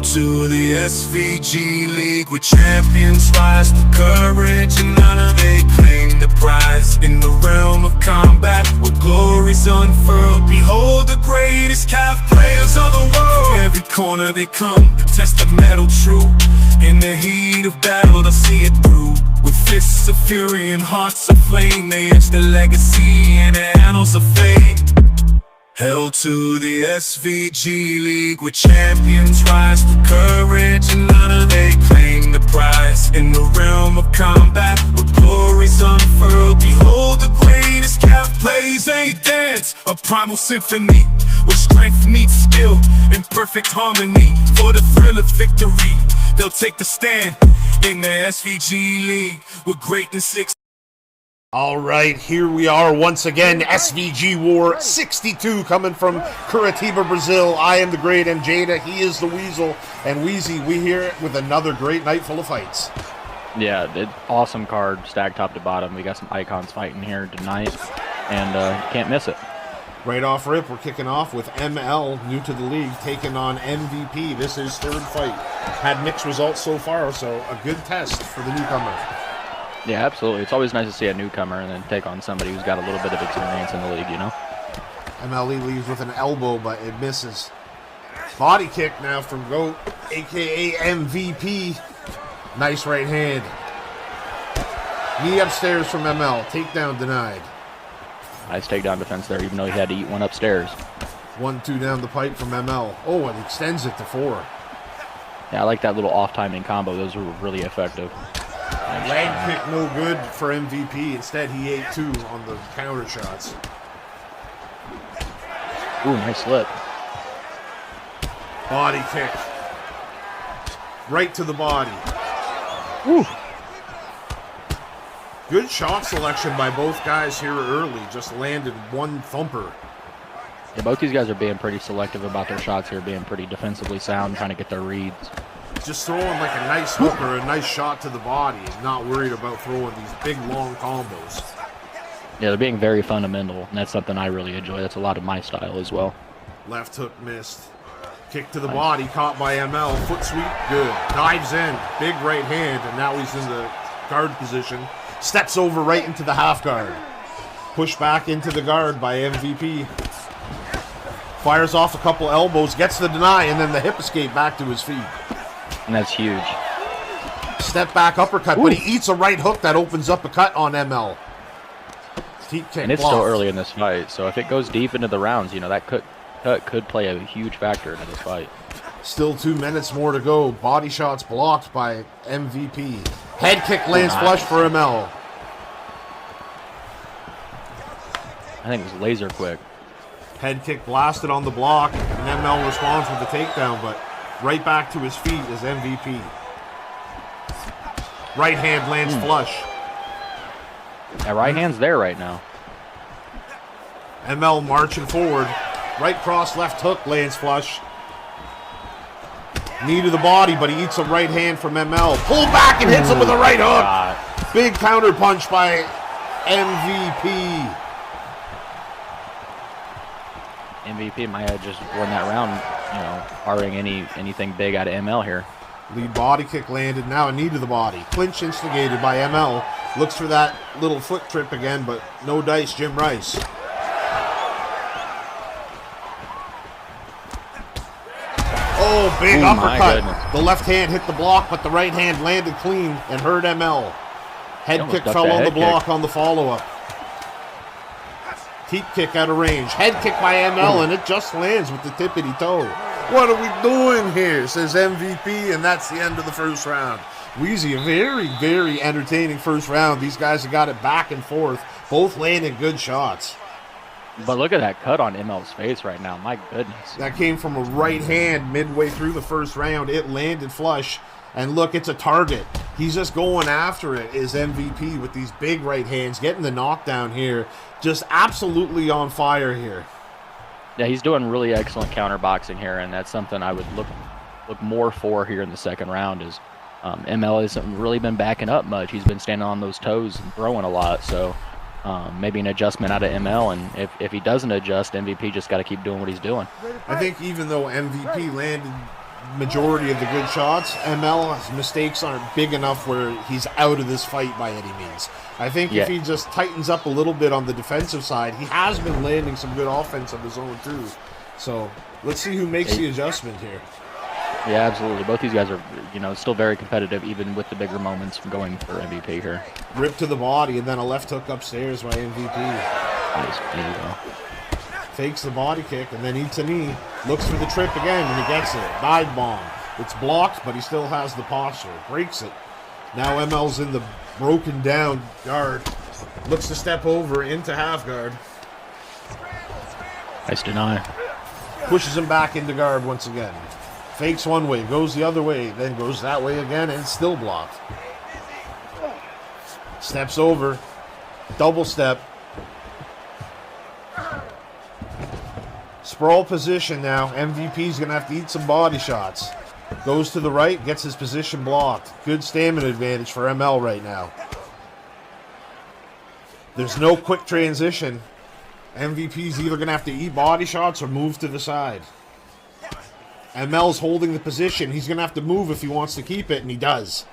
to the SVG League, where champions rise to courage and honor. They claim the prize in the realm of combat, where glory's unfurled. Behold the greatest calf players of the world. From every corner they come to test the metal true. In the heat of battle they'll see it through. With fists of fury and hearts of flame, they etch their legacy in the annals of fame. Hail to the SVG League, where champions rise to courage and honor. They claim the prize in the realm of combat, where glory's unfurled. Behold the greatest calf plays a dance, a primal symphony, where strength meets skill in perfect harmony. For the thrill of victory, they'll take the stand in the SVG League, where greatness exists. All right, here we are once again, SVG War 62 coming from Curitiba, Brazil. I am the Great M. Jada, he is the Weasel, and Wheezy, we here with another great night full of fights. Yeah, awesome card, stacked top to bottom. We got some icons fighting here tonight, and can't miss it. Right off rip, we're kicking off with ML, new to the league, taking on MVP. This is third fight. Had mixed results so far, so a good test for the newcomer. Yeah, absolutely. It's always nice to see a newcomer and then take on somebody who's got a little bit of experience in the league, you know? MLE leaves with an elbow, but it misses. Body kick now from GOAT, a.k.a. MVP. Nice right hand. Knee upstairs from ML. Takedown denied. Nice takedown defense there, even though he had to eat one upstairs. 1-2 down the pipe from ML. Oh, and extends it to 4. Yeah, I like that little off-timing combo. Those were really effective. Leg kick no good for MVP. Instead, he ate 2 on the counter shots. Ooh, nice slip. Body kick. Right to the body. Woo. Good shot selection by both guys here early. Just landed one thumper. Yeah, both these guys are being pretty selective about their shots here, being pretty defensively sound, trying to get their reads. Just throwing like a nice hook or a nice shot to the body, not worried about throwing these big, long combos. Yeah, they're being very fundamental, and that's something I really enjoy. That's a lot of my style as well. Left hook missed. Kick to the body, caught by ML. Foot sweep, good. Dives in, big right hand, and now he's in the guard position. Steps over right into the half guard. Push back into the guard by MVP. Fires off a couple elbows, gets the deny, and then the hip escape back to his feet. And that's huge. Step back uppercut, but he eats a right hook that opens up a cut on ML. Teep kick And it's blocked. still early in this fight, so if it goes deep into the rounds, you know, that cut could play a huge factor into this fight. Still 2 minutes more to go. Body shots blocked by MVP. Head kick lands flush for ML. I think it was laser quick. Head kick blasted on the block, and ML responds with the takedown, but right back to his feet is MVP. Right hand lands flush. That right hand's there right now. ML marching forward. Right cross, left hook lands flush. Knee to the body, but he eats a right hand from ML. Pull back and hits him with a right hook. God. Big counter punch by MVP. MVP might have just won that round, you know, barring anything big out of ML here. Lead body kick landed, now a knee to the body. Clinch instigated by ML. Looks for that little foot trip again, but no dice, Jim Rice. Oh, big uppercut. The left hand hit the block, but the right hand landed clean and hurt ML. Head kick fell on the block on the follow-up. Teep kick out of range. Head kick by ML, and it just lands with the tippity toe. What are we doing here, says MVP, and that's the end of the first round. Wheezy, a very, very entertaining first round. These guys have got it back and forth, both landing good shots. But look at that cut on ML's face right now. My goodness. That came from a right hand midway through the first round. It landed flush. And look, it's a target. He's just going after it, is MVP with these big right hands, getting the knockdown here. Just absolutely on fire here. Yeah, he's doing really excellent counter boxing here, and that's something I would look more for here in the second round. Is ML hasn't really been backing up much. He's been standing on those toes and throwing a lot, so maybe an adjustment out of ML, and if he doesn't adjust, MVP just got to keep doing what he's doing. I think even though MVP landed majority of the good shots. ML's mistakes aren't big enough where he's out of this fight by any means. I think if he just tightens up a little bit on the defensive side, he has been landing some good offense of his own too. So let's see who makes the adjustment here. Yeah, absolutely. Both these guys are, still very competitive, even with the bigger moments going for MVP here. Rip to the body and then a left hook upstairs by MVP. Nice. There you go. Fakes the body kick and then eats a knee. Looks for the trip again and he gets it. Dive bomb. It's blocked, but he still has the posture. Breaks it. Now ML's in the broken down guard. Looks to step over into half guard. Nice deny. Pushes him back into guard once again. Fakes one way, goes the other way, then goes that way again, and it's still blocked. Steps over. Double step. Sprawl position now. MVP's going to have to eat some body shots. Goes to the right, gets his position blocked. Good stamina advantage for ML right now. There's no quick transition. MVP's either going to have to eat body shots or move to the side. ML's holding the position. He's going to have to move if he wants to keep it, and he does.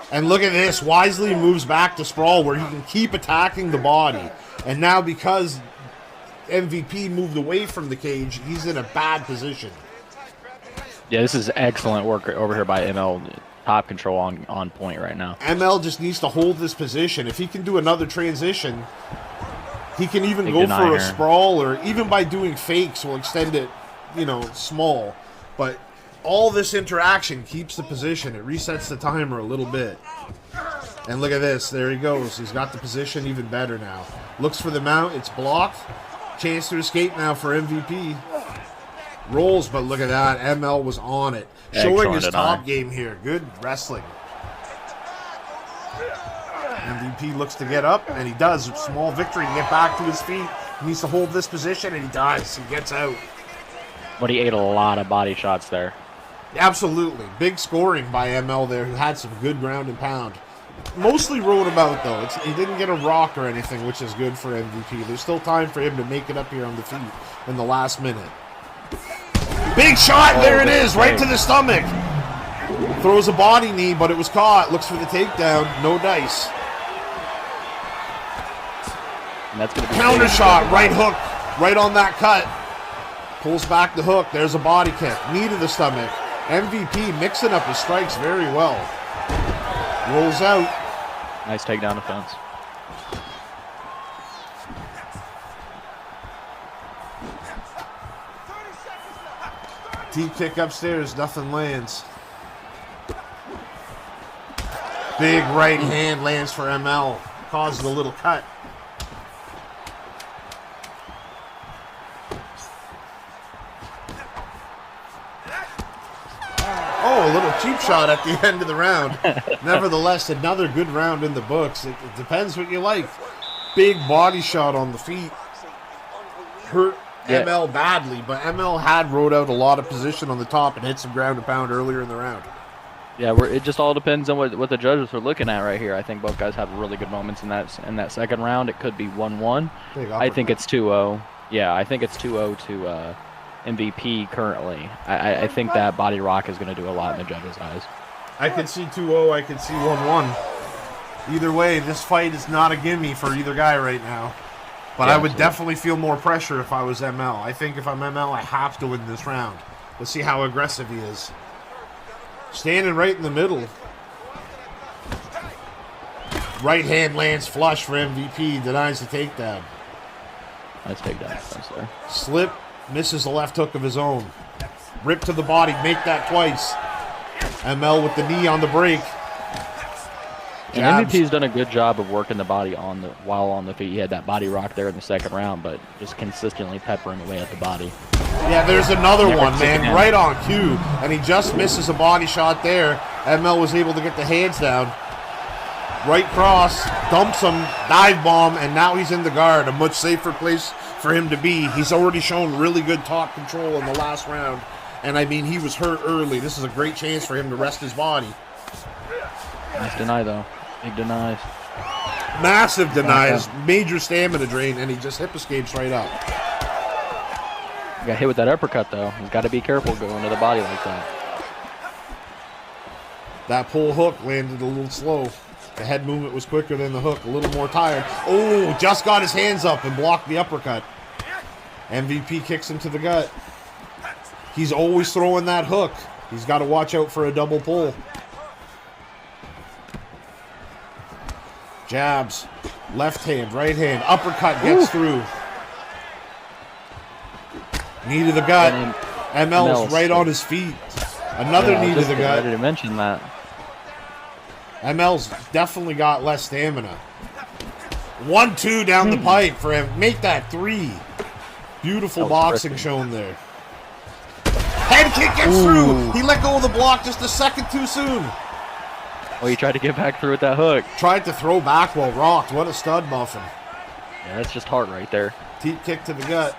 And look at this. Wisely moves back to sprawl where he can keep attacking the body. And now because MVP moved away from the cage, he's in a bad position. Yeah, this is excellent work over here by ML. Top control on point right now. ML just needs to hold this position. If he can do another transition, he can even Big go deny for a here. sprawl, or even by doing fakes will extend it, small. But all this interaction keeps the position. It resets the timer a little bit. And look at this. There he goes. He's got the position even better now. Looks for the mount. It's blocked. Chance to escape now for MVP. Rolls, but look at that. ML was on it. Showing Excellent his deny. top game here. Good wrestling. MVP looks to get up, and he does. Small victory to get back to his feet. He needs to hold this position, and he does. He gets out. But he ate a lot of body shots there. Absolutely. Big scoring by ML there, who had some good ground and pound. Mostly rode about, though. He didn't get a rock or anything, which is good for MVP. There's still time for him to make it up here on the feet in the last minute. Big shot! There it is! Right to the stomach! Throws a body knee, but it was caught. Looks for the takedown. No dice. And that's going to be Counter shot, right hook, right on that cut. Pulls back the hook. There's a body kick. Knee to the stomach. MVP mixing up his strikes very well. Rolls out. Nice takedown defense. Deep kick upstairs. Nothing lands. Big right hand lands for ML. Causes a little cut. Oh, a little cheap shot at the end of the round. Nevertheless, another good round in the books. It depends what you like. Big body shot on the feet. Hurt ML badly, but ML had rode out a lot of position on the top and hit some ground and pound earlier in the round. Yeah, it just all depends on what the judges are looking at right here. I think both guys have really good moments in that second round. It could be 1-1. I think it's 2-0. Yeah, I think it's 2-0 to MVP currently. I think that body rock is going to do a lot in the judges' eyes. I could see 2-0. I could see 1-1. Either way, this fight is not a gimme for either guy right now. But Yeah, I would absolutely. definitely feel more pressure if I was ML. I think if I'm ML, I have to win this round. Let's see how aggressive he is. Standing right in the middle. Right hand lands flush for MVP. Denies the takedown. Nice takedown defense there. Slip. Misses the left hook of his own. Rip to the body. Make that twice. ML with the knee on the break. And Jabs. MVP's done a good job of working the body while on the feet. He had that body rock there in the second round, but just consistently peppering away at the body. Yeah, there's another Never one, took man. him. Right on cue. And he just misses a body shot there. ML was able to get the hands down. Right cross. Dumps him. Dive bomb. And now he's in the guard. A much safer place for him to be. He's already shown really good top control in the last round. And, I mean, he was hurt early. This is a great chance for him to rest his body. Nice deny, though. Big denies. Massive denies. Major stamina drain. And he just hip escapes right up. Got hit with that uppercut, though. He's got to be careful going to the body like that. That pull hook landed a little slow. The head movement was quicker than the hook, a little more tired. Oh, just got his hands up and blocked the uppercut. MVP kicks him to the gut. He's always throwing that hook. He's got to watch out for a double pull. Jabs, left hand, right hand, uppercut gets through. Knee to the gut. ML's right on his feet. Another knee to the gut. I didn't mention that. ML's definitely got less stamina. 1-2 down the pipe for him. Make that 3. Beautiful boxing shown there. Head kick gets through. He let go of the block just a second too soon. Oh, he tried to get back through with that hook. Tried to throw back while rocked. What a stud muffin. Yeah, that's just hard right there. Teep kick to the gut.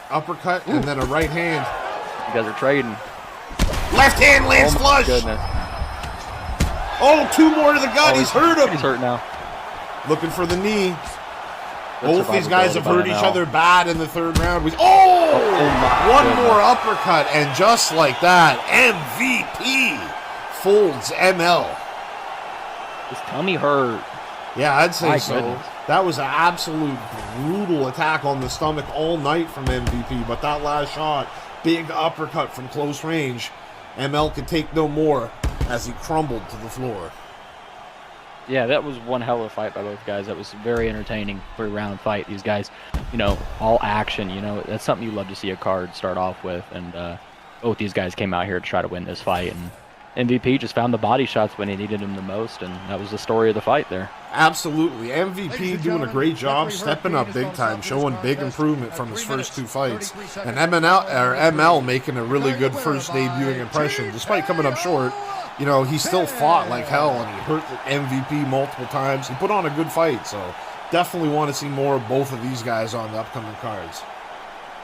Uppercut and then a right hand. You guys are trading. Left hand lands flush. Goodness. Oh, 2 more to the gut. He's hurt him. He's hurt now. Looking for the knee. Good Both these guys have hurt survivability each by other bad in the 3rd round. One more uppercut, and just like that, MVP folds ML. His tummy hurt. Yeah, I'd say My so. goodness. That was an absolute brutal attack on the stomach all night from MVP, but that last shot, big uppercut from close range. ML could take no more as he crumbled to the floor. Yeah, that was one hell of a fight by both guys. That was a very entertaining 3-round fight. These guys, you know, all action, you know, that's something you love to see a card start off with. And both these guys came out here to try to win this fight. And MVP just found the body shots when he needed them the most. And that was the story of the fight there. Absolutely. MVP doing a great job, stepping up big time, showing big improvement from his first 2 fights. And ML making a really good first debuting impression. Despite coming up short, you know, he still fought like hell and he hurt the MVP multiple times. He put on a good fight, so definitely want to see more of both of these guys on the upcoming cards.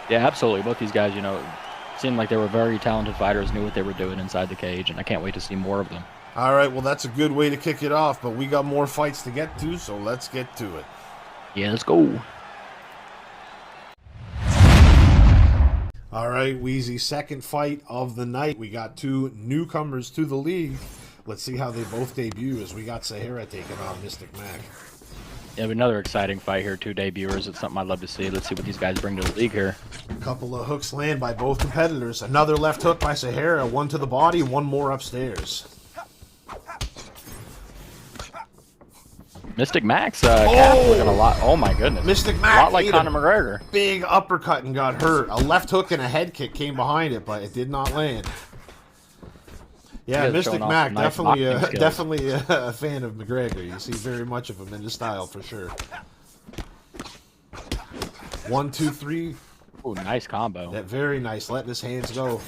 Yeah, absolutely. Both these guys, you know, seemed like they were very talented fighters, knew what they were doing inside the cage, and I can't wait to see more of them. All right, well, that's a good way to kick it off, but we got more fights to get to, so let's get to it. Yeah, let's go. All right, Wheezy, second fight of the night. We got 2 newcomers to the league. Let's see how they both debut as we got Sahara taking on Mystic Mac. Yeah, another exciting fight here, 2 debuters. It's something I'd love to see. Let's see what these guys bring to the league here. A couple of hooks land by both competitors. Another left hook by Sahara, 1 to the body, 1 more upstairs. Mystic Mac's calf looking a lot. Oh my goodness. Mystic Mac, a lot like Conor McGregor. Big uppercut and got hurt. A left hook and a head kick came behind it, but it did not land. Yeah, Mystic Mac, definitely a fan of McGregor. You see very much of him in his style for sure. 1, 2, 3. Oh, nice combo. That very nice. Letting his hands go.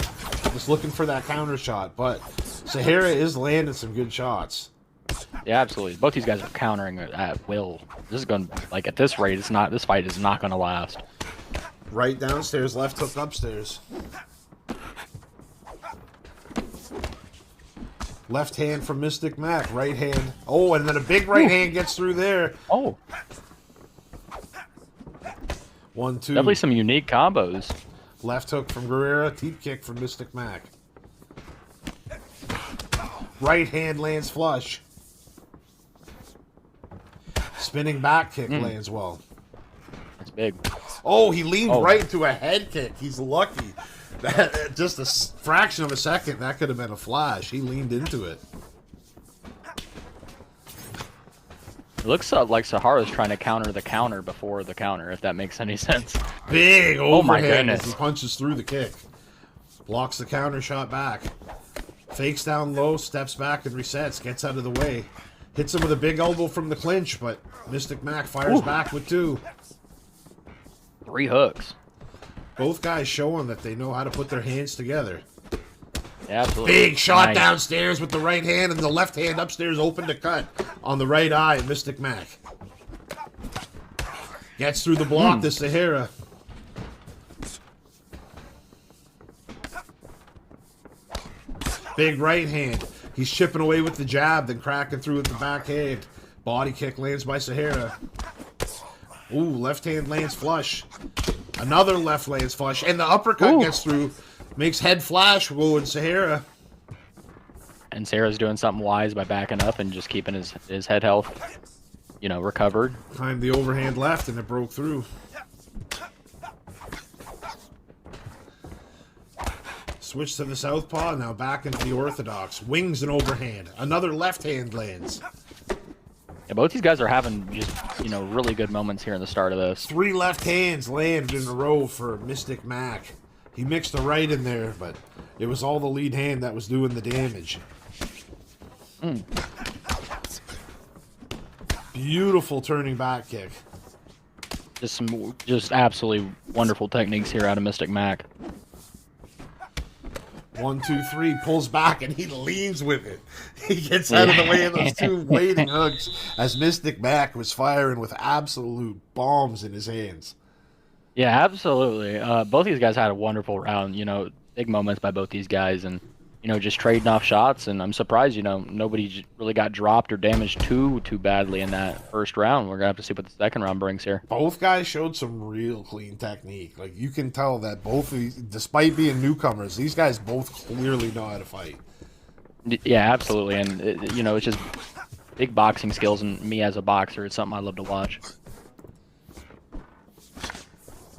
Just looking for that counter shot, but Sahara is landing some good shots. Yeah, absolutely. Both these guys are countering at will. This is going to, like, at this rate, this fight is not going to last. Right downstairs, left hook upstairs. Left hand from Mystic Mac, right hand. Oh, and then a big right hand gets through there. Oh. 1, 2. Definitely some unique combos. Left hook from Guerrera, teep kick from Mystic Mac. Right hand lands flush. Spinning back kick lands well. That's big. Oh, he leaned right into a head kick. He's lucky. That, just a fraction of a second, that could have been a flash. He leaned into it. It looks like Sahara's trying to counter the counter before the counter, if that makes any sense. Big overhand oh my goodness. as he punches through the kick. Blocks the counter shot back. Fakes down low, steps back and resets. Gets out of the way. Hits him with a big elbow from the clinch, but Mystic Mac fires back with 2. 3 hooks. Both guys showing that they know how to put their hands together. Yeah, absolutely. Big shot downstairs with the right hand and the left hand upstairs open to cut on the right eye of Mystic Mac. Gets through the block to Sahara. Big right hand. He's chipping away with the jab, then cracking through with the backhand. Body kick lands by Sahara. Ooh, left hand lands flush. Another left lands flush, and the uppercut gets through. Makes head flash going Sahara. And Sarah's doing something wise by backing up and just keeping his head health, you know, recovered. Timed the overhand left, and it broke through. Switch to the southpaw, now back into the orthodox. Wings and overhand. Another left hand lands. Yeah, both these guys are having just, you know, really good moments here in the start of this. 3 left hands landed in a row for Mystic Mac. He mixed a right in there, but it was all the lead hand that was doing the damage. Beautiful turning back kick. Just absolutely wonderful techniques here out of Mystic Mac. 1, 2, 3, pulls back, and he leans with it. He gets out of the way of those 2 waiting hooks as Mystic Mac was firing with absolute bombs in his hands. Yeah, absolutely. Both these guys had a wonderful round. You know, big moments by both these guys, and you know, just trading off shots. And I'm surprised, you know, nobody really got dropped or damaged too badly in that first round. We're gonna have to see what the second round brings here. Both guys showed some real clean technique. Like, you can tell that both of these, despite being newcomers, these guys both clearly know how to fight. Yeah, absolutely. And you know, it's just big boxing skills, and me as a boxer, it's something I love to watch.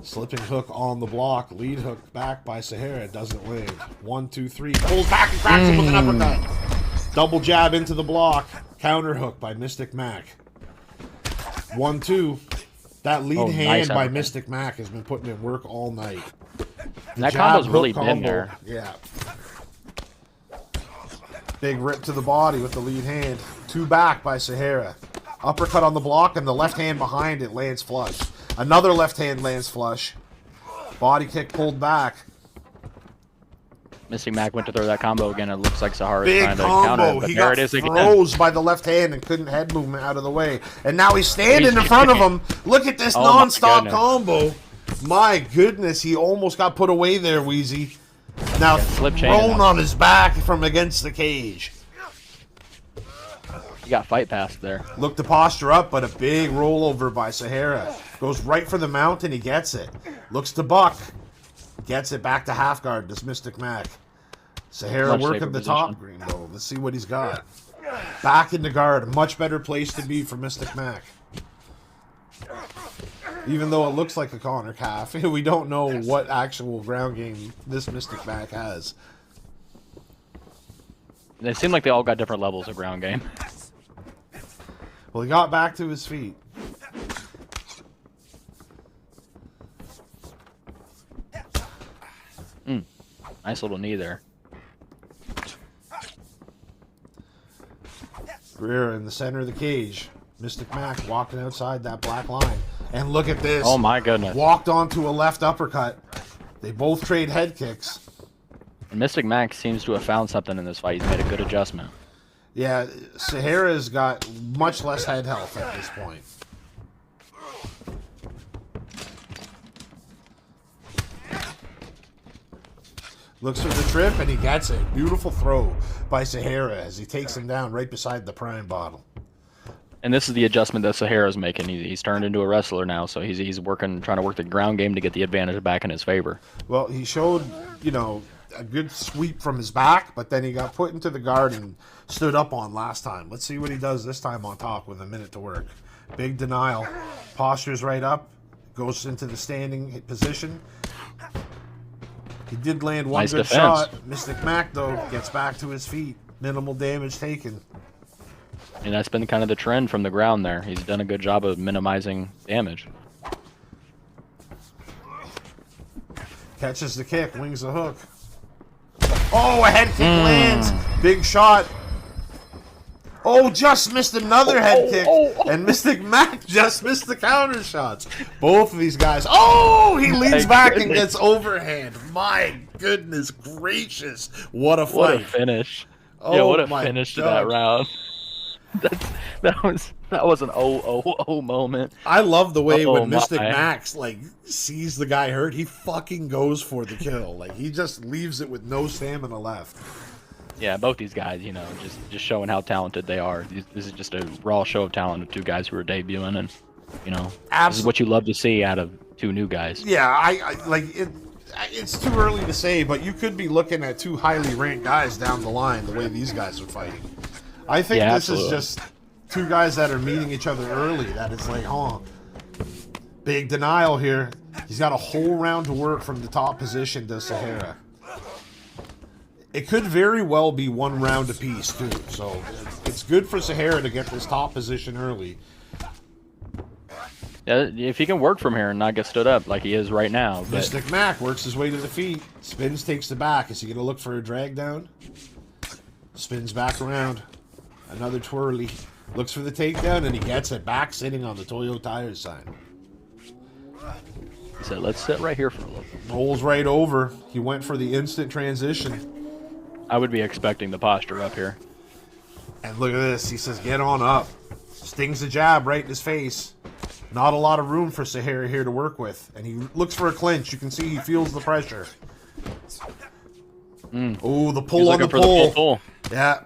Slipping hook on the block, lead hook back by Sahara, doesn't land. 1, 2, 3, pulls back and cracks him with an uppercut. Double jab into the block, counter hook by Mystic Mac. 1, 2. That lead hand by Mystic Mac has been putting in work all night. That combo's really been there. Yeah. Big rip to the body with the lead hand. 2 back by Sahara. Uppercut on the block, and the left hand behind it lands flush. Another left hand lands flush. Body kick pulled back. Mystic Mac went to throw that combo again. It looks like Sahara's Big trying to counter it, but he there got it is again. froze by the left hand and couldn't head movement out of the way. And now he's standing in front of him. Look at this non-stop combo. My goodness, he almost got put away there, Wheezy. Now thrown on his back from against the cage. He got fight past there. Looked to posture up, but a big rollover by Sahara. Goes right for the mount, and he gets it. Looks to buck. Gets it back to half guard. Does Mystic Mac. Sahara working the top green, though. Let's see what he's got. Back into guard. A much better place to be for Mystic Mac. Even though it looks like a Connor calf, we don't know what actual ground game this Mystic Mac has. They seem like they all got different levels of ground game. Well, he got back to his feet. Nice little knee there. Rear in the center of the cage. Mystic Mac walking outside that black line. And look at this. Oh my goodness. Walked onto a left uppercut. They both trade head kicks. And Mystic Mac seems to have found something in this fight. He's made a good adjustment. Yeah, Sahara's got much less head health at this point. Looks for the trip, and he gets it. Beautiful throw by Sahara as he takes him down right beside the prime bottle. And this is the adjustment that Sahara's making. He's turned into a wrestler now, so he's trying to work the ground game to get the advantage back in his favor. Well, he showed, you know, a good sweep from his back, but then he got put into the guard and stood up on last time. Let's see what he does this time on top with a minute to work. Big denial. Postures right up. Goes into the standing position. He did land one good shot. Mystic Mac, though, gets back to his feet. Minimal damage taken. And that's been kind of the trend from the ground there. He's done a good job of minimizing damage. Catches the kick, wings the hook. Oh, a head kick lands. Big shot. Oh, just missed another head kick. And Mystic Mac just missed the counter shots. Both of these guys. Oh, he leans back and gets overhand. My goodness gracious. What a fight. What a finish. Oh, yeah, what a finish to that round. That was an oh moment. I love the way when Mystic Max like sees the guy hurt, he fucking goes for the kill. Like, he just leaves it with no stamina left. Yeah, both these guys, you know, just showing how talented they are. This is just a raw show of talent of two guys who are debuting, and you know, this is what you love to see out of two new guys. Yeah, I like it. It's too early to say, but you could be looking at two highly ranked guys down the line the way these guys are fighting. I think this is just two guys that are meeting each other early. That is like, big denial here. He's got a whole round to work from the top position to Sahara. It could very well be 1 round apiece, too. So it's good for Sahara to get this top position early. Yeah, if he can work from here and not get stood up like he is right now. But... Mystic Mac works his way to the feet. Spins, takes the back. Is he going to look for a drag down? Spins back around. Another twirly. Looks for the takedown, and he gets it back sitting on the Toyo Tires sign. He said, let's sit right here for a little. Rolls right over. He went for the instant transition. I would be expecting the posture up here. And look at this. He says, get on up. Stings the jab right in his face. Not a lot of room for Sahara here to work with. And he looks for a clinch. You can see he feels the pressure. Oh, the pull on the pull. Yeah.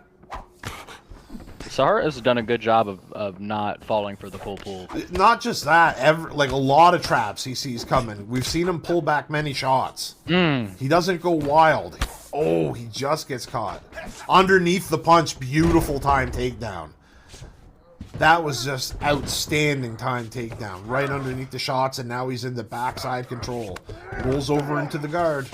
Sahara has done a good job of not falling for the pull. Not just that, like a lot of traps he sees coming. We've seen him pull back many shots. He doesn't go wild. Oh, he just gets caught. Underneath the punch, beautiful time takedown. That was just outstanding time takedown. Right underneath the shots, and now he's in the backside control. Rolls over into the guard.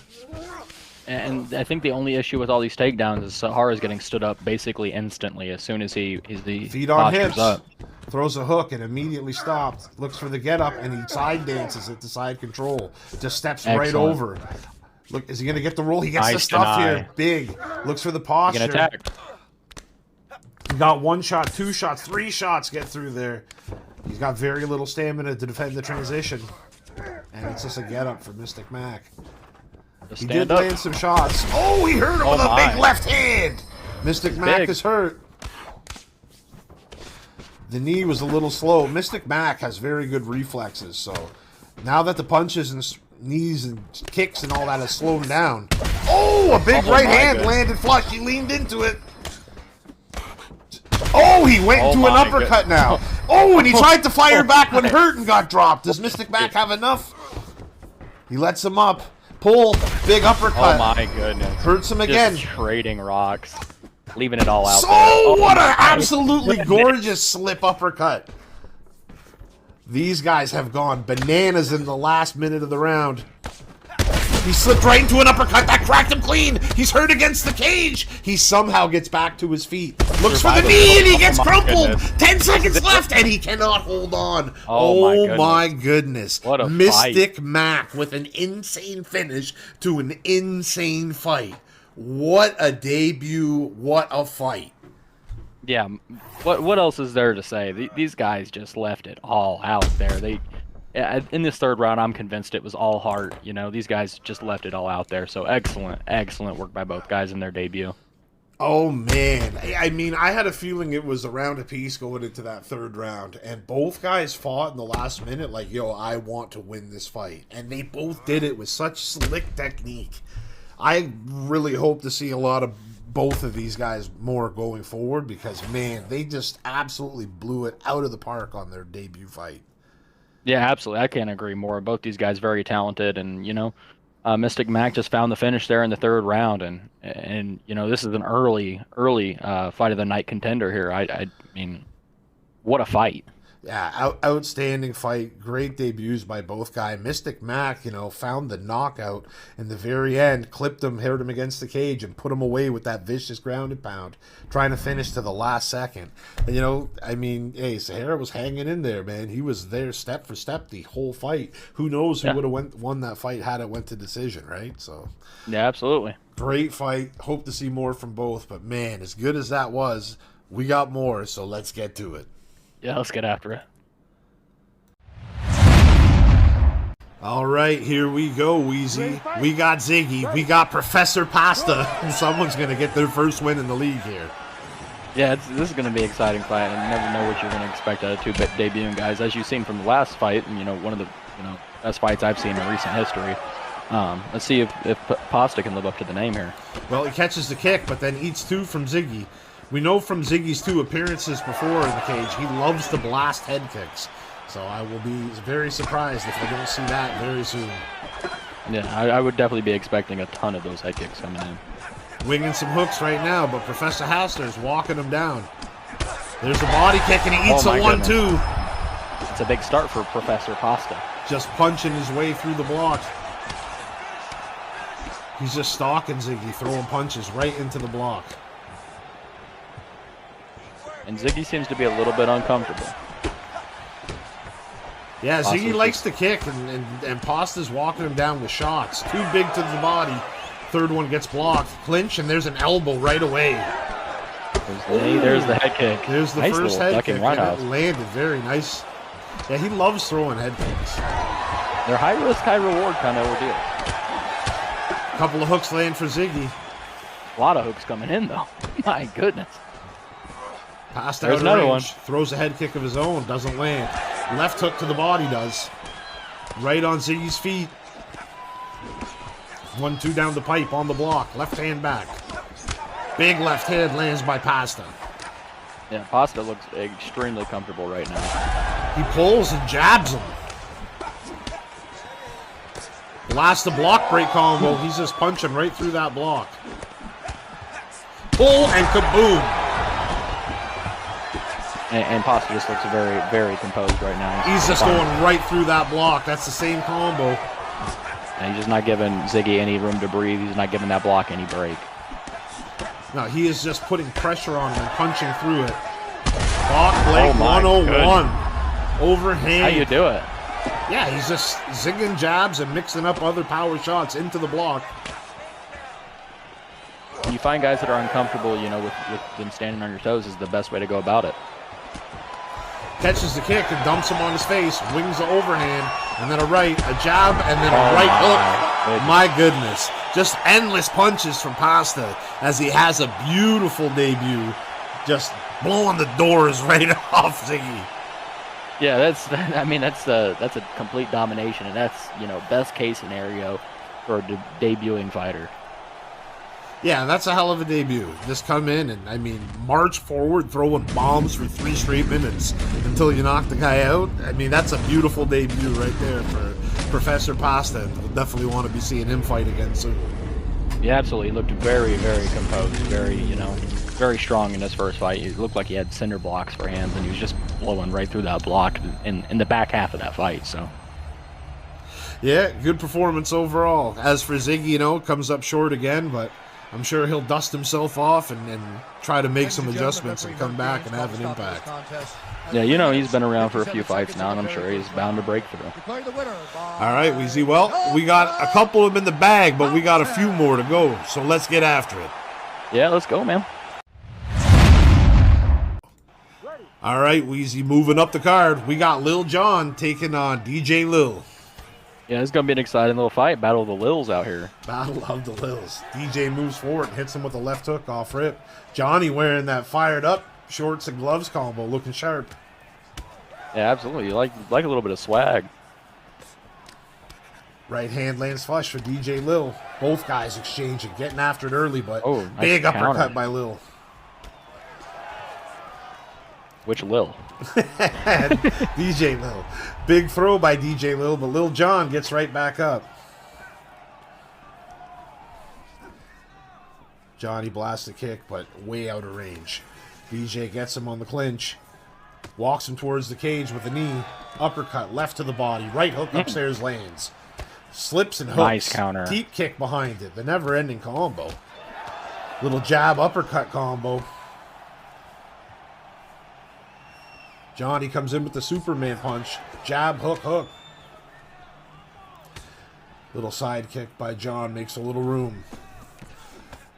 And I think the only issue with all these takedowns is Sahara's getting stood up basically instantly as soon as the feet on hips, up. Throws a hook and immediately stopped. Looks for the get up and he side dances at the side control. Just steps right over. Look, is he gonna get the roll? He gets the stuff here. Big. Looks for the posture. He can attack. He got 1 shot, 2 shots, 3 shots get through there. He's got very little stamina to defend the transition. And it's just a get up for Mystic Mac. He did land some shots. Oh, he hurt him with a big left hand. Mystic Mac is hurt. The knee was a little slow. Mystic Mac has very good reflexes, so now that the punches and knees and kicks and all that has slowed down. Oh, a big right hand landed flush. He leaned into it. Oh, he went into an uppercut now. Oh, and he tried to fire back when hurt and got dropped. Does Mystic Mac have enough? He lets him up. Pull, big uppercut. Oh my goodness. Hurts him again. Just trading rocks. Leaving it all out there. Oh, what an absolutely gorgeous slip uppercut. These guys have gone bananas in the last minute of the round. He slipped right into an uppercut that cracked him clean. He's hurt against the cage. He somehow gets back to his feet. Looks for the knee and he gets crumpled. 10 seconds left and he cannot hold on. Oh my goodness. What a Mystic Mac with an insane finish to an insane fight. What a debut. What a fight. Yeah. What else is there to say? These guys just left it all out there. In this 3rd round, I'm convinced it was all heart. You know, these guys just left it all out there. So excellent work by both guys in their debut. Oh, man. I mean, I had a feeling it was a round apiece going into that 3rd round. And both guys fought in the last minute like, yo, I want to win this fight. And they both did it with such slick technique. I really hope to see a lot of both of these guys more going forward because, man, they just absolutely blew it out of the park on their debut fight. Yeah, absolutely. I can't agree more. Both these guys very talented, and you know, Mystic Mac just found the finish there in the 3rd round, and you know, this is an early fight of the night contender here. I mean, what a fight! Yeah, outstanding fight. Great debuts by both guys. Mystic Mac, you know, found the knockout in the very end, clipped him, hit him against the cage, and put him away with that vicious ground and pound, trying to finish to the last second. And, you know, I mean, hey, Sahara was hanging in there, man. He was there step for step the whole fight. Who knows who would have won that fight had it went to decision, right? So, yeah, absolutely. Great fight. Hope to see more from both. But, man, as good as that was, we got more, so let's get to it. Yeah, let's get after it. All right, here we go, Wheezy. We got Ziggy. We got Professor Pasta. And someone's going to get their first win in the league here. Yeah, this is going to be an exciting fight. I never know what you're going to expect out of two debuting guys. As you've seen from the last fight, and, you know, one of the best fights I've seen in recent history. Let's see if Pasta can live up to the name here. Well, he catches the kick, but then eats 2 from Ziggy. We know from Ziggy's 2 appearances before in the cage, he loves to blast head kicks. So I will be very surprised if I don't see that very soon. Yeah, I would definitely be expecting a ton of those head kicks coming in. Winging some hooks right now, but Professor Hassler is walking him down. There's a body kick, and he eats a 1-2. It's a big start for Professor Pasta. Just punching his way through the block. He's just stalking Ziggy, throwing punches right into the block. And Ziggy seems to be a little bit uncomfortable. Yeah, Ziggy likes to kick, and Pasta's walking him down with shots. Too big to the body. Third one gets blocked. Clinch, and there's an elbow right away. There's the head kick. There's the nice first little head kick, and roundhouse. it landed very nice. Yeah, he loves throwing head kicks. They're high risk, high reward kind of ordeal. A couple of hooks land for Ziggy. A lot of hooks coming in, though. My goodness. Passed There's out another range. one. Throws a head kick of his own. Doesn't land. Left hook to the body does. Right on Ziggy's feet. 1-2 down the pipe on the block. Left hand back. Big left hand lands by Pasta. Yeah, Pasta looks extremely comfortable right now. He pulls and jabs him. Blast the block break combo. He's just punching right through that block. Pull and kaboom. And Pasta just looks very, very composed right now. He's just going right through that block. That's the same combo. And he's just not giving Ziggy any room to breathe. He's not giving that block any break. No, he is just putting pressure on him and punching through it. Block leg 101. Goodness. Overhand. How you do it? Yeah, he's just zigging jabs and mixing up other power shots into the block. When you find guys that are uncomfortable, you know, with them standing on your toes is the best way to go about it. Catches the kick and dumps him on his face. Wings the overhand, and then a right, a jab, and then a right hook. My goodness. Just endless punches from Pasta as he has a beautiful debut. Just blowing the doors right off Ziggy. Yeah, that's a complete domination, and that's, you know, best case scenario for a debuting fighter. Yeah, that's a hell of a debut. Just come in and, I mean, march forward, throwing bombs for 3 straight minutes until you knock the guy out. I mean, that's a beautiful debut right there for Professor Pasta. We'll definitely want to be seeing him fight again soon. Yeah, absolutely. He looked very, very composed, very, you know, very strong in his first fight. He looked like he had cinder blocks for hands, and he was just blowing right through that block in the back half of that fight, so. Yeah, good performance overall. As for Ziggy, you know, comes up short again, but I'm sure he'll dust himself off and try to make some adjustments and come back and have an impact. Yeah, you know, he's been around for a few fights now, and I'm sure he's bound to break through. All right, Weezy. Well, we got a couple of them in the bag, but we got a few more to go, so let's get after it. Yeah, let's go, man. All right, Weezy, moving up the card. We got Lil Jon taking on DJ Lil. Yeah, it's going to be an exciting little fight. Battle of the Lils out here. Battle of the Lils. DJ moves forward and hits him with a left hook off rip. Johnny wearing that fired up shorts and gloves combo, looking sharp. Yeah, absolutely. You like a little bit of swag. Right hand lands flush for DJ Lil. Both guys exchanging, getting after it early, but nice big counter. uppercut by Lil. Which Lil? DJ Lil. Big throw by DJ Lil, but Lil Jon gets right back up. Johnny blasts a kick, but way out of range. DJ gets him on the clinch. Walks him towards the cage with a knee. Uppercut, left to the body. Right hook upstairs lands. Slips and hooks. Nice counter. Deep kick behind it. The never-ending combo. Little jab uppercut combo. Johnny comes in with the Superman punch. Jab, hook, hook. Little side kick by John makes a little room.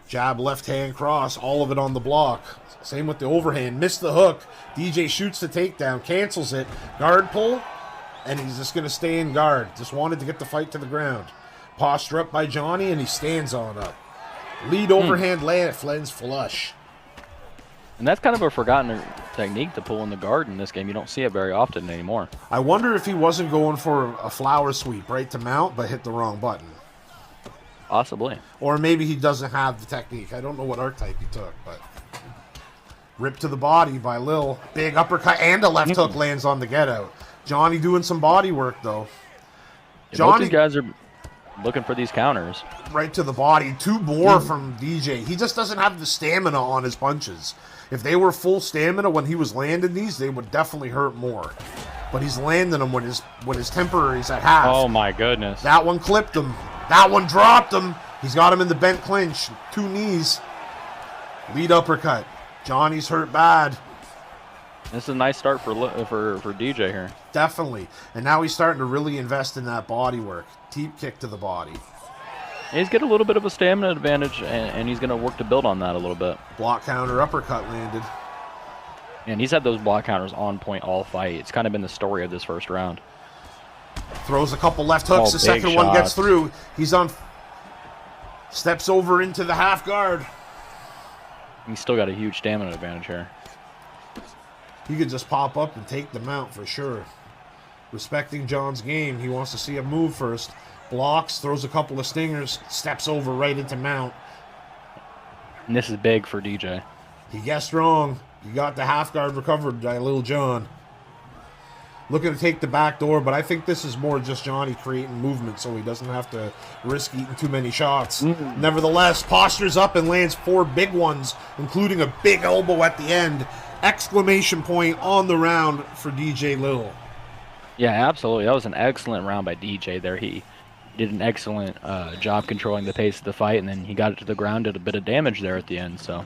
Jab, left hand cross, all of it on the block. Same with the overhand. Missed the hook. DJ shoots the takedown, cancels it. Guard pull, and he's just going to stay in guard. Just wanted to get the fight to the ground. Posture up by Johnny, and he stands on up. Lead overhand lands flush. And that's kind of a forgotten technique to pull in the guard in this game. You don't see it very often anymore. I wonder if he wasn't going for a flower sweep right to mount, but hit the wrong button. Possibly. Or maybe he doesn't have the technique. I don't know what archetype he took, but... Rip to the body by Lil. Big uppercut and a left hook lands on the get out. Johnny doing some body work, though. Yeah, both Johnny, these guys are looking for these counters. right to the body. 2 more from DJ. He just doesn't have the stamina on his punches. If they were full stamina when he was landing these, they would definitely hurt more. But he's landing them when his temporary's at half. Oh my goodness. That one clipped him. That one dropped him. He's got him in the bent clinch. 2 knees. Lead uppercut. Johnny's hurt bad. This is a nice start for DJ here. Definitely. And now he's starting to really invest in that body work. Deep kick to the body. He's got a little bit of a stamina advantage, and he's going to work to build on that a little bit. Block counter uppercut landed. And he's had those block counters on point all fight. It's kind of been the story of this first round. Throws a couple left hooks. The second one gets through. He's on. Steps over into the half guard. He's still got a huge stamina advantage here. He could just pop up and take the mount for sure. Respecting John's game. He wants to see him move first. Blocks, throws a couple of stingers, steps over right into mount. And this is big for DJ. He guessed wrong. He got the half guard recovered by Lil Jon. Looking to take the back door, but I think this is more just Johnny creating movement so he doesn't have to risk eating too many shots. Nevertheless, postures up and lands 4 big ones, including a big elbow at the end. Exclamation point on the round for DJ Lil. Yeah, absolutely. That was an excellent round by DJ there. He did an excellent job controlling the pace of the fight, and then he got it to the ground, did a bit of damage there at the end. So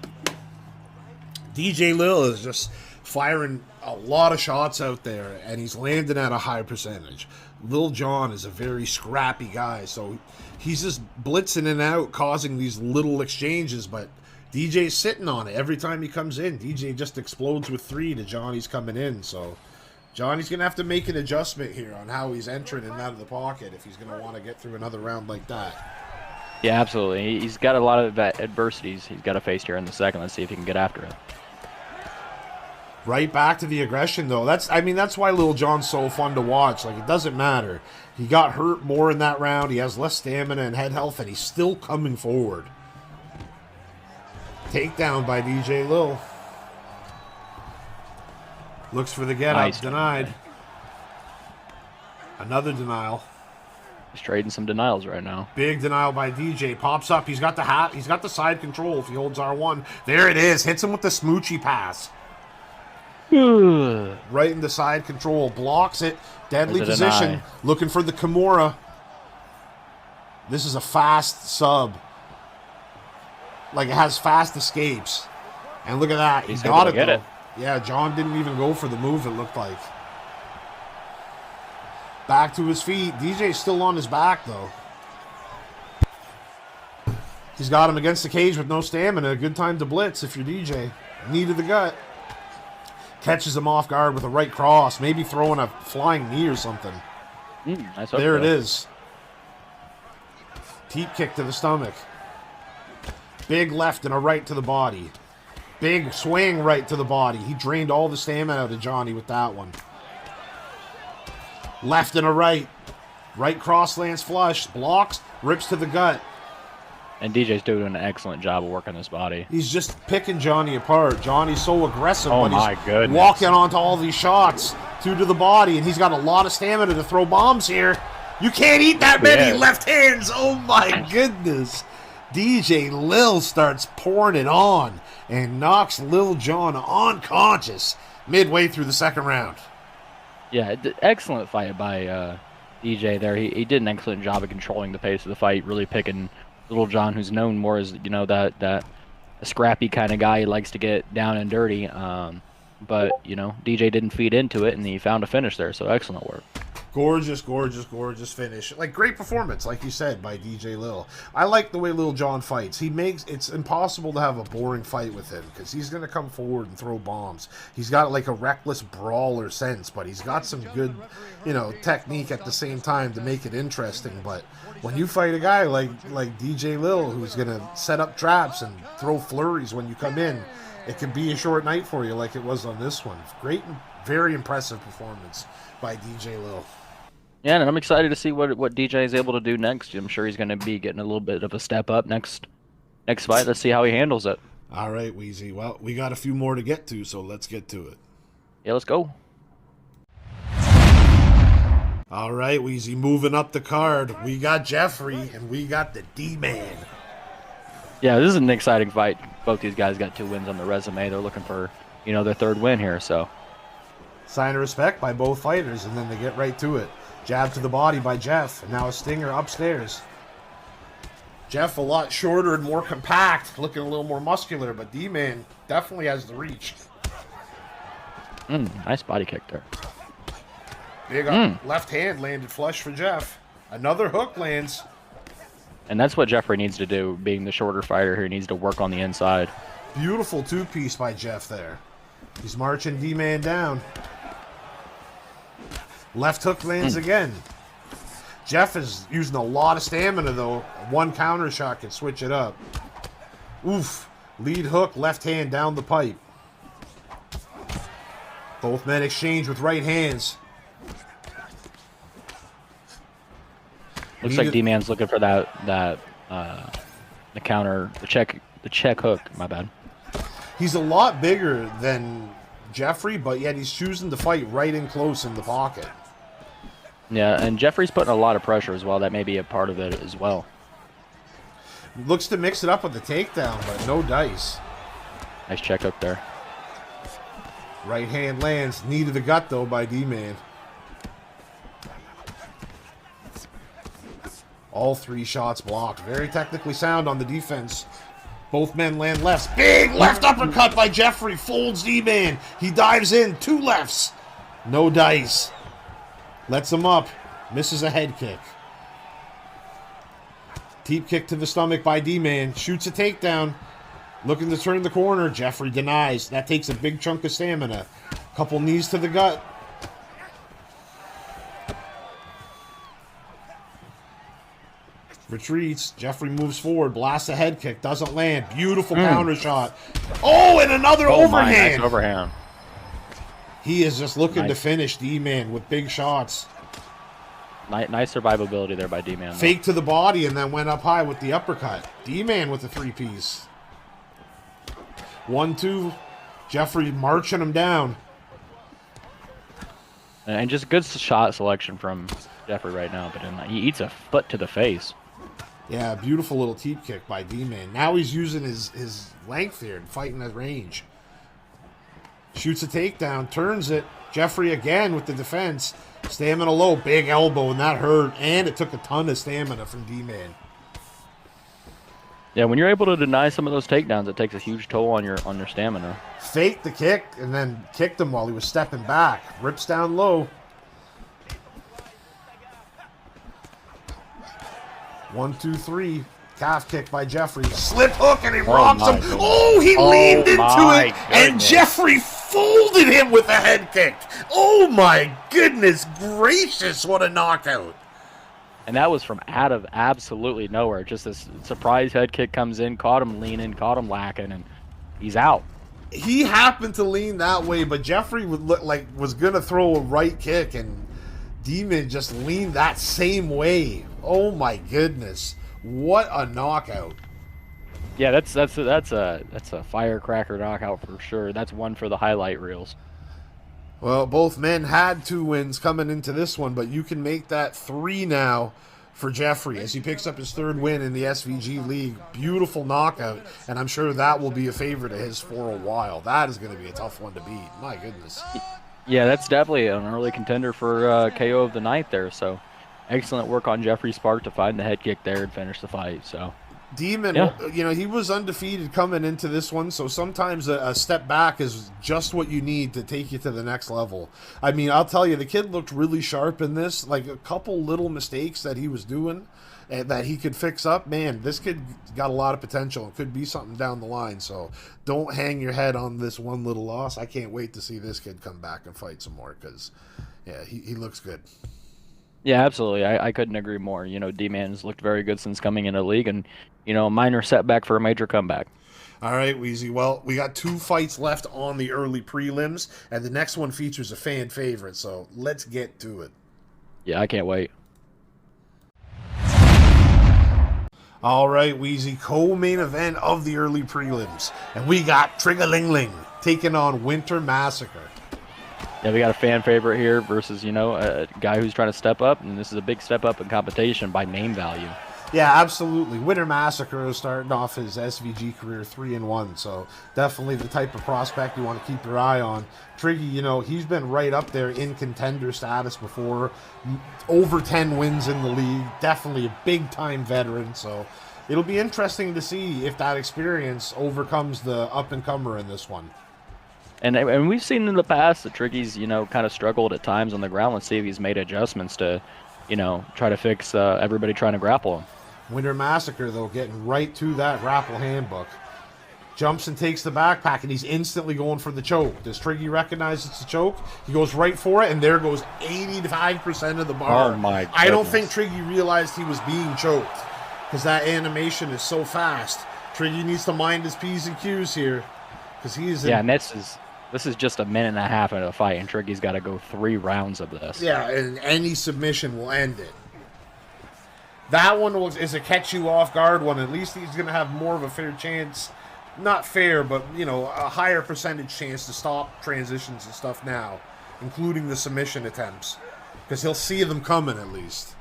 DJ Lil is just firing a lot of shots out there, and he's landing at a high percentage. Lil Jon is a very scrappy guy, so he's just blitzing in and out, causing these little exchanges, but DJ's sitting on it. Every time he comes in, DJ just explodes with 3 to Johnny's coming in, so Johnny's going to have to make an adjustment here on how he's entering and out of the pocket if he's going to want to get through another round like that. yeah, absolutely. He's got a lot of adversities he's got to face here in the second. Let's see if he can get after it. Right back to the aggression, though. That's why Lil Jon's so fun to watch. Like, it doesn't matter. He got hurt more in that round. He has less stamina and head health, and he's still coming forward. Takedown by DJ Lil. Looks for the get-up. Nice. Denied. Another denial. He's trading some denials right now. Big denial by DJ. Pops up. He's got the side control if he holds R1. There it is. Hits him with the smoochy pass. Right in the side control. Blocks it. Deadly position. Looking for the Kimura. This is a fast sub. Like, it has fast escapes. And look at that. He got it, though. Yeah, John didn't even go for the move, it looked like. Back to his feet. DJ's still on his back, though. He's got him against the cage with no stamina. Good time to blitz if you're DJ. Knee to the gut. Catches him off guard with a right cross. Maybe throwing a flying knee or something. Nice there it is. Teep kick to the stomach. Big left and a right to the body. Big swing right to the body. He drained all the stamina out of Johnny with that one. Left and a right. Right cross lands flush. Blocks. Rips to the gut. And DJ's doing an excellent job of working this body. He's just picking Johnny apart. Johnny's so aggressive. Oh, but my he's goodness. walking onto all these shots. 2 to the body. And he's got a lot of stamina to throw bombs here. You can't eat that many left hands. Oh, my goodness. DJ Lil starts pouring it on and knocks Lil Jon unconscious midway through the second round. Yeah, excellent fight by DJ there. He did an excellent job of controlling the pace of the fight, really picking Lil Jon, who's known more as, you know, that scrappy kind of guy. He likes to get down and dirty. But, you know, DJ didn't feed into it, and he found a finish there, so excellent work. Gorgeous, gorgeous, gorgeous finish. Like, great performance, like you said, by DJ Lil. I like the way Lil Jon fights. It's impossible to have a boring fight with him because he's going to come forward and throw bombs. He's got, like, a reckless brawler sense, but he's got some good, you know, technique at the same time to make it interesting. But when you fight a guy like DJ Lil, who's going to set up traps and throw flurries when you come in, it can be a short night for you like it was on this one. Great, very impressive performance by DJ Lil. Yeah, and I'm excited to see what DJ is able to do next. I'm sure he's going to be getting a little bit of a step up next fight. Let's see how he handles it. All right, Weezy. Well, we got a few more to get to, so let's get to it. Yeah, let's go. All right, Wheezy, moving up the card. We got Jeffrey, and we got the D-Man. Yeah, this is an exciting fight. Both these guys got 2 wins on their resume. They're looking for, their 3rd win here. So, sign of respect by both fighters, and then they get right to it. Jab to the body by Jeff, and now a stinger upstairs. Jeff a lot shorter and more compact, looking a little more muscular, but D-Man definitely has the reach. Nice body kick there. Big left hand landed flush for Jeff. Another hook lands. And that's what Jeffrey needs to do, being the shorter fighter here. He needs to work on the inside. Beautiful 2-piece by Jeff there. He's marching D-Man down. Left hook lands again. Jeff is using a lot of stamina, though. One counter shot can switch it up. Oof. Lead hook, left hand down the pipe. Both men exchange with right hands. Looks like D-Man's looking for the counter, the check hook. My bad. He's a lot bigger than Jeffrey, but yet he's choosing to fight right in close in the pocket. Yeah, and Jeffrey's putting a lot of pressure as well. That may be a part of it as well. Looks to mix it up with the takedown, but no dice. Nice check hook there. Right hand lands. Knee to the gut, though, by D-Man. All 3 shots blocked. Very technically sound on the defense. Both men land lefts. Big left uppercut by Jeffrey. Folds D-Man. He dives in. 2 lefts. No dice. Lets him up. Misses a head kick. Deep kick to the stomach by D-Man. Shoots a takedown. Looking to turn the corner. Jeffrey denies. That takes a big chunk of stamina. Couple knees to the gut. Retreats. Jeffrey moves forward. Blasts a head kick. Doesn't land. Beautiful counter shot. Oh, and another overhand. Nice overhand. He is just looking to finish D-Man with big shots. Nice survivability there by D-Man. Fake to the body and then went up high with the uppercut. D-Man with the 3-piece. 1-2. Jeffrey marching him down. And just good shot selection from Jeffrey right now. But he eats a foot to the face. Yeah, beautiful little teep kick by D-Man. Now he's using his length here and fighting at range. Shoots a takedown, turns it. Jeffrey again with the defense. Stamina low, big elbow, and that hurt. And it took a ton of stamina from D-Man. Yeah, when you're able to deny some of those takedowns, it takes a huge toll on your stamina. Faked the kick and then kicked him while he was stepping back. Rips down low. 1, 2, 3. Calf kick by Jeffrey. Slip hook and he rocks him. Goodness. Oh, he leaned into it. Goodness. And Jeffrey folded him with a head kick. Oh my goodness gracious, what a knockout. And that was from out of absolutely nowhere. Just this surprise head kick comes in, caught him leaning, caught him lacking, and he's out. He happened to lean that way, but Jeffrey would look like was going to throw a right kick, and D-Man just leaned that same way. Oh my goodness. What a knockout. Yeah, that's a firecracker knockout for sure. That's one for the highlight reels. Well, both men had 2 wins coming into this one, but you can make that 3 now for Jeffrey as he picks up his 3rd win in the SVG League. Beautiful knockout, and I'm sure that will be a favorite of his for a while. That is going to be a tough one to beat. My goodness. Yeah, that's definitely an early contender for KO of the night there. So excellent work on Jeffrey's part to find the head kick there and finish the fight. So Demon, yeah. He was undefeated coming into this one, so sometimes a step back is just what you need to take you to the next level. I mean, I'll tell you, the kid looked really sharp in this. Like, a couple little mistakes that he was doing and that he could fix up. Man, this kid got a lot of potential. It could be something down the line, so don't hang your head on this one little loss. I can't wait to see this kid come back and fight some more because, yeah, he looks good. Yeah, absolutely. I couldn't agree more. D-Man's looked very good since coming into the league, and, a minor setback for a major comeback. All right, Wheezy. Well, we got 2 fights left on the early prelims, and the next one features a fan favorite, so let's get to it. Yeah, I can't wait. All right, Wheezy, co-main event of the early prelims, and we got Trigger-Ling-Ling taking on Winter Massacre. Yeah, we got a fan favorite here versus, a guy who's trying to step up, and this is a big step up in competition by name value. Yeah, absolutely. Winter Massacre is starting off his SVG career 3-1, so definitely the type of prospect you want to keep your eye on. Triggy, he's been right up there in contender status before. Over 10 wins in the league. Definitely a big-time veteran, so it'll be interesting to see if that experience overcomes the up-and-comer in this one. And we've seen in the past that Triggy's, kind of struggled at times on the ground. Let's see if he's made adjustments to, try to fix everybody trying to grapple him. Winter Massacre, though, getting right to that grapple handbook. Jumps and takes the backpack, and he's instantly going for the choke. Does Triggy recognize it's a choke? He goes right for it, and there goes 85% of the bar. Oh, my goodness. I don't think Triggy realized he was being choked, because that animation is so fast. Triggy needs to mind his P's and Q's here, because he is... Yeah, and this is just a minute and a half into a fight, and Triggy's got to go 3 rounds of this. Yeah, and any submission will end it. That one is a catch you off guard one. At least he's going to have more of a fair chance. Not fair, but, a higher percentage chance to stop transitions and stuff now, including the submission attempts. Because he'll see them coming, at least.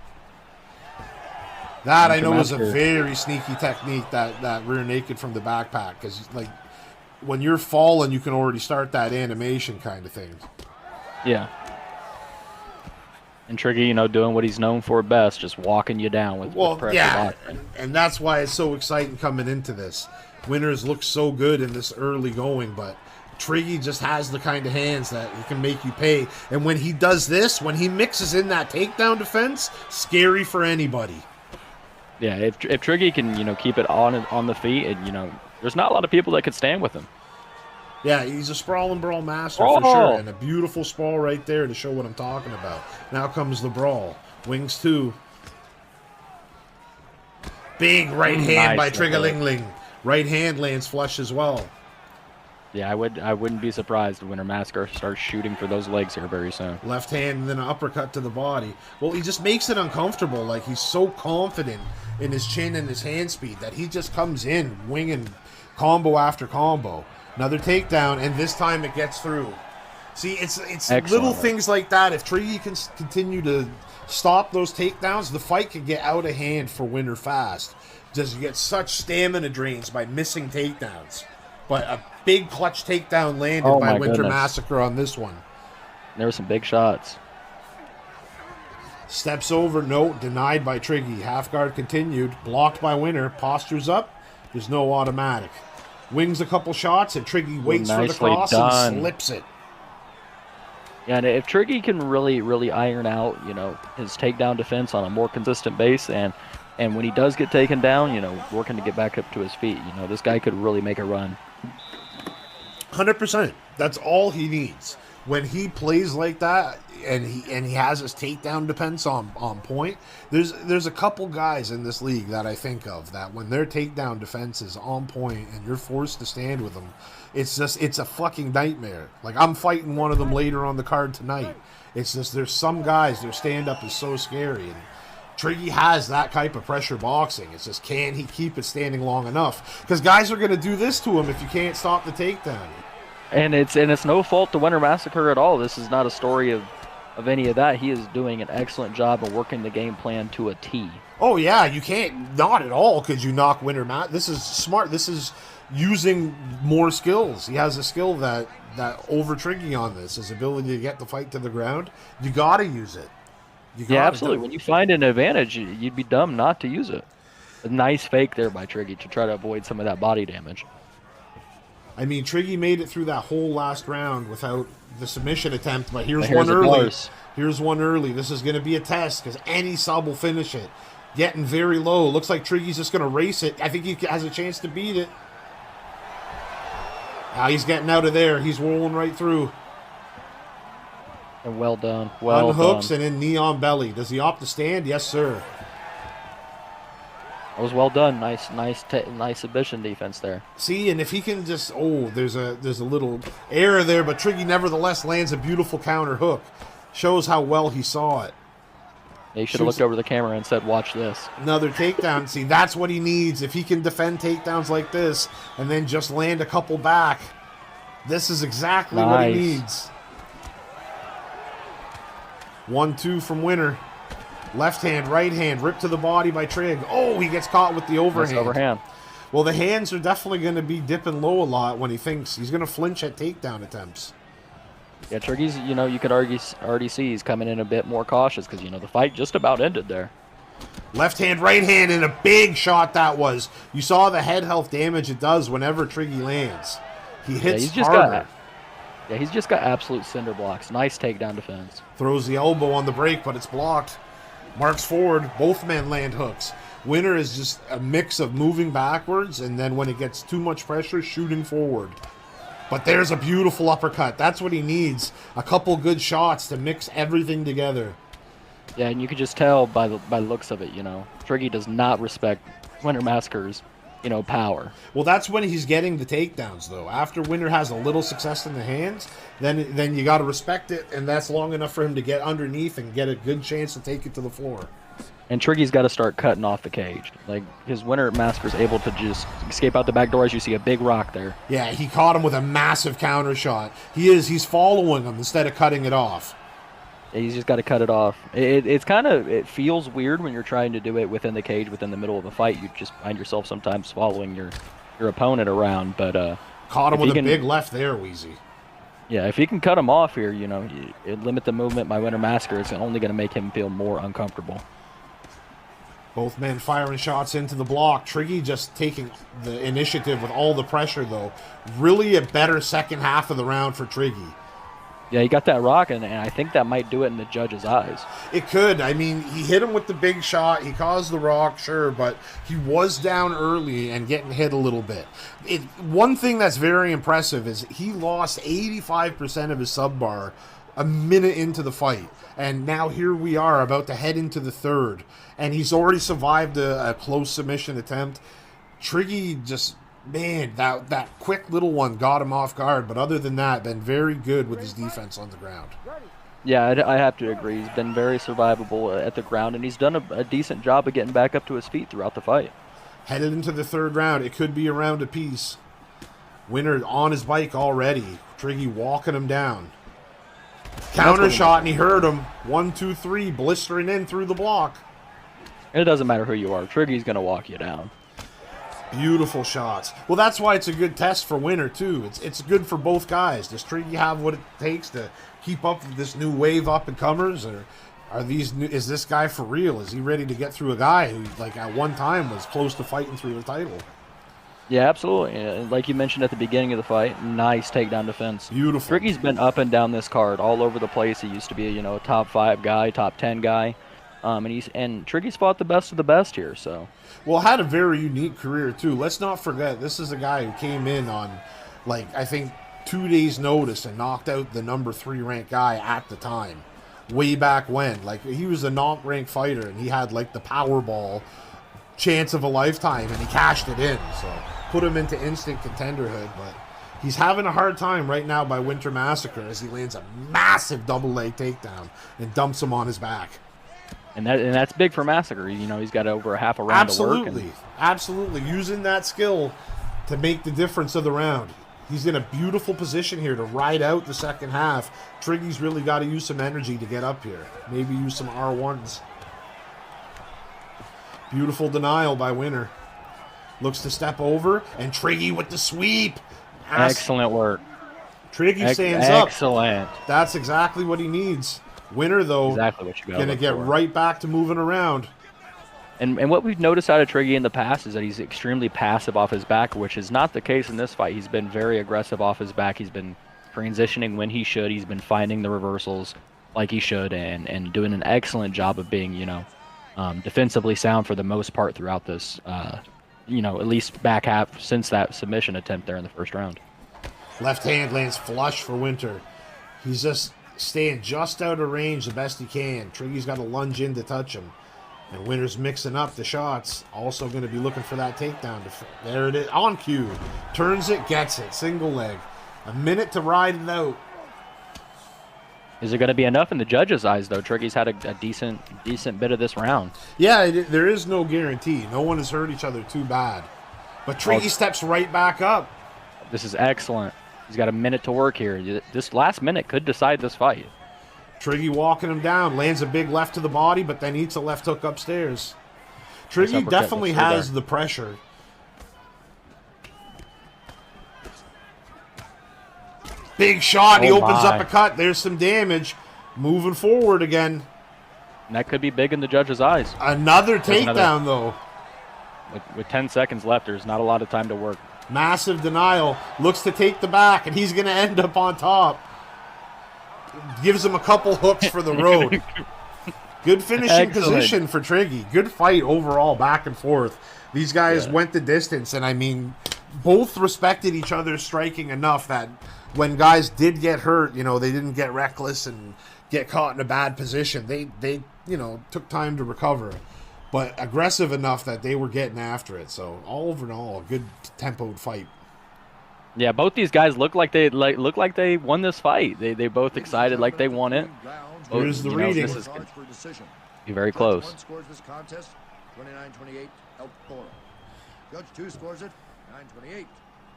That, I know, is a very sneaky technique, that rear naked from the backpack. Because, when you're falling, you can already start that animation kind of thing. Yeah. And Triggy, doing what he's known for best, just walking you down with pressure. Yeah, and that's why it's so exciting coming into this. Winners look so good in this early going, but Triggy just has the kind of hands that he can make you pay. And when he does this, when he mixes in that takedown defense, scary for anybody. Yeah, if Triggy can, keep it on the feet, and, there's not a lot of people that could stand with him. Yeah, he's a sprawl and brawl master for sure. And a beautiful sprawl right there to show what I'm talking about. Now comes the brawl. Wings 2. Big right hand by Triggerlingling. Right hand lands flush as well. Yeah, I wouldn't be surprised if Winter Massacre starts shooting for those legs here very soon. Left hand and then an uppercut to the body. Well, he just makes it uncomfortable. Like, he's so confident in his chin and his hand speed that he just comes in winging combo after combo. Another takedown, and this time it gets through. See, it's little things like that. If Triggy can continue to stop those takedowns, the fight can get out of hand for Winter fast. Just get such stamina drains by missing takedowns. But a big clutch takedown landed by Winter Massacre on this one. There were some big shots. Steps over, no, denied by Triggy. Half guard continued, blocked by Winter, postures up. There's no automatic. Wings a couple shots, and Triggy waits for the cross and slips it. Yeah, and if Triggy can really, really iron out, his takedown defense on a more consistent base, and when he does get taken down, working to get back up to his feet, this guy could really make a run. 100%. That's all he needs. When he plays like that, and he has his takedown defense on point, there's a couple guys in this league that I think of that when their takedown defense is on point and you're forced to stand with them, it's a fucking nightmare. Like, I'm fighting one of them later on the card tonight. It's just, there's some guys, their stand-up is so scary, and Triggy has that type of pressure boxing. It's just, can he keep it standing long enough? Because guys are going to do this to him if you can't stop the takedown. And it's no fault to Winter Massacre at all. This is not a story of any of that. He is doing an excellent job of working the game plan to a T. Oh, yeah, you can't, not at all, because you knock Winter Massacre. This is smart. This is using more skills. He has a skill that over Triggy on this, his ability to get the fight to the ground. You got to use it. Yeah, absolutely. When you find an advantage, you'd be dumb not to use it. A nice fake there by Triggy to try to avoid some of that body damage. I mean, Triggy made it through that whole last round without the submission attempt, but here's one early. Here's one early. This is going to be a test because any sub will finish it. Getting very low. Looks like Triggy's just going to race it. I think he has a chance to beat it. Now he's getting out of there. He's rolling right through. And well done. Well Unhooks done. and in knee on belly. Does he opt to stand? Yes, sir. That was well done. Nice submission defense there. See, and if he can just, there's a little error there, but Triggy nevertheless lands a beautiful counter hook. Shows how well he saw it. Yeah, he should have looked over the camera and said, "Watch this." Another takedown. See, that's what he needs. If he can defend takedowns like this and then just land a couple back, this is exactly what he needs. 1-2 from Winner. Left hand, right hand, ripped to the body by Trig. Oh, he gets caught with the overhand. Nice overhand. Well, the hands are definitely going to be dipping low a lot when he thinks he's going to flinch at takedown attempts. Yeah, Triggy's, you could already see he's coming in a bit more cautious because, the fight just about ended there. Left hand, right hand, and a big shot that was. You saw the head health damage it does whenever Triggy lands. He hits harder. He's just got absolute cinder blocks. Nice takedown defense. Throws the elbow on the break, but it's blocked. Marks forward. Both men land hooks. Winner is just a mix of moving backwards and then when it gets too much pressure, shooting forward. But there's a beautiful uppercut. That's what he needs. A couple good shots to mix everything together. Yeah, and you could just tell by the looks of it, Triggy does not respect Winter Massacre's, power. Well, that's when he's getting the takedowns, though. After Winner has a little success in the hands, then you got to respect it, and that's long enough for him to get underneath and get a good chance to take it to the floor. And Triggy's got to start cutting off the cage. Like, his Winter Massacre's able to just escape out the back door as you see a big rock there. Yeah, he caught him with a massive counter shot. He's following him instead of cutting it off. He's just got to cut it off. It feels weird when you're trying to do it within the cage, within the middle of a fight. You just find yourself sometimes following your opponent around. But caught him with a big left there, Wheezy. Yeah, if he can cut him off here, it limit the movement by Winter Massacre. It's only going to make him feel more uncomfortable. Both men firing shots into the block. Triggy just taking the initiative with all the pressure, though. Really a better second half of the round for Triggy. Yeah, he got that rock, and I think that might do it in the judge's eyes. It could. I mean, he hit him with the big shot. He caused the rock, sure, but he was down early and getting hit a little bit. One thing that's very impressive is he lost 85% of his sub bar a minute into the fight. And now here we are about to head into the third. And he's already survived a close submission attempt. Triggy just... Man, that quick little one got him off guard, but other than that, been very good with his defense on the ground. Yeah, I have to agree. He's been very survivable at the ground, and he's done a decent job of getting back up to his feet throughout the fight. Headed into the third round, it could be a round apiece. Winner on his bike already. Triggy walking him down. Counter shot, and he hurt him. 1, 2, 3, blistering in through the block. And it doesn't matter who you are. Triggy's going to walk you down. Beautiful shots. Well, that's why it's a good test for Winner, too. It's good for both guys. Does Triggy have what it takes to keep up with this new wave up-and-comers? Or is this guy for real? Is he ready to get through a guy who, like, at one time was close to fighting through the title? Yeah, absolutely. Like you mentioned at the beginning of the fight, nice takedown defense. Beautiful. Triggy's been up and down this card all over the place. He used to be a top 5 guy, top 10 guy. And Triggy's fought the best of the best here, so... Well, had a very unique career, too. Let's not forget, this is a guy who came in on, I think 2 days' notice and knocked out the number 3 ranked guy at the time. Way back when. He was a non-ranked fighter, and he had, the Powerball chance of a lifetime, and he cashed it in. So, put him into instant contenderhood, but he's having a hard time right now by Winter Massacre as he lands a massive double leg takedown and dumps him on his back. And that's big for Massacre. He's got over a half a round to work. Absolutely. Using that skill to make the difference of the round. He's in a beautiful position here to ride out the second half. Triggy's really got to use some energy to get up here. Maybe use some R1s. Beautiful denial by Winner. Looks to step over, and Triggy with the sweep. Excellent work. Triggy stands up. Excellent. That's exactly what he needs. Winner, though, going to get right back to moving around. And what we've noticed out of Triggy in the past is that he's extremely passive off his back, which is not the case in this fight. He's been very aggressive off his back. He's been transitioning when he should. He's been finding the reversals like he should and doing an excellent job of being, defensively sound for the most part throughout this, at least back half since that submission attempt there in the first round. Left hand lands flush for Winter. He's just... staying just out of range the best he can. Triggy's got to lunge in to touch him. And Winner's mixing up the shots. Also going to be looking for that takedown. There it is. On cue. Turns it, gets it. Single leg. A minute to ride it out. Is it going to be enough in the judge's eyes, though? Triggy's had a decent bit of this round. Yeah, there is no guarantee. No one has hurt each other too bad. But Triggy steps right back up. This is excellent. He's got a minute to work here. This last minute could decide this fight. Triggy walking him down. Lands a big left to the body, but then eats a left hook upstairs. Triggy definitely has the pressure. Big shot. He opens up a cut. There's some damage. Moving forward again. And that could be big in the judge's eyes. Another takedown, though. With 10 seconds left, there's not a lot of time to work. Massive denial. Looks to take the back, and he's going to end up on top. Gives him a couple hooks for the road. Good finishing position for Triggy. Good fight overall, back and forth. These guys went the distance, and I mean, both respected each other's striking enough that when guys did get hurt, you know, they didn't get reckless and get caught in a bad position. They you know, took time to recover, but aggressive enough that they were getting after it. So all over and all, a good tempoed fight. Yeah, both these guys look like they won this fight. They both excited like they won it. Here's the reading. This is be very close. Judge 1 scores this contest 29-28 El Toro. Judge 2 scores it 9-28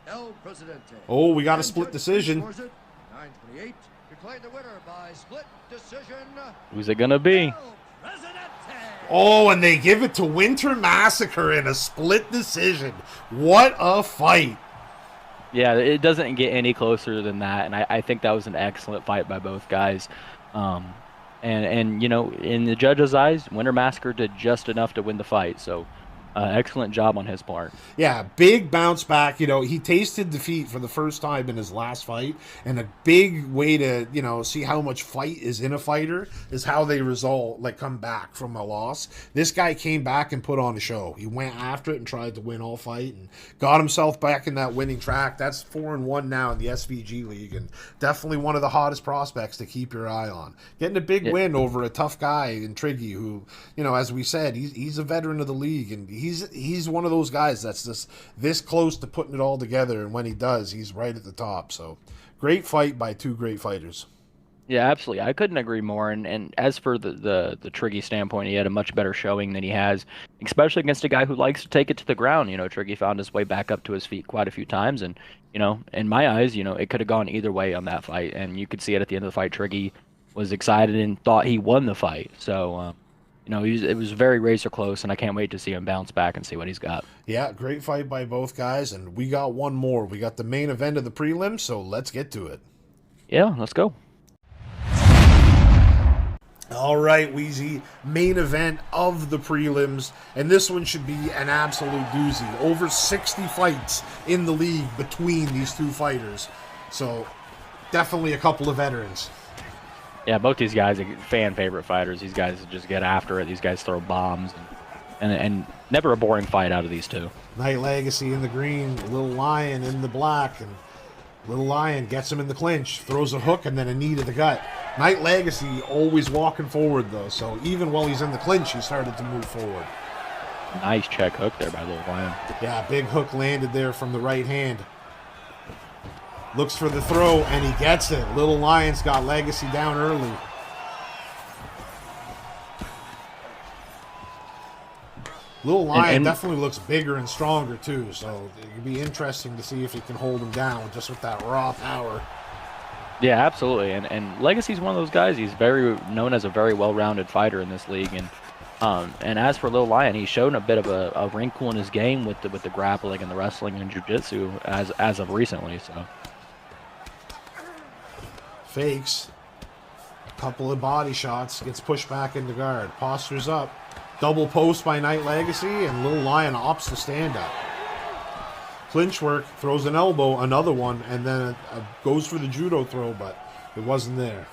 El Presidente. Oh, we got a split decision. 9-28. Declared the winner by split decision. Who's it gonna be? El Presidente. Oh, and they give it to Winter Massacre in a split decision. What a fight. Yeah, it doesn't get any closer than that, and I think that was an excellent fight by both guys. And you know, in the judge's eyes, Winter Massacre did just enough to win the fight. So, excellent job on his part. Yeah, big bounce back. You know, he tasted defeat for the first time in his last fight, and a big way to, you know, see how much fight is in a fighter is how they come back from a loss. This guy came back and put on a show. He went after it and tried to win all fight and got himself back in that winning track. That's 4-1 now in the SVG League, and definitely one of the hottest prospects to keep your eye on. Getting a big win over a tough guy in Triggy, who, you know, as we said, he's a veteran of the league, and he's one of those guys that's just this close to putting it all together, and when he does, he's right at the top. So great fight by two great fighters. Yeah, absolutely. I couldn't agree more. And as for the Triggy standpoint, he had a much better showing than he has, especially against a guy who likes to take it to the ground. You know, Triggy found his way back up to his feet quite a few times, and you know, in my eyes, you know, it could have gone either way on that fight, and you could see it at the end of the fight. Triggy was excited and thought he won the fight. So you know, it was very razor close, and I can't wait to see him bounce back and see what he's got. Yeah, great fight by both guys, and we got one more. We got the main event of the prelims, so let's get to it. Yeah, let's go. All right, Wheezy, main event of the prelims, and this one should be an absolute doozy. Over 60 fights in the league between these two fighters, so definitely a couple of veterans. Yeah, both these guys are fan favorite fighters. These guys just get after it. These guys throw bombs, and never a boring fight out of these two. Night Legacy in the green, Little Lion in the black, and Little Lion gets him in the clinch, throws a hook, and then a knee to the gut. Night Legacy always walking forward, though, so even while he's in the clinch, he started to move forward. Nice check hook there by Little Lion. Yeah, big hook landed there from the right hand. Looks for the throw, and he gets it. Little Lion's got Legacy down early. Little Lion definitely looks bigger and stronger, too, so it'd be interesting to see if he can hold him down just with that raw power. Yeah, absolutely. And Legacy's one of those guys. He's very known as a very well-rounded fighter in this league. And as for Little Lion, he's shown a bit of a wrinkle in his game with the grappling and the wrestling and jiu-jitsu as of recently, so... Fakes. Couple of body shots. Gets pushed back into guard. Postures up. Double post by Night Legacy, and Little Lion opts to stand up. Clinch work. Throws an elbow. Another one. And then goes for the judo throw, but it wasn't there.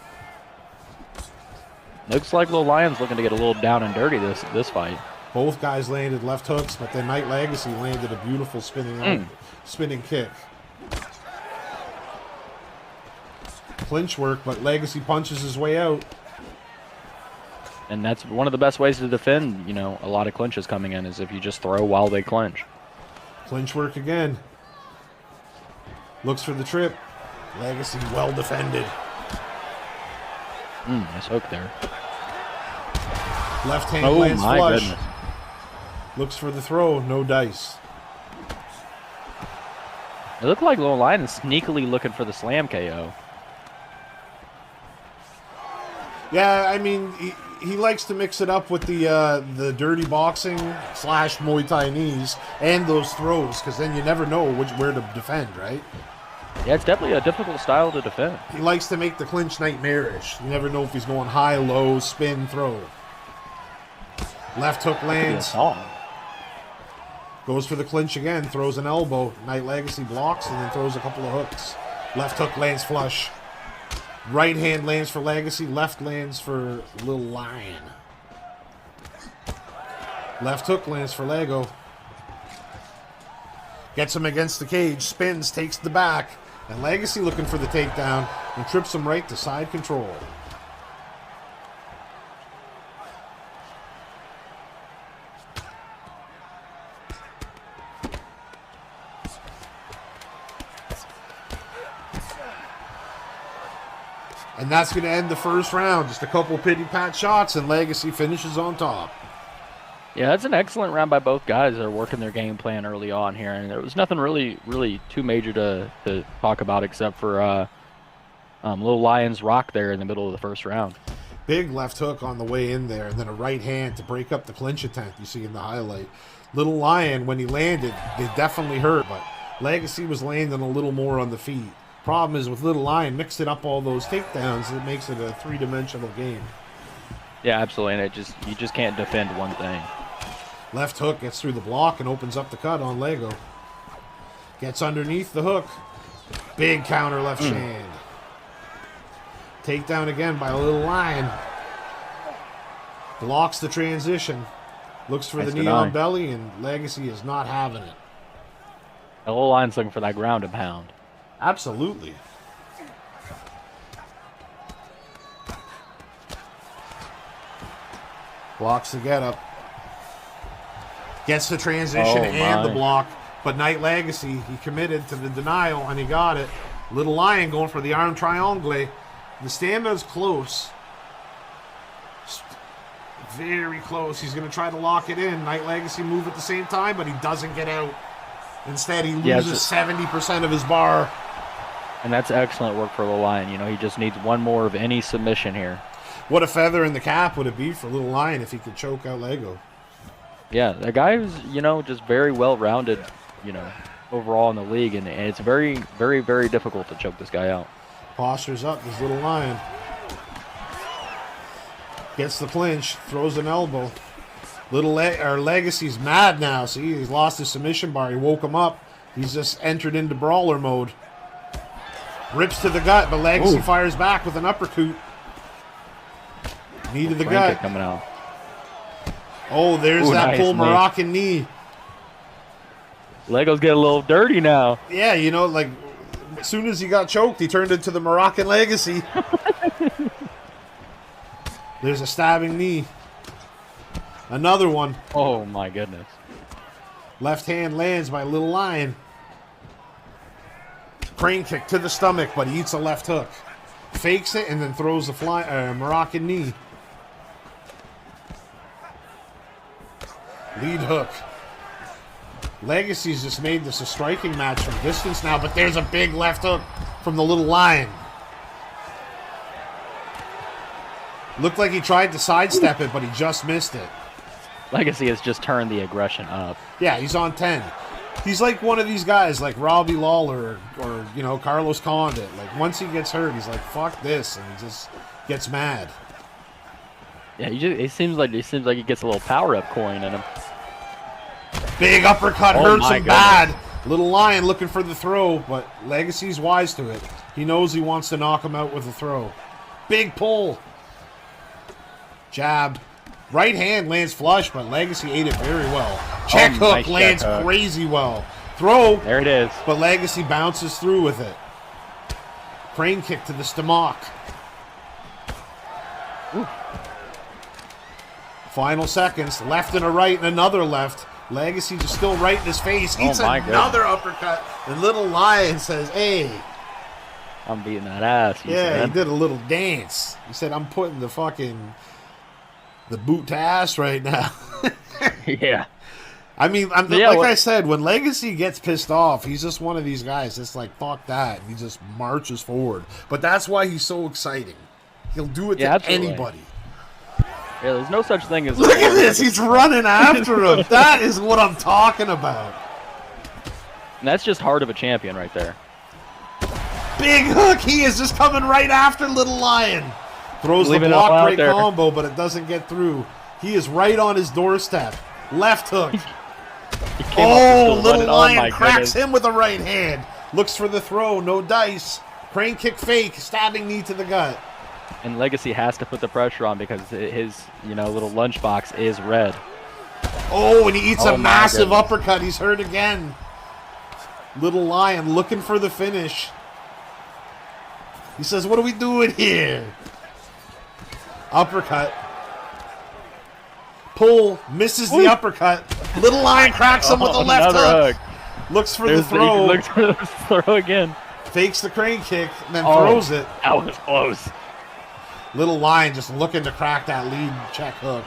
Looks like Little Lion's looking to get a little down and dirty this fight. Both guys landed left hooks, but then Night Legacy landed a beautiful spinning kick. Clinch work, but Legacy punches his way out. And that's one of the best ways to defend, you know, a lot of clinches coming in is if you just throw while they clinch. Clinch work again. Looks for the trip. Legacy well defended. Nice hook there. Left hand lands flush. Goodness. Looks for the throw, no dice. It looked like Little Lion is sneakily looking for the slam KO. Yeah, I mean, he likes to mix it up with the dirty boxing / Muay Thai knees and those throws, because then you never know where to defend, right? Yeah, it's definitely a difficult style to defend. He likes to make the clinch nightmarish. You never know if he's going high, low, spin, throw. Left hook lands. Goes for the clinch again, throws an elbow. Night Legacy blocks and then throws a couple of hooks. Left hook lands flush. Right hand lands for Legacy, left lands for Little Lion. Left hook lands for Lego. Gets him against the cage, spins, takes the back. And Legacy looking for the takedown and trips him right to side control. And that's going to end the first round. Just a couple pity-pat shots, and Legacy finishes on top. Yeah, that's an excellent round by both guys. They're working their game plan early on here, and there was nothing really too major to talk about except for Little Lion's rock there in the middle of the first round. Big left hook on the way in there, and then a right hand to break up the clinch attempt you see in the highlight. Little Lion, when he landed, it definitely hurt, but Legacy was landing a little more on the feet. Problem is with Little Lion, mixing up all those takedowns, it makes it a three-dimensional game. Yeah, absolutely, and you just can't defend one thing. Left hook gets through the block and opens up the cut on Lego. Gets underneath the hook. Big counter left hand. Takedown again by Little Lion. Blocks the transition. Looks for the knee on belly, and Legacy is not having it. The Little Lion's looking for that ground and pound. Absolutely. Blocks the get up. Gets the transition and the block. But Night Legacy, he committed to the denial and he got it. Little Lion going for the arm triangle. The stamina's close. Very close. He's going to try to lock it in. Night Legacy move at the same time, but he doesn't get out. Instead, he loses 70% of his bar. And that's excellent work for Little Lion. You know, he just needs one more of any submission here. What a feather in the cap would it be for Little Lion if he could choke out Lego. Yeah, the guy was, you know, just very well-rounded, you know, overall in the league. And it's very, very, very difficult to choke this guy out. Postures up, this Little Lion. Gets the clinch, throws an elbow. Legacy's mad now. See, he's lost his submission bar. He woke him up. He's just entered into brawler mode. Rips to the gut, but Legacy fires back with an uppercut. Knee to the gut. Coming out. Oh, there's that nice pull knee. Moroccan knee. Lego's getting a little dirty now. Yeah, you know, like, as soon as he got choked, he turned into the Moroccan Legacy. There's a stabbing knee. Another one. Oh, my goodness. Left hand lands by Little Lion. Crane kick to the stomach, but he eats a left hook. Fakes it and then throws a Moroccan knee. Lead hook. Legacy's just made this a striking match from distance now, but there's a big left hook from the Little Lion. Looked like he tried to sidestep it, but he just missed it. Legacy has just turned the aggression up. Yeah, he's on 10. He's like one of these guys, like Robbie Lawler or you know, Carlos Condit. Like, once he gets hurt, he's like, fuck this, and he just gets mad. Yeah, it seems like he gets a little power-up coin in him. Big uppercut hurts him bad. Little Lion looking for the throw, but Legacy's wise to it. He knows he wants to knock him out with a throw. Big pull. Jab. Right hand lands flush, but Legacy ate it very well. Check hook nice lands check hook. crazy well. Throw. There it is. But Legacy bounces through with it. Crane kick to the stomach. Ooh. Final seconds. Left and a right and another left. Legacy just still right in his face. Eats another uppercut. And Little Lion says, hey. I'm beating that ass. He did a little dance. He said, I'm putting the boot to ass right now. Yeah. I mean, I said, when Legacy gets pissed off, he's just one of these guys that's like, fuck that. And he just marches forward. But that's why he's so exciting. He'll do it Yeah, to absolutely. anybody. Yeah, there's no such thing as. Look at this. He's running after him. That is what I'm talking about. And that's just heart of a champion right there. Big hook. He is just coming right after Little Lion. Throws the Leaving it all block out break there. combo, but it doesn't get through. He is right on his doorstep. Left hook. He came Oh, up and still Little running. Lion my cracks goodness. him with a right hand. Looks for the throw. No dice. Crane kick fake. Stabbing knee to the gut. And Legacy has to put the pressure on because his, little lunchbox is red. Oh, and he eats Oh, a my massive goodness. uppercut. He's hurt again. Little Lion looking for the finish. He says, what are we doing here? Uppercut. Pull. Misses the uppercut. Little Lion cracks him with a left Another hook. Looks for the There's throw. Looks for the throw again. Fakes the crane kick and then Oh. throws it. That was close. Little Lion just looking to crack that lead check hook.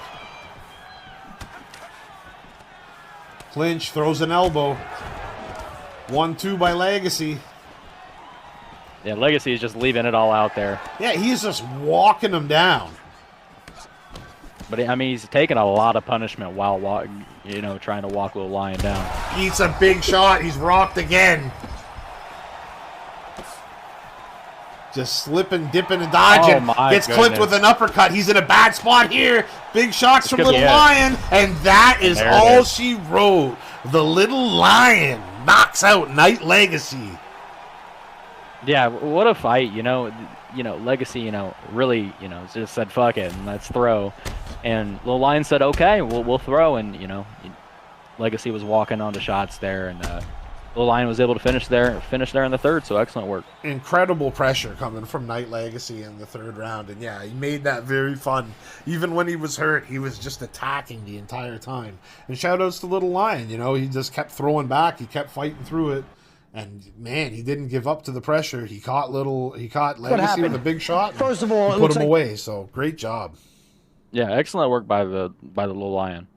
Clinch, throws an elbow. 1-2 by Legacy. Yeah, Legacy is just leaving it all out there. Yeah, he's just walking him down. But he's taking a lot of punishment while trying to walk Little Lion down. Eats a big shot. He's rocked again. Just slipping, dipping, and dodging. Oh, my Gets clipped goodness. with an uppercut. He's in a bad spot here. Big shots from could be Little it. Lion. And that is There it all is. she wrote. The Little Lion knocks out Night Legacy. Yeah, what a fight, Legacy, really, just said fuck it and let's throw. And Lil Lion said, okay, we'll throw. And, Legacy was walking onto shots there. And Lil Lion was able to finish there in the third. So excellent work. Incredible pressure coming from Night Legacy in the third round. And yeah, he made that very fun. Even when he was hurt, he was just attacking the entire time. And shout outs to Little Lion, he just kept throwing back. He kept fighting through it. And man, he didn't give up to the pressure. He caught Legacy with a big shot. First of all, he it put looks him like- away. So great job. Yeah, excellent work by the Lil Lion.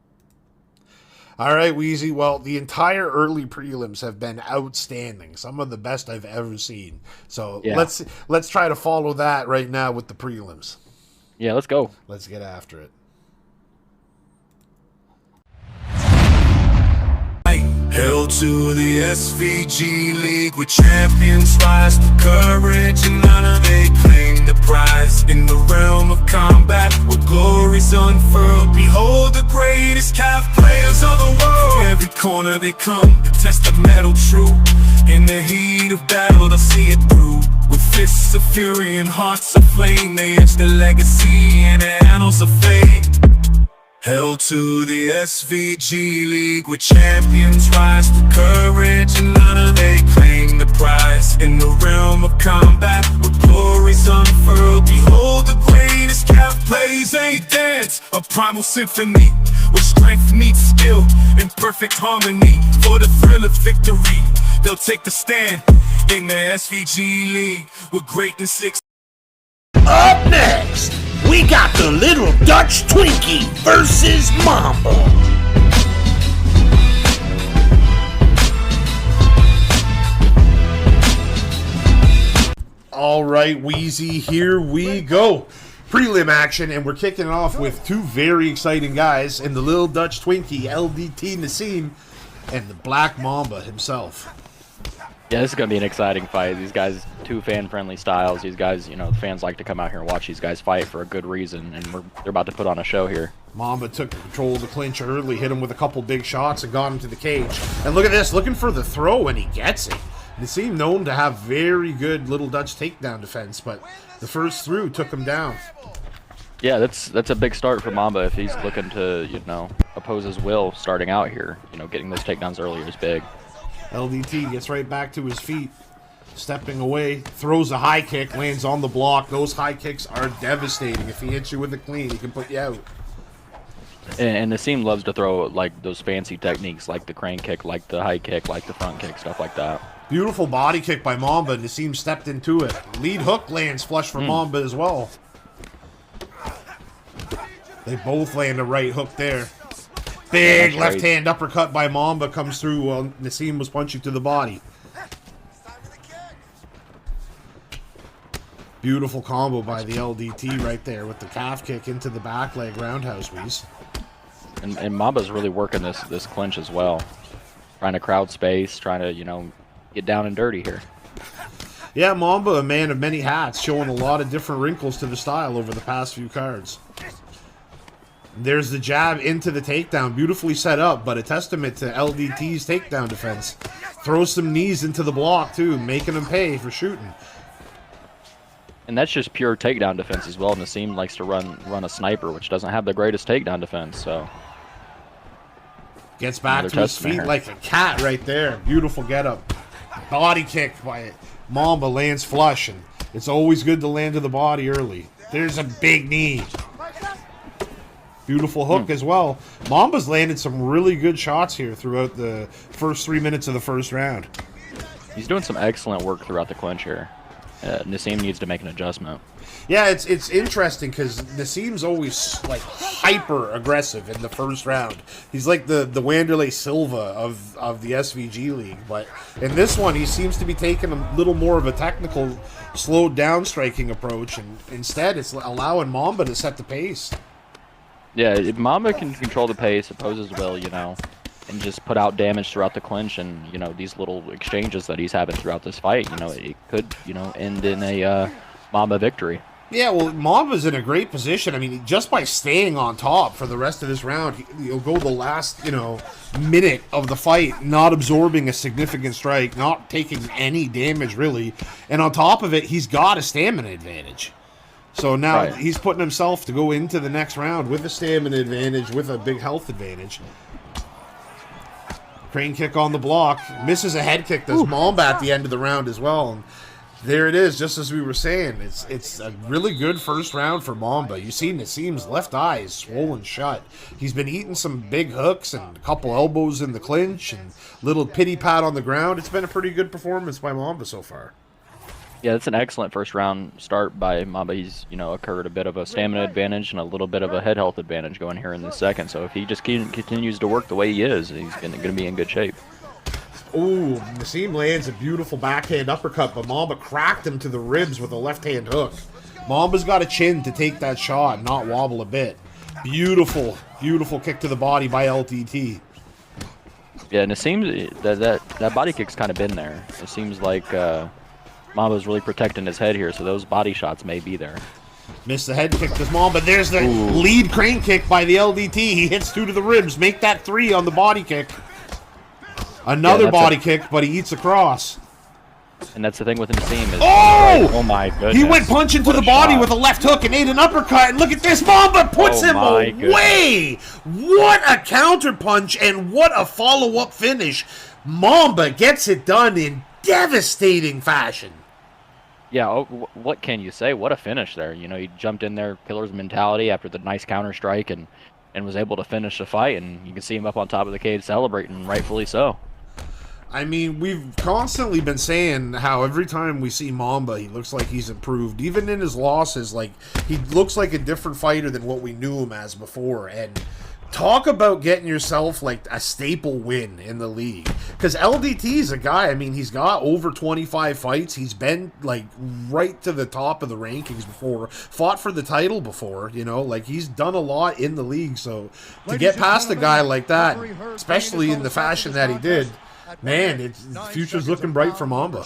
All right, Wheezy. Well, the entire early prelims have been outstanding. Some of the best I've ever seen. So Yeah. let's try to follow that right now with the prelims. Yeah, let's go. Let's get after it. Held to the SVG League with champions rise to courage and honor. They claim the prize in the realm of combat where glory's unfurled. Behold the greatest calf players of the world. Every corner they come to test the metal true. In the heat of battle they'll see it through. With fists of fury and hearts of flame, they etch the legacy in the annals of fame. Held to the SVG League with champions rise to courage and honor. They claim the prize in the realm of combat where glory's unfurled. Behold the greatest calf plays a dance, a primal symphony where strength meets skill in perfect harmony. For the thrill of victory, they'll take the stand in the SVG League with greatness. Up next, we got the Little Dutch Twinkie versus Mamba. All right, Wheezy, here we go. Prelim action, and we're kicking it off with two very exciting guys in the Little Dutch Twinkie, LDT Nassim, and the Black Mamba himself. Yeah, this is going to be an exciting fight. These guys, two fan-friendly styles. These guys, fans like to come out here and watch these guys fight for a good reason, and they're about to put on a show here. Mamba took control of the clinch early, hit him with a couple big shots, and got him to the cage. And look at this, looking for the throw, and he gets it. Nassim known to have very good Little Dutch takedown defense, but the first through took him down. Yeah, that's a big start for Mamba if he's looking to, oppose his will starting out here. Getting those takedowns earlier is big. LDT gets right back to his feet, stepping away, throws a high kick, lands on the block. Those high kicks are devastating. If he hits you with a clean, he can put you out. And Nassim loves to throw like those fancy techniques, like the crane kick, like the high kick, like the front kick, stuff like that. Beautiful body kick by Mamba. Nassim stepped into it. Lead hook lands flush for Mamba as well. They both land a right hook there. Big That's left right. hand uppercut by Mamba comes through while Nassim was punching to the body. Beautiful combo by the LDT right there with the calf kick into the back leg roundhouse wheeze. And Mamba's really working this clinch as well. Trying to crowd space, trying to, you know, get down and dirty here. Yeah, Mamba, a man of many hats, showing a lot of different wrinkles to the style over the past few cards. There's the jab into the takedown, beautifully set up, but a testament to LDT's takedown defense. Throws some knees into the block, too, making him pay for shooting. And that's just pure takedown defense as well. Nassim likes to run a sniper, which doesn't have the greatest takedown defense, so... Gets back to his feet like a cat right there. Beautiful getup. Body kick by Mamba, lands flush, and it's always good to land to the body early. There's a big knee. Beautiful hook as well. Mamba's landed some really good shots here throughout the first 3 minutes of the first round. He's doing some excellent work throughout the clinch here. Nassim needs to make an adjustment. Yeah, it's interesting because Nassim's always like hyper aggressive in the first round. He's like the Wanderlei Silva of the SVG League, but in this one he seems to be taking a little more of a technical, slowed down striking approach, and instead it's allowing Mamba to set the pace. Yeah, if Mamba can control the pace, opposes will, you know, and just put out damage throughout the clinch, and you know these little exchanges that he's having throughout this fight, you know, it could, you know, end in a Mamba victory. Yeah, well, Mamba's in a great position. I mean, just by staying on top for the rest of this round, he'll go the last, you know, minute of the fight, not absorbing a significant strike, not taking any damage, really. And on top of it, he's got a stamina advantage. So now he's putting himself to go into the next round with a stamina advantage, with a big health advantage. Crane kick on the block. Misses a head kick. Does Mamba at the end of the round as well. And there it is, just as we were saying. It's a really good first round for Mamba. You see Nassim's left eye is swollen shut. He's been eating some big hooks and a couple elbows in the clinch and little pity pat on the ground. It's been a pretty good performance by Mamba so far. Yeah, that's an excellent first round start by Mamba. He's, you know, accrued a bit of a stamina advantage and a little bit of a head health advantage going here in the second. So if he just continues to work the way he is, he's going to be in good shape. Ooh, Nassim lands a beautiful backhand uppercut, but Mamba cracked him to the ribs with a left-hand hook. Mamba's got a chin to take that shot, not wobble a bit. Beautiful, beautiful kick to the body by LTT. Yeah, and it seems that body kick's kind of been there. It seems like Mamba's really protecting his head here, so those body shots may be there. Missed the head kick to Mamba. There's the lead crane kick by the LDT. He hits 2 to the ribs. Make that 3 on the body kick. Another body kick, but he eats across. And that's the thing with Nassim is... Oh my goodness. He went punching to the body with a left hook and ate an uppercut. And look at this. Mamba puts him away. What a counter punch and what a follow-up finish. Mamba gets it done in devastating fashion. Yeah, what can you say? What a finish there. You know, he jumped in there, killer's mentality after the nice counter strike and was able to finish the fight. And you can see him up on top of the cage celebrating, rightfully so. I mean, we've constantly been saying how every time we see Mamba, he looks like he's improved. Even in his losses, like, he looks like a different fighter than what we knew him as before. And talk about getting yourself, like, a staple win in the league. Because LDT is a guy, I mean, he's got over 25 fights. He's been, like, right to the top of the rankings before. Fought for the title before, you know. Like, he's done a lot in the league. So, to get past a guy like that, especially in the fashion that he did, man, the future's looking bright for Mamba.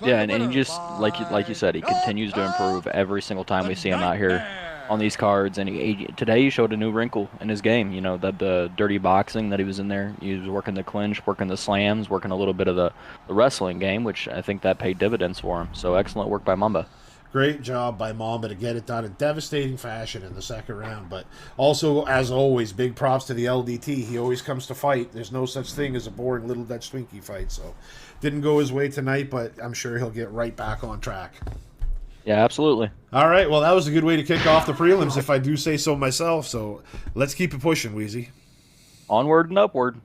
Yeah, and he just, like you said, he continues to improve every single time we see him out here on these cards. And today he showed a new wrinkle in his game. You know, the dirty boxing that he was in there. He was working the clinch, working the slams, working a little bit of the wrestling game, which I think that paid dividends for him. So excellent work by Mamba. Great job by Mamba to get it done in devastating fashion in the second round. But also, as always, big props to the LDT. He always comes to fight. There's no such thing as a boring little Dutch Twinkie fight. So, didn't go his way tonight, but I'm sure he'll get right back on track. Yeah, absolutely. All right, well, that was a good way to kick off the prelims, if I do say so myself. So, let's keep it pushing, Wheezy. Onward and upward.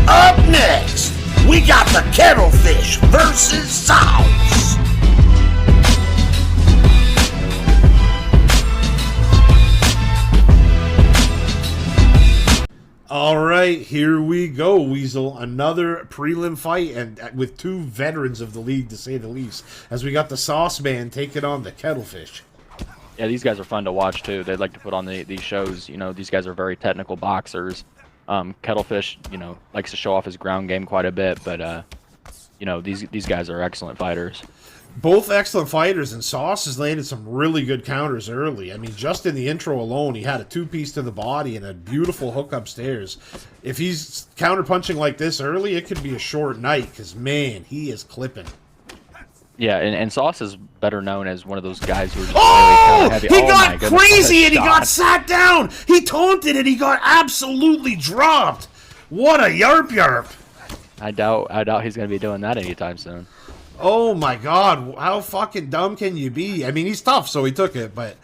Up next, we got the Kettlefish versus Sauce. All right, right, here we go, Weasel. Another prelim fight, and with two veterans of the league, to say the least, as we got the Sauce Man taking on the Kettlefish. Yeah, these guys are fun to watch too. They like to put on these shows. You know, these guys are very technical boxers. Kettlefish, you know, likes to show off his ground game quite a bit, but you know, these guys are excellent fighters. Both excellent fighters, and Sauce has landed some really good counters early. I mean, just in the intro alone, he had a two-piece to the body and a beautiful hook upstairs. If he's counter-punching like this early, it could be a short night, because, man, he is clipping. Yeah, and Sauce is better known as one of those guys who are just Oh! very kind of heavy. He Oh, got my goodness, crazy, and he what a got shot. sat down! He taunted, and he got absolutely dropped! What a yarp! I doubt he's going to be doing that anytime soon. Oh my god, how fucking dumb can you be? I mean, he's tough, so he took it, but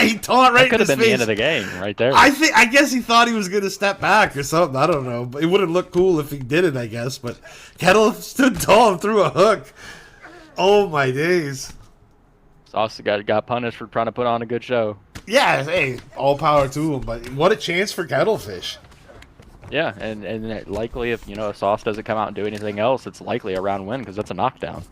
he taunt right That could in his have been face. the end of the game right there. I guess he thought he was gonna step back or something. I don't know, but it wouldn't look cool if he did it, I guess. But Kettle stood tall and threw a hook. Oh my days. Sauce got punished for trying to put on a good show. Yeah, hey, all power to him. But what a chance for Kettlefish. Yeah, and likely if Sauce doesn't come out and do anything else, it's likely a round win because that's a knockdown.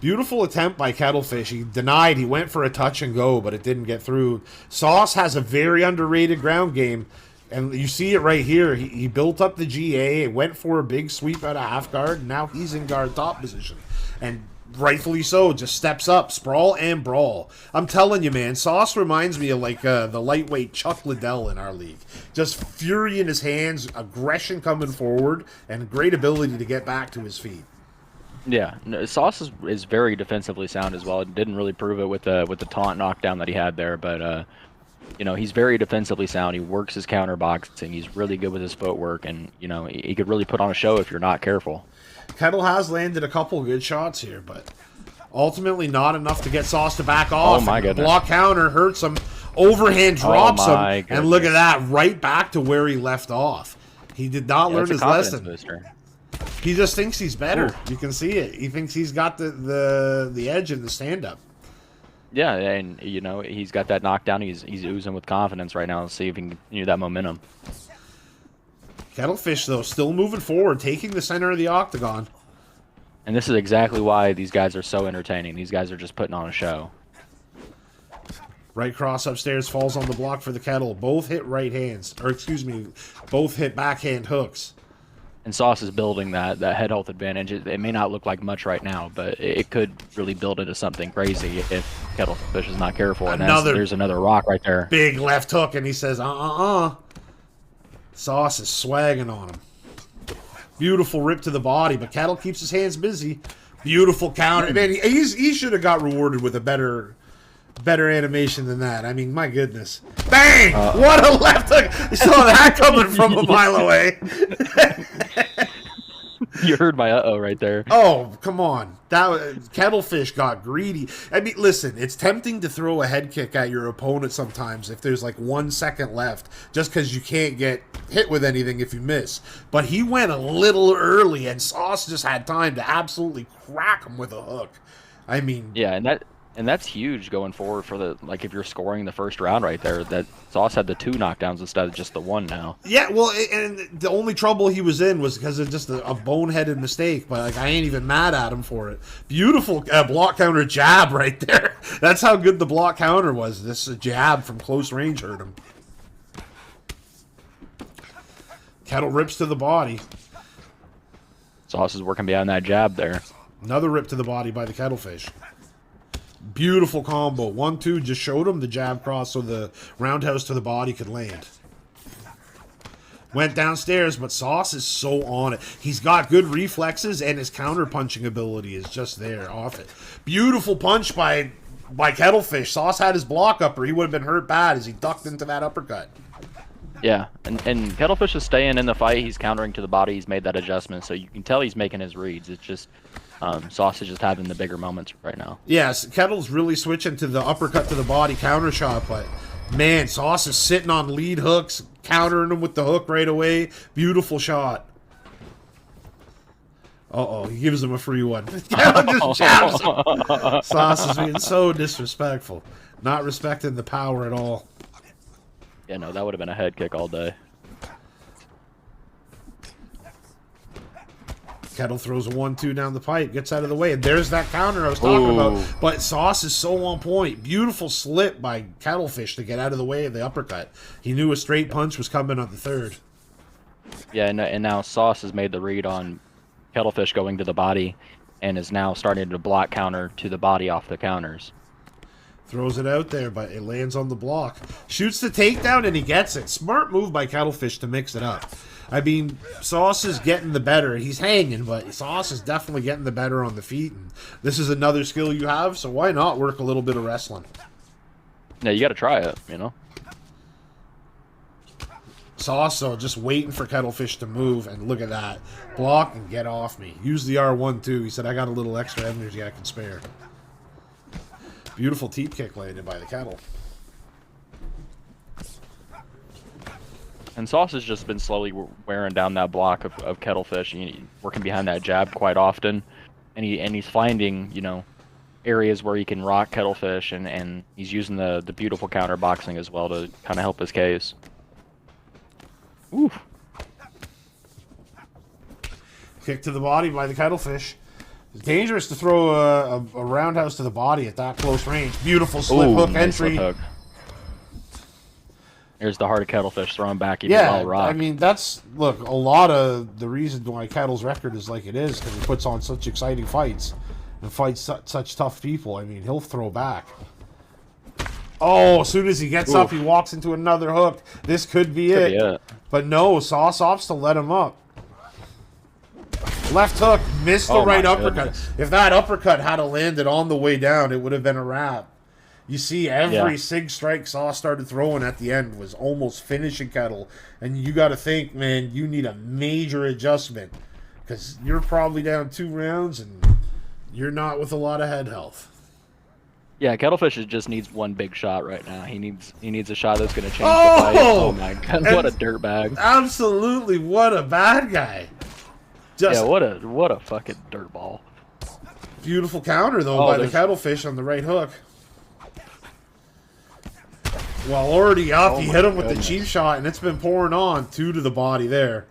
Beautiful attempt by Kettlefish. He denied. He went for a touch and go, but it didn't get through. Sauce has a very underrated ground game, and you see it right here. He built up the GA, went for a big sweep out of half guard, and now he's in guard top position. And rightfully so, just steps up, sprawl and brawl. I'm telling you, man, Sauce reminds me of like the lightweight Chuck Liddell in our league. Just fury in his hands, aggression coming forward, and great ability to get back to his feet. Yeah, Sauce is very defensively sound as well. It didn't really prove it with the taunt knockdown that he had there, but he's very defensively sound. He works his counter boxing. He's really good with his footwork, and he could really put on a show if you're not careful. Kettle has landed a couple good shots here, but ultimately not enough to get Sauce to back off. Oh my goodness! Block counter hurts him. Overhand drops him, and look at that, right back to where he left off. He did not learn his lesson. Booster. He just thinks he's better. Ooh. You can see it. He thinks he's got the edge in the stand-up. Yeah, and he's got that knockdown. He's oozing with confidence right now. Let's see if he can continue that momentum. Kettlefish, though, still moving forward, taking the center of the octagon. And this is exactly why these guys are so entertaining. These guys are just putting on a show. Right cross upstairs, falls on the block for the Kettle. Both hit right hands. Or, excuse me, both hit backhand hooks. And Sauce is building that head health advantage. It may not look like much right now, but it could really build into something crazy if Kettlefish is not careful. And there's another rock right there. Big left hook, and he says, Sauce is swagging on him. Beautiful rip to the body, but Kettle keeps his hands busy. Beautiful counter. Man, he should have got rewarded with a better animation than that. I mean, my goodness. Bang! What a left hook! You saw that coming from a mile away. You heard my uh-oh right there. Oh, come on. Kettlefish got greedy. I mean, listen, it's tempting to throw a head kick at your opponent sometimes if there's like 1 second left, just because you can't get hit with anything if you miss. But he went a little early, and Sauce just had time to absolutely crack him with a hook. I mean... Yeah, and that's huge going forward for if you're scoring the first round right there. That Sauce had the 2 knockdowns insteed of just the 1 now. Yeah, well, and the only trouble he was in was because of just a boneheaded mistake. But I ain't even mad at him for it. Beautiful block counter jab right there. That's how good the block counter was. This jab from close range hurt him. Kettle rips to the body. Sauce is working behind that jab there. Another rip to the body by the Kettlefish. Beautiful combo. 1-2 just showed him the jab cross so the roundhouse to the body could land. Went downstairs, but Sauce is so on it. He's got good reflexes, and his counter-punching ability is just there off it. Beautiful punch by Kettlefish. Sauce had his block upper. He would have been hurt bad as he ducked into that uppercut. Yeah, and Kettlefish is staying in the fight. He's countering to the body. He's made that adjustment, so you can tell he's making his reads. It's just... Sauce is just having the bigger moments right now. Yes, Kettle's really switching to the uppercut to the body counter shot, but man, Sauce is sitting on lead hooks, countering him with the hook right away. Beautiful shot. Uh-oh, he gives him a free one. Kettle just jabs him. Sauce is being so disrespectful. Not respecting the power at all. Yeah, no, that would have been a head kick all day. Kettle throws a 1-2 down the pipe, gets out of the way, and there's that counter I was talking about. But Sauce is so on point. Beautiful slip by Kettlefish to get out of the way of the uppercut. He knew a straight punch was coming on the third. Yeah, and now Sauce has made the read on Kettlefish going to the body and is now starting to block counter to the body off the counters. Throws it out there, but it lands on the block. Shoots the takedown, and he gets it. Smart move by Kettlefish to mix it up. I mean, Sauce is getting the better. He's hanging, but Sauce is definitely getting the better on the feet. And this is another skill you have, so why not work a little bit of wrestling? Yeah, you got to try it, you know? Sauce, though, just waiting for Kettlefish to move, and look at that. Block and get off me. Use the R1, too. He said, I got a little extra energy I can spare. Beautiful teep kick landed by the Kettle. And Sauce has just been slowly wearing down that block of Kettlefish, working behind that jab quite often, and he's finding, you know, areas where he can rock Kettlefish, and he's using the beautiful counter boxing as well to kind of help his case. Oof. Kick to the body by the Kettlefish. It's dangerous to throw a roundhouse to the body at that close range. Beautiful slip hook nice entry. Slip hook. Here's the heart of Kettlefish throwing back. I mean, that's, look, a lot of the reason why Kettle's record is like it is, because he puts on such exciting fights and fights such tough people. I mean, he'll throw back. Oh, as soon as he gets up, he walks into another hook. This could be it. But no, Sauce opts to let him up. Left hook, missed the right uppercut. Goodness. If that uppercut had landed on the way down, it would have been a wrap. You see, every sig strike Sauce started throwing at the end was almost finishing Kettle. And you got to think, man, you need a major adjustment. Because you're probably down 2 rounds, and you're not with a lot of head health. Yeah, Kettlefish just needs one big shot right now. He needs a shot that's going to change the fight. Oh my god, what a dirtbag. Absolutely, what a bad guy. Yeah, what a fucking dirtball. Beautiful counter, though, by the Kettlefish on the right hook. Well, already up, he hit him with the cheap shot, and it's been pouring on. 2 to the body there.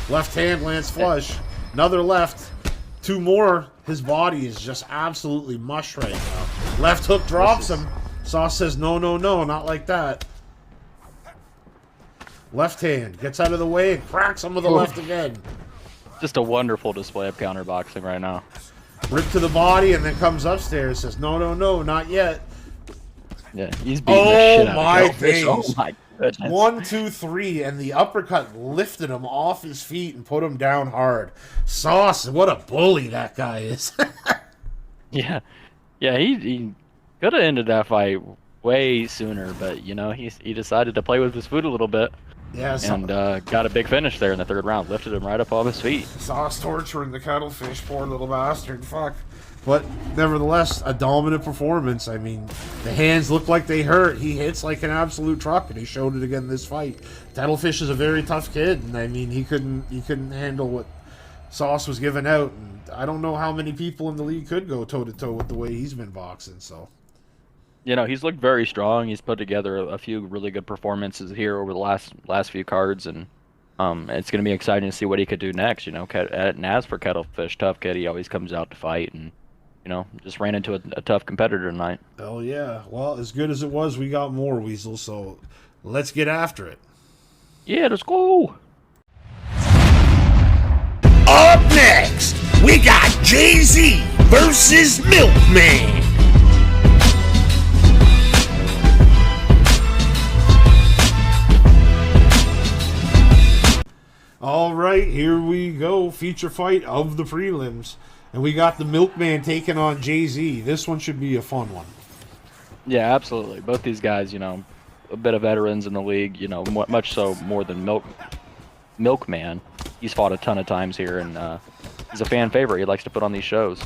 Left hand lands flush. Another left. 2 more. His body is just absolutely mush right now. Left hook drops him. Sauce says, no, no, no, not like that. Left hand. Gets out of the way and cracks him with the left again. Just a wonderful display of counterboxing right now. Rip to the body and then comes upstairs. Says, no, no, no, not yet. Yeah, he's beating the shit out of Kettlefish. Oh my goodness. 1, 2, 3, and the uppercut lifted him off his feet and put him down hard. Sauce, what a bully that guy is. Yeah, he could have ended that fight way sooner, but you know he decided to play with his foot a little bit. Yeah, and got a big finish there in the 3rd round. Lifted him right up off his feet. Sauce torturing the Kettlefish, poor little bastard. Fuck. But nevertheless, a dominant performance. I mean, the hands look like they hurt. He hits like an absolute truck, and he showed it again this fight. Kettlefish is a very tough kid, and I mean, he couldn't handle what Sauce was giving out. And I don't know how many people in the league could go toe to toe with the way he's been boxing. So, you know, he's looked very strong. He's put together a few really good performances here over the last few cards, and it's going to be exciting to see what he could do next. You know, and as for Kettlefish, tough kid, he always comes out to fight, and you know, just ran into a tough competitor tonight. Hell yeah. Well, as good as it was, we got more, Weasel, so let's get after it. Yeah, let's go. Up next, we got Jay-Z versus Milkman. All right, here we go. Feature fight of the prelims. And we got the Milkman taking on Jay-Z. This one should be a fun one. Yeah, absolutely. Both these guys, you know, a bit of veterans in the league, you know, much so more than Milkman. He's fought a ton of times here, and he's a fan favorite. He likes to put on these shows.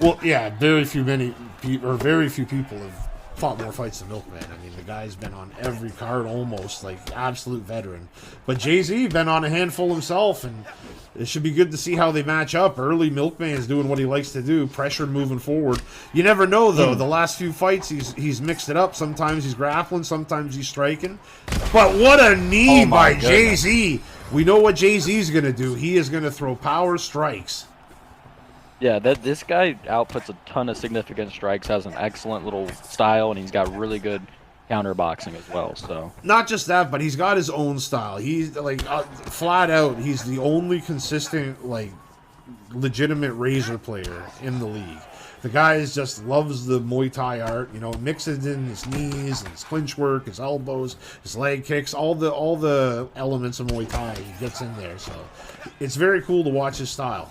Well, yeah, very few people have fought more fights than Milkman. I mean, the guy's been on every card almost, like absolute veteran. But Jay-Z been on a handful himself, and It should be good to see how they match up. Early, Milkman's doing what he likes to do, pressure moving forward. You never know, though. The last few fights, he's mixed it up. Sometimes he's grappling, sometimes he's striking. But what a knee by Jay-Z. We know what Jay-Z's going to do. He is going to throw power strikes. Yeah, this guy outputs a ton of significant strikes, has an excellent little style, and he's got really good counter boxing as well. So not just that, but he's got his own style. He's like flat out, he's the only consistent, like, legitimate Razor player in the league. The guy just loves the Muay Thai art, you know, mixes in his knees, his clinch work, his elbows, his leg kicks, all the elements of Muay Thai he gets in there. So it's very cool to watch his style.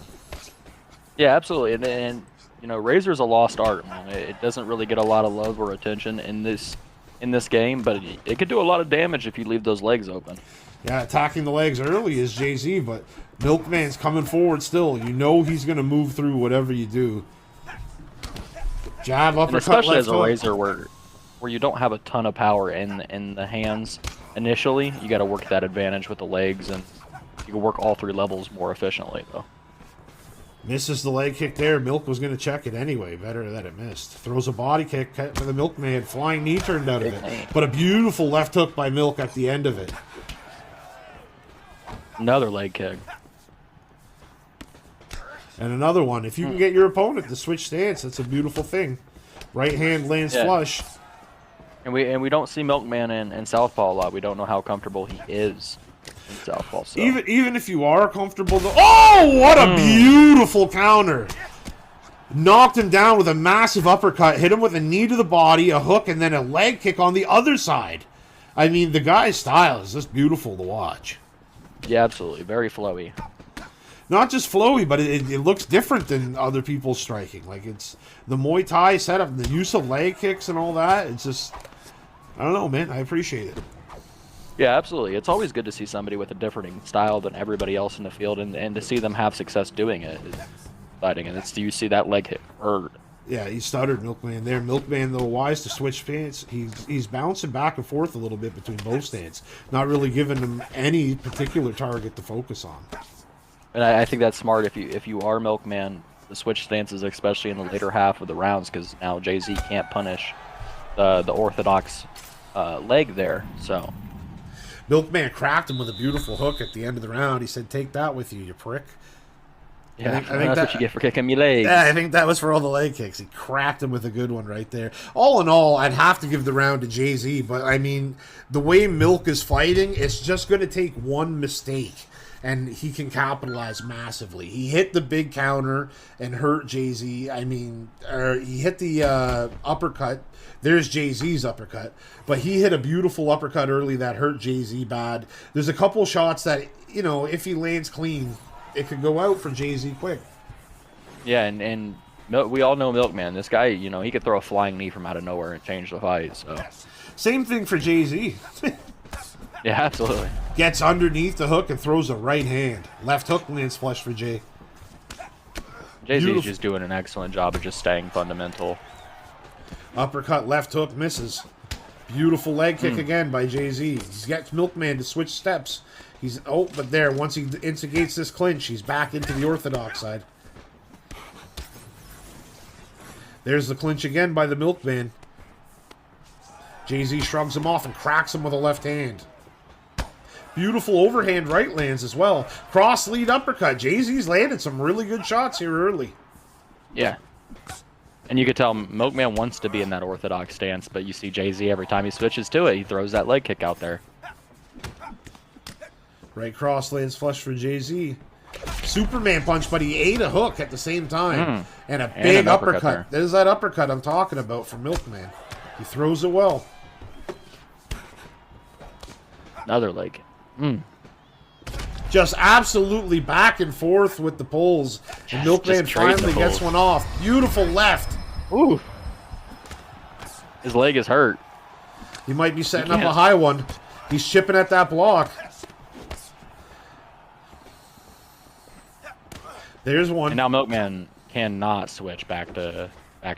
yeah, absolutely. And you know, Razor's a lost art, man. It doesn't really get a lot of love or attention in this game, but it could do a lot of damage if you leave those legs open. Yeah, attacking the legs early is Jay-Z, but Milkman's coming forward still. You know he's going to move through whatever you do. Jab, uppercut, and especially left as a hook. Razor where you don't have a ton of power in the hands initially, you got to work that advantage with the legs, and you can work all 3 levels more efficiently, though. Misses the leg kick there. Milk was going to check it anyway. Better that it missed. Throws a body kick for the Milkman. Flying knee turned out of it. But a beautiful left hook by Milk at the end of it. Another leg kick. And another one. If you can get your opponent to switch stance, that's a beautiful thing. Right hand lands flush. And we don't see Milkman in Southpaw a lot. We don't know how comfortable he is in Southpaw. So. Even if you are comfortable, though. Oh, what a beautiful counter! Knocked him down with a massive uppercut. Hit him with a knee to the body, a hook, and then a leg kick on the other side. I mean, the guy's style is just beautiful to watch. Yeah, absolutely. Very flowy. Not just flowy, but it looks different than other people's striking. Like, it's the Muay Thai setup, the use of leg kicks and all that. It's just, I don't know, man. I appreciate it. Yeah, absolutely. It's always good to see somebody with a different style than everybody else in the field, and to see them have success doing it is exciting. And it's you see that leg hit hurt. Yeah, he stuttered, Milkman there. Milkman, though, wise to switch stance. He's bouncing back and forth a little bit between both stance, not really giving him any particular target to focus on. And I think that's smart if you are Milkman, to switch stances, especially in the later half of the rounds, because now Jay-Z can't punish the orthodox leg there. So Milkman cracked him with a beautiful hook at the end of the round. He said, "Take that with you, you prick." yeah, I think that's what you get for kicking me legs. Yeah, I think that was for all the leg kicks. He cracked him with a good one right there. All in all, I'd have to give the round to Jay-Z, but I mean, the way Milk is fighting, it's just going to take one mistake, and he can capitalize massively. He hit the big counter and hurt Jay-Z. I mean, he hit the uppercut. There's Jay-Z's uppercut. But he hit a beautiful uppercut early that hurt Jay-Z bad. There's a couple shots that, you know, if he lands clean, it could go out for Jay-Z quick. Yeah, and we all know Milkman. This guy, you know, he could throw a flying knee from out of nowhere and change the fight. So Same thing for Jay-Z. yeah, absolutely. Gets underneath the hook and throws a right hand. Left hook lands flush for Jay. Jay-Z's just doing an excellent job of just staying fundamental. Uppercut, left hook, misses. Beautiful leg kick again by Jay-Z. He gets Milkman to switch steps. But there, once he instigates this clinch, he's back into the orthodox side. There's the clinch again by the Milkman. Jay-Z shrugs him off and cracks him with a left hand. Beautiful overhand right lands as well. Cross lead uppercut. Jay-Z's landed some really good shots here early. Yeah. And you could tell Milkman wants to be in that orthodox stance, but you see Jay-Z every time he switches to it, he throws that leg kick out there. Right cross lands flush for Jay-Z. Superman punch, but he ate a hook at the same time. And a big uppercut. There's that uppercut I'm talking about for Milkman. He throws it well. Another leg. Just absolutely back and forth with the pulls. And Milkman finally gets one off. Beautiful left. Ooh. His leg is hurt. He might be setting up a high one. He's chipping at that block. There's one. And now Milkman cannot switch back to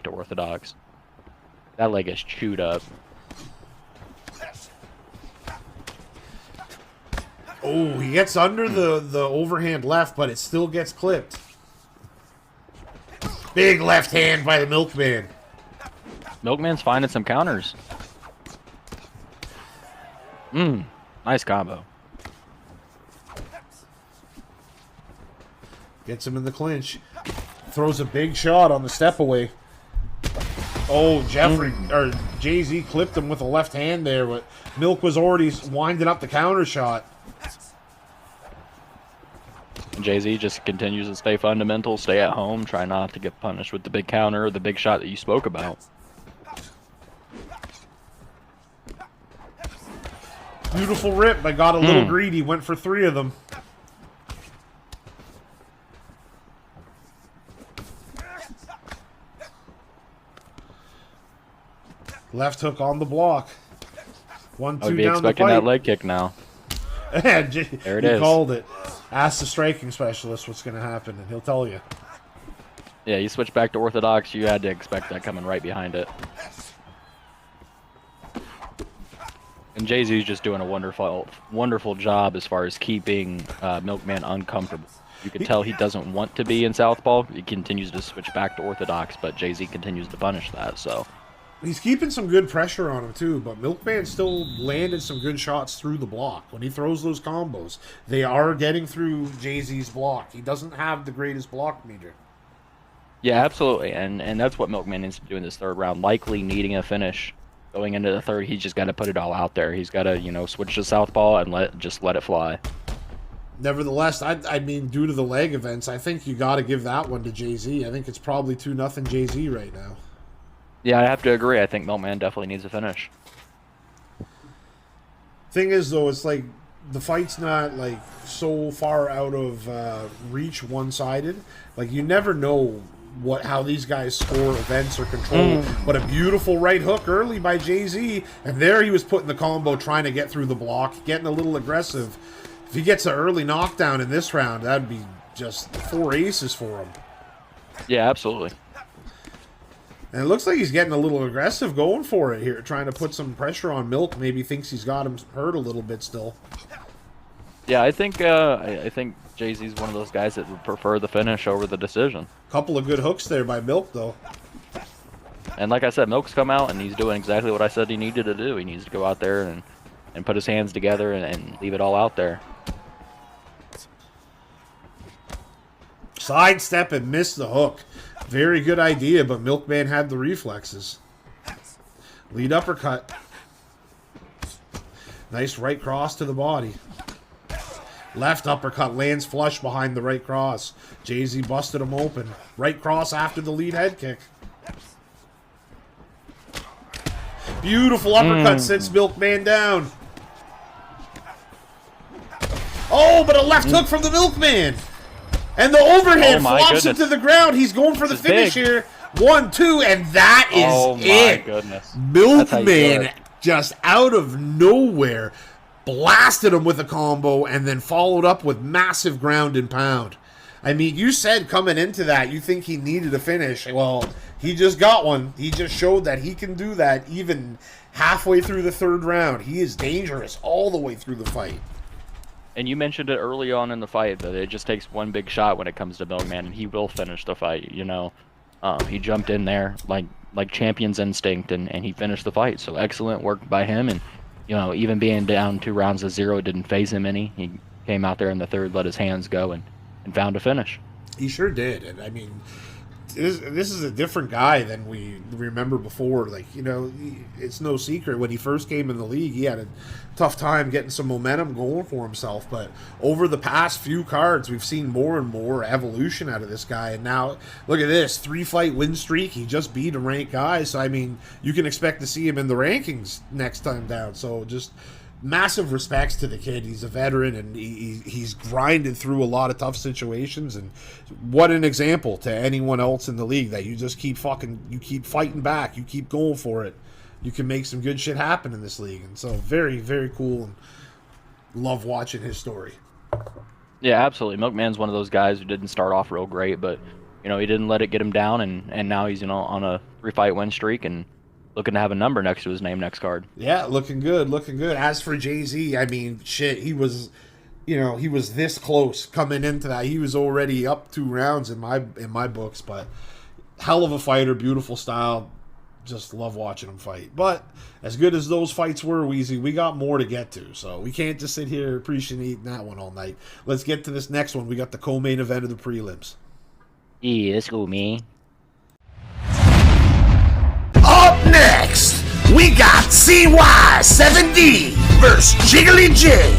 orthodox. That leg is chewed up. Oh, Oh, he gets under the overhand left, but it still gets clipped. Big left hand by the Milkman. Milkman's finding some counters. Nice combo. Gets him in the clinch. Throws a big shot on the step away. Oh, or Jay-Z clipped him with a left hand there, but Milk was already winding up the counter shot. And Jay-Z just continues to stay fundamental, stay at home, try not to get punished with the big counter or the big shot that you spoke about. Beautiful rip. I got a little greedy. Went for 3 of them. Left hook on the block. 1-2 I'd be down the expecting pipe. that leg kick now. There it he is. called it. Ask the striking specialist what's going to happen, and he'll tell you. Yeah, you switch back to orthodox, you had to expect that coming right behind it. And Jay-Z's just doing a wonderful job as far as keeping Milkman uncomfortable. You can tell he doesn't want to be in southpaw. He continues to switch back to orthodox, but Jay-Z continues to punish that. So he's keeping some good pressure on him too, but Milkman still landed some good shots through the block. When he throws those combos, they are getting through Jay-Z's block. He doesn't have the greatest block meter. yeah, absolutely, and that's what Milkman needs to do in this third round. Likely needing a finish. Going into the third, he's just got to put it all out there. He's got to, switch to southpaw and let it fly. Nevertheless, I mean, due to the leg events, I think you got to give that one to Jay-Z. I think it's probably 2-0 Jay-Z right now. Yeah, I have to agree. I think Milkman definitely needs a finish. Thing is, though, it's like the fight's not like so far out of reach one-sided. Like, you never know how these guys score events or control. But a beautiful right hook early by Jay-Z, and there he was putting the combo, trying to get through the block, getting a little aggressive. If he gets an early knockdown in this round, that'd be just 4 aces for him. Yeah, absolutely. And it looks like he's getting a little aggressive going for it here, trying to put some pressure on Milk. Maybe thinks he's got him hurt a little bit still. Yeah, I think Jay-Z's one of those guys that would prefer the finish over the decision. Couple of good hooks there by Milk, though. And like I said, Milk's come out and he's doing exactly what I said he needed to do. He needs to go out there and put his hands together and leave it all out there. Sidestep and missed the hook. Very good idea, but Milkman had the reflexes. Lead uppercut. Nice right cross to the body. Left uppercut lands flush behind the right cross. Jay-Z busted him open. Right cross after the lead head kick. Beautiful uppercut sits Milkman down. Oh, but a left hook from the Milkman. And the overhand flops him to the ground. He's going for the finish here. 1, 2, and that is it. Goodness. Milkman just out of nowhere blasted him with a combo and then followed up with massive ground and pound. I mean, you said coming into that you think he needed a finish. Well, he just got one. He just showed that he can do that even halfway through the third round. He is dangerous all the way through the fight. And you mentioned it early on in the fight that it just takes one big shot when it comes to Milkman, and he will finish the fight. He jumped in there like champion's instinct, and he finished the fight. So excellent work by him, and even being down 2 rounds to 0 didn't faze him any. He came out there in the third, let his hands go, and found a finish. He sure did. And I mean, this is a different guy than we remember before. Like, it's no secret when he first came in the league, he had a tough time getting some momentum going for himself. But over the past few cards, we've seen more and more evolution out of this guy. And now, look at this 3-fight win streak. He just beat a ranked guy. So, I mean, you can expect to see him in the rankings next time down. So, just massive respects to the kid. He's a veteran, and he's grinded through a lot of tough situations. And what an example to anyone else in the league that you just keep fighting back. You keep going for it. You can make some good shit happen in this league. And so very, very cool, and love watching his story. Yeah, absolutely. Milkman's one of those guys who didn't start off real great, but he didn't let it get him down, and now he's on a 3-fight win streak and looking to have a number next to his name next card. Yeah, looking good, looking good. As for Jay-Z, I mean, shit, he was you know, he was this close coming into that. He was already up 2 rounds in my books, but hell of a fighter, beautiful style. Just love watching him fight. But as good as those fights were, Weezy, we got more to get to. So we can't just sit here appreciating that one all night. Let's get to this next one. We got the co-main event of the prelims. Yeah, let's go, man. Up next, we got CY7D versus Jiggly J.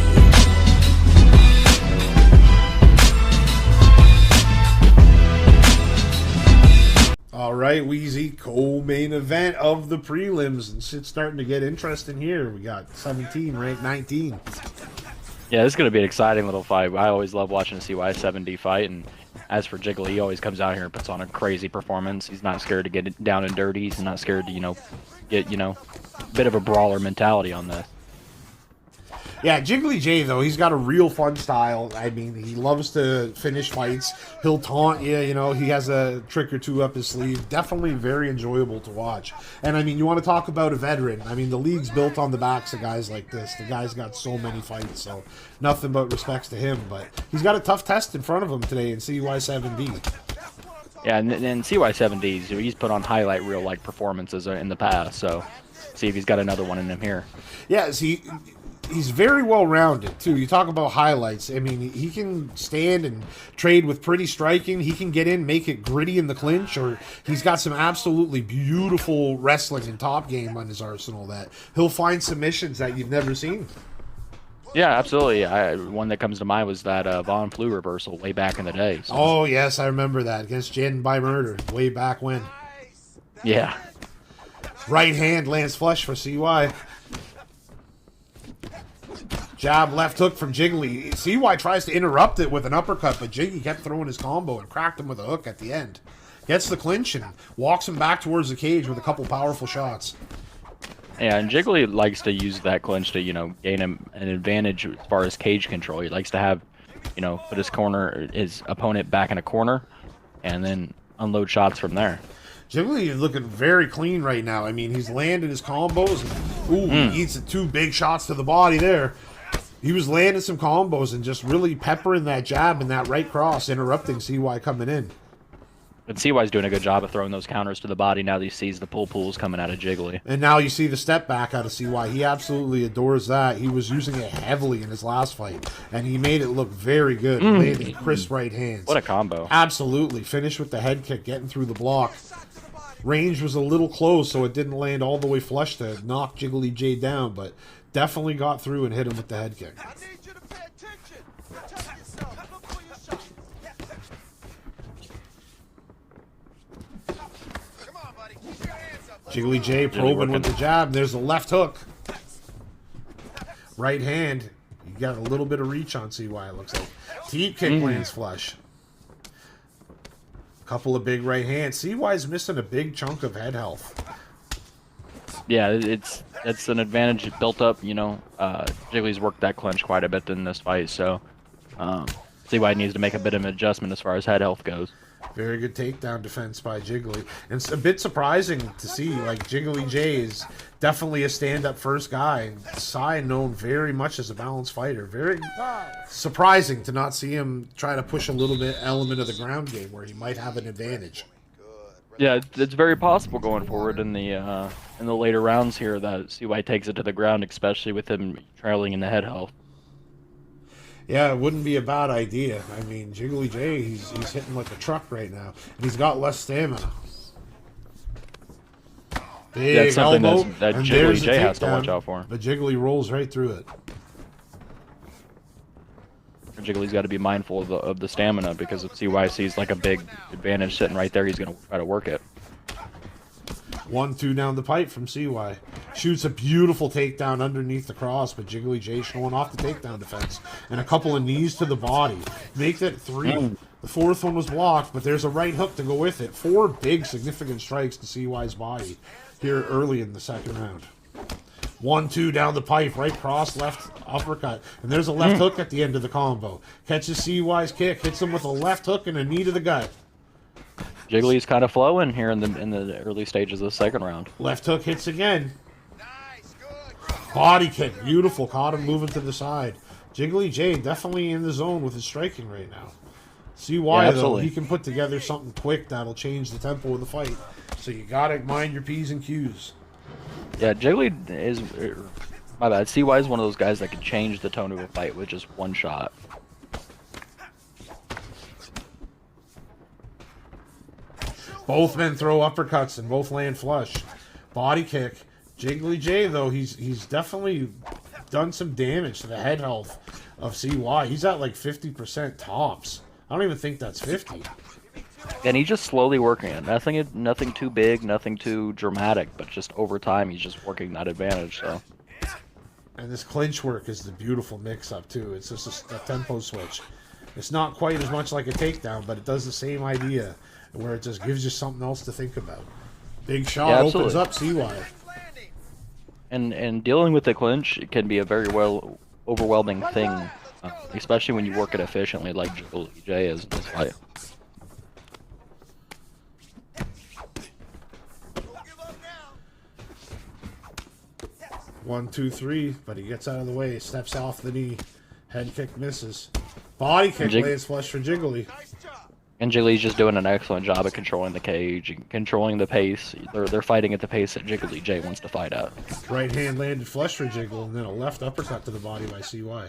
All right, Weezy, co-main event of the prelims. And shit's starting to get interesting here. We got 17, ranked 19. Yeah, this is going to be an exciting little fight. I always love watching a CY7D fight, and as for Jiggly, he always comes out here and puts on a crazy performance. He's not scared to get it down and dirty. He's not scared to, get, a bit of a brawler mentality on this. Yeah, Jiggly J, though, he's got a real fun style. I mean, he loves to finish fights. He'll taunt you, he has a trick or two up his sleeve. Definitely very enjoyable to watch. And, I mean, you want to talk about a veteran. I mean, the league's built on the backs of guys like this. The guy's got so many fights, so nothing but respects to him. But he's got a tough test in front of him today in CY7D. Yeah, and CY7D, he's put on highlight reel-like performances in the past, so see if he's got another one in him here. Yeah, he's very well-rounded, too. You talk about highlights. I mean, he can stand and trade with pretty striking. He can get in, make it gritty in the clinch, or he's got some absolutely beautiful wrestling and top game on his arsenal that he'll find submissions that you've never seen. Yeah, absolutely. One that comes to mind was that Von Flue reversal way back in the day. So. Oh, yes, I remember that. Against Jen by Murder, way back when. Yeah. Right hand lands flush for CY. Jab, left hook from Jiggly. CY tries to interrupt it with an uppercut, but Jiggy kept throwing his combo and cracked him with a hook at the end. Gets the clinch and walks him back towards the cage with a couple powerful shots. Yeah, and Jiggly likes to use that clinch to, gain him an advantage as far as cage control. He likes to have, put his opponent back in a corner and then unload shots from there. Jiggly is looking very clean right now. I mean, he's landing his combos. And, he eats 2 big shots to the body there. He was landing some combos and just really peppering that jab and that right cross, interrupting CY coming in. And CY's doing a good job of throwing those counters to the body now that he sees the pulls coming out of Jiggly. And now you see the step back out of CY. He absolutely adores that. He was using it heavily in his last fight, and he made it look very good, landing crisp right hands. What a combo. Absolutely. Finished with the head kick, getting through the block. Range was a little close, so it didn't land all the way flush to knock Jiggly J down, but definitely got through and hit him with the head kick. I need you to pay attention. Protect yourself. Look for your shot. Come on, buddy. Keep your hands up. Jiggly J probing with the jab. There's a left hook. Right hand. You got a little bit of reach on CY, it looks like. Deep kick lands flush. Couple of big right hands. CY's missing a big chunk of head health. Yeah, it's an advantage built up. Jiggly's worked that clinch quite a bit in this fight, so CY needs to make a bit of an adjustment as far as head health goes. Very good takedown defense by Jiggly. And it's a bit surprising to see, like, Jiggly J is definitely a stand-up first guy. Sai known very much as a balanced fighter. Very surprising to not see him try to push a little bit element of the ground game where he might have an advantage. Yeah, it's very possible going forward in the later rounds here that CY takes it to the ground, especially with him trailing in the head health. Yeah, it wouldn't be a bad idea. I mean, Jiggly J, he's hitting like a truck right now. And he's got less stamina. Big That's something elbow, that and Jiggly there's J the has to takedown, watch out for. But Jiggly rolls right through it. Jiggly's got to be mindful of the stamina because if CY sees like a big advantage sitting right there, he's going to try to work it. 1-2 down the pipe from CY. Shoots a beautiful takedown underneath the cross, but Jiggly J showing off the takedown defense. And a couple of knees to the body. Make that 3. The fourth one was blocked, but there's a right hook to go with it. 4 big significant strikes to CY's body here early in the second round. 1-2 down the pipe, right cross, left uppercut. And there's a left hook at the end of the combo. Catches CY's kick, hits him with a left hook and a knee to the gut. Jiggly's kind of flowing here in the early stages of the second round. Left hook hits again. Body kick, beautiful. Caught him moving to the side. Jiggly J definitely in the zone with his striking right now. See why, though, absolutely. he can put together something quick that'll change the tempo of the fight. So you gotta mind your P's and Q's. Yeah, Jiggly is, my bad, CY is one of those guys that can change the tone of a fight with just one shot. Both men throw uppercuts and both land flush. Body kick. Jiggly J, though, he's definitely done some damage to the head health of CY. He's at like 50% tops. I don't even think that's 50. And he's just slowly working it. Nothing too big, nothing too dramatic, but just over time he's just working that advantage. So. And this clinch work is the beautiful mix-up, too. It's just a tempo switch. It's not quite as much like a takedown, but it does the same idea, where it just gives you something else to think about. Big shot opens up CY. And dealing with the clinch can be a very overwhelming thing, especially when you work it efficiently like Jiggly J is in this fight. 1, 2, 3, but he gets out of the way, steps off the knee, head kick misses. Body kick lands flush for Jiggly. And Jiggly's just doing an excellent job of controlling the cage and controlling the pace. They're fighting at the pace that Jiggly J wants to fight at. Right hand landed flush for Jiggle, and then a left uppercut to the body by CY.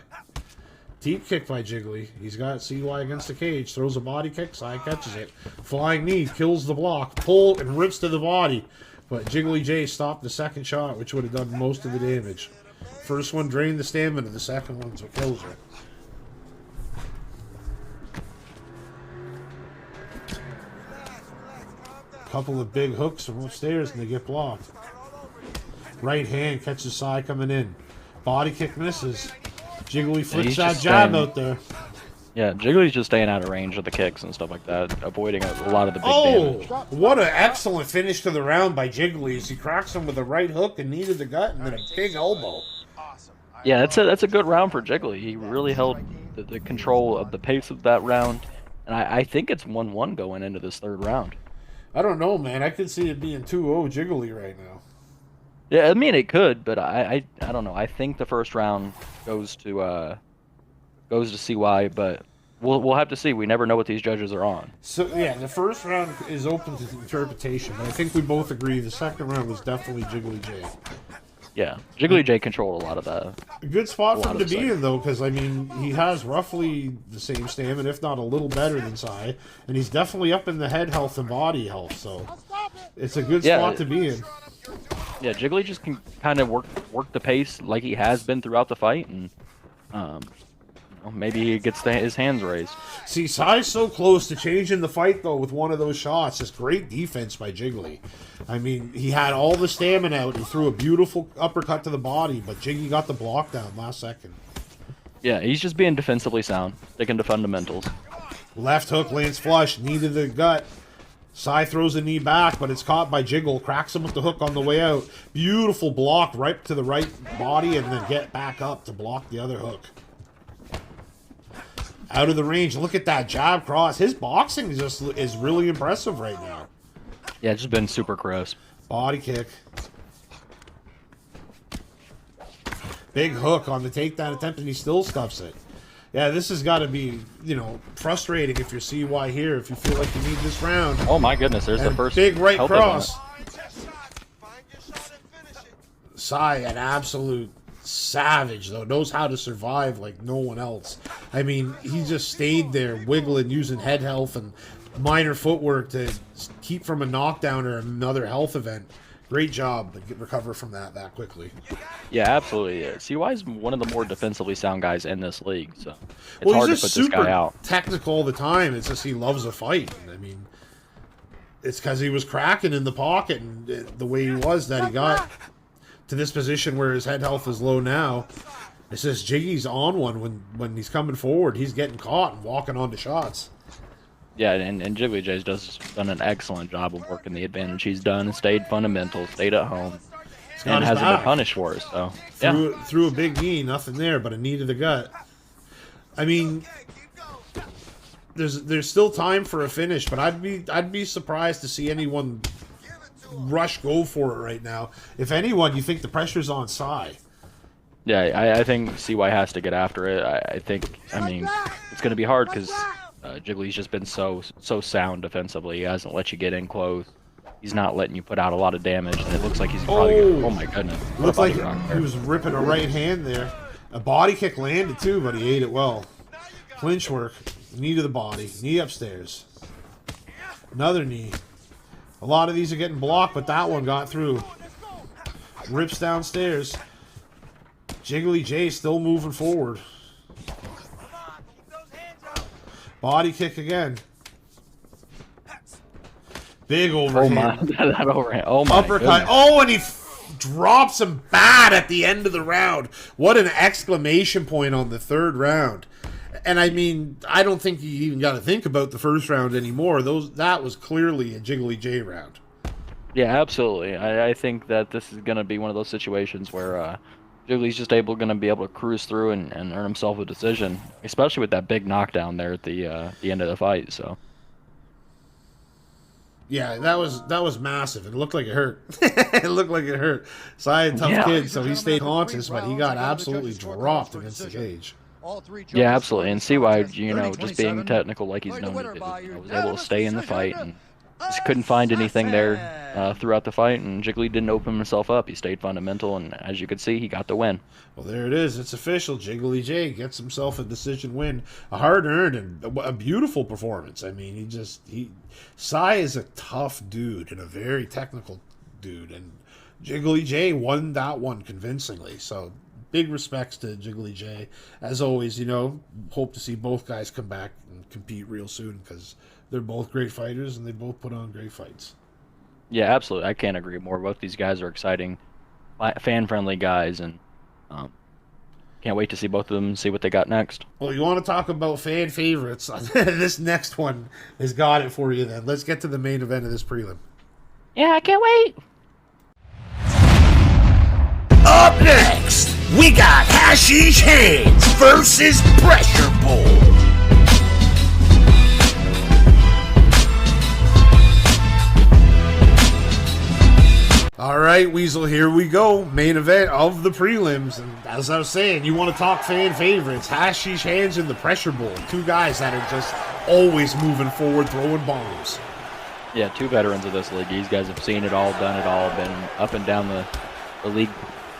Deep kick by Jiggly. He's got CY against the cage, throws a body kick, side catches it. Flying knee, kills the block, pull, and rips to the body. But Jiggly J stopped the second shot, which would have done most of the damage. First one drained the stamina, the second one's what kills her. Couple of big hooks from upstairs and they get blocked. Right hand catches side coming in. Body kick misses. Jiggly flips that jab out there. Yeah, Jiggly's just staying out of range of the kicks and stuff like that, avoiding a lot of the big damage. Oh, what an excellent finish to the round by Jiggly as he cracks him with a right hook and knee to the gut and then a big elbow. Yeah, that's a good round for Jiggly. He really held the control of the pace of that round, and I think it's 1-1 going into this third round. I don't know, man. I could see it being 2-0 Jiggly right now. Yeah, I mean it could, but I don't know. I think the first round goes to CY, but we'll have to see. We never know what these judges are on. So yeah, the first round is open to interpretation, but I think we both agree the second round was definitely Jiggly J. Yeah, Jiggly J controlled a lot of that. A good spot for him to be in, though, because, I mean, he has roughly the same stamina, if not a little better than Sai, and he's definitely up in the head health and body health, so it's a good spot to be in. Yeah, Jiggly just can kind of work the pace like he has been throughout the fight, and maybe he gets his hands raised. See, Sai's so close to changing the fight, though, with one of those shots. It's great defense by Jiggly. I mean, he had all the stamina out. He threw a beautiful uppercut to the body, but Jiggy got the block down last second. Yeah, he's just being defensively sound, sticking to fundamentals. Left hook lands flush, knee to the gut. Sai throws a knee back, but it's caught by Jiggle. Cracks him with the hook on the way out. Beautiful block right to the right body, and then get back up to block the other hook. Out of the range. Look at that jab cross. His boxing is really impressive right now. Yeah, it's just been super crisp. Body kick. Big hook on the takedown attempt, and he still stuffs it. Yeah, this has got to be, frustrating if you're CY here, if you feel like you need this round. Oh my goodness, there's the first big right cross. Find your shot and finish it. Sai, an absolute savage, though, knows how to survive like no one else. I mean, he just stayed there wiggling, using head health and minor footwork to keep from a knockdown or another health event. Great job to recover from that quickly. Yeah, absolutely. Yeah. CY is one of the more defensively sound guys in this league, so it's hard to put this guy out. Technical all the time. It's just he loves a fight. I mean, it's because he was cracking in the pocket and the way he was that he got to this position where his head health is low now. It's just Jiggy's on one when he's coming forward. He's getting caught and walking onto shots. Yeah, and Jiggly J's done an excellent job of working the advantage he's done and stayed fundamental, stayed at home, and hasn't been punished for it. So threw a big knee, nothing there but a knee to the gut. I mean, there's still time for a finish, but I'd be surprised to see anyone go for it right now. If anyone, you think the pressure's on Sai. Yeah, I think CY has to get after it. I mean, it's going to be hard because Jiggly's just been so sound defensively. He hasn't let you get in close. He's not letting you put out a lot of damage, and it looks like he's probably gonna, oh my goodness. What a Looks like body rock he there. was ripping a right hand there. A body kick landed too, but he ate it well. Clinch work. Knee to the body. Knee upstairs. Another knee. A lot of these are getting blocked, but that one got through. Rips downstairs. Jiggly J still moving forward. Body kick again. Big overhand. Oh my, that overhand. Oh my Uppercut. goodness. Oh, and he drops him bad at the end of the round. What an exclamation point on the third round. And I mean, I don't think you even got to think about the first round anymore. That was clearly a Jiggly J round. Yeah, absolutely. I think that this is going to be one of those situations where Jiggly's just going to be able to cruise through and earn himself a decision, especially with that big knockdown there at the end of the fight. So. Yeah, that was massive. It looked like it hurt. It looked like it hurt. Sai a tough kid, so he stayed conscious, but he got absolutely dropped against the cage. Yeah, absolutely. And CY, just being technical like he's known to do, was able to stay in the fight and just couldn't find anything there throughout the fight. And Jiggly didn't open himself up. He stayed fundamental, and as you could see, he got the win. Well, there it is. It's official. Jiggly J gets himself a decision win. A hard-earned and a beautiful performance. I mean, Sai is a tough dude and a very technical dude. And Jiggly J won that one convincingly. So, big respects to Jiggly J. As always, hope to see both guys come back and compete real soon because they're both great fighters and they both put on great fights. Yeah, absolutely. I can't agree more. Both these guys are exciting, fan-friendly guys, and can't wait to see both of them and see what they got next. Well, you want to talk about fan favorites? This next one has got it for you then. Let's get to the main event of this prelim. Yeah, I can't wait. Up next, we got Hashish Hands versus Pressure Bull. All right, Weasel, here we go. Main event of the prelims. And as I was saying, you want to talk fan favorites. Hashish Hands and the Pressure Bull. Two guys that are just always moving forward, throwing bombs. Yeah, two veterans of this league. These guys have seen it all, done it all, been up and down the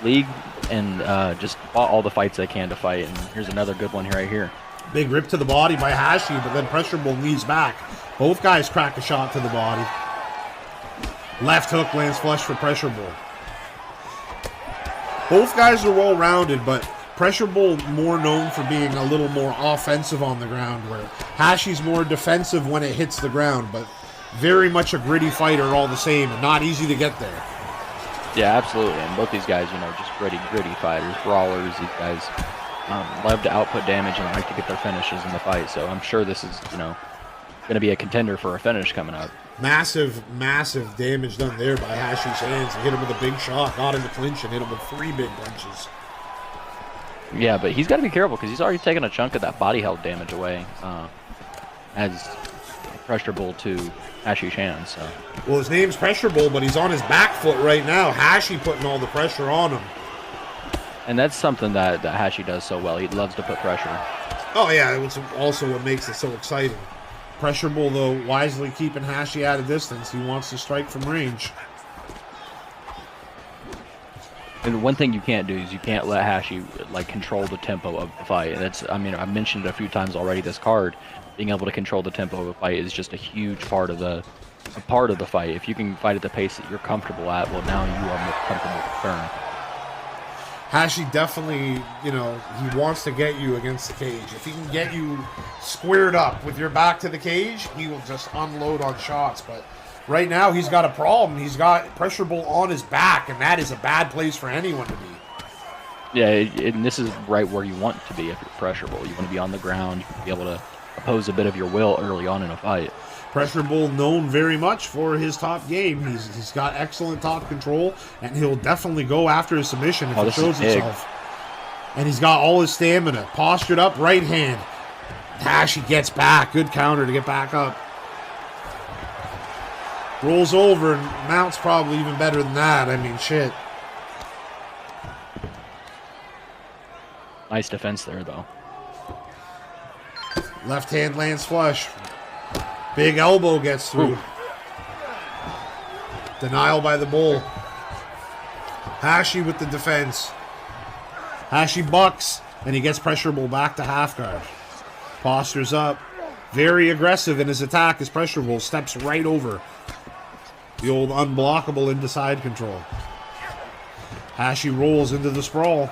league and just fought all the fights they can to fight. And here's another good one right here. Big rip to the body by Hashi, but then Pressure Bull knees back. Both guys crack a shot to the body. Left hook lands flush for Pressure Bull. Both guys are well-rounded, but Pressure Bull more known for being a little more offensive on the ground, where Hashi's more defensive when it hits the ground, but very much a gritty fighter all the same, and not easy to get there. Yeah, absolutely. And both these guys, just gritty fighters, brawlers. These guys love to output damage and like to get their finishes in the fight. So I'm sure this is, going to be a contender for a finish coming up. Massive damage done there by Hashi's hands. He hit him with a big shot, got him to clinch, and hit him with 3 big punches. Yeah, but he's got to be careful because he's already taken a chunk of that body held damage away as Pressure Bull to Hashi's hands. So. Well, his name's Pressure Bull, but he's on his back foot right now. Hashi putting all the pressure on him. And that's something that Hashi does so well. He loves to put pressure. Oh, yeah, it's also what makes it so exciting. Pressure Bull, though, wisely keeping Hashi at a distance. He wants to strike from range. And the one thing you can't do is you can't let Hashi control the tempo of the fight. I've mentioned it a few times already. This card, being able to control the tempo of a fight is just a huge part of the fight. If you can fight at the pace that you're comfortable at, well, now you are more comfortable with turn. Hashi definitely, he wants to get you against the cage. If he can get you squared up with your back to the cage, he will just unload on shots. But right now, he's got a problem. He's got Pressure Bull on his back, and that is a bad place for anyone to be. Yeah, and this is right where you want to be if you're Pressure Bull. You want to be on the ground. You want to be able to oppose a bit of your will early on in a fight. Pressure Bull known very much for his top game. He's got excellent top control, and he'll definitely go after his submission if it shows itself. And he's got all his stamina. Postured up, right hand. Hashi gets back. Good counter to get back up. Rolls over, and mounts probably even better than that. I mean, shit. Nice defense there, though. Left hand lands flush. Big elbow gets through. Ooh. Denial by the bull. Hashi with the defense. Hashi bucks, and he gets pressurable back to half guard. Postures up. Very aggressive in his attack as pressurable. Steps right over. The old unblockable into side control. Hashi rolls into the sprawl.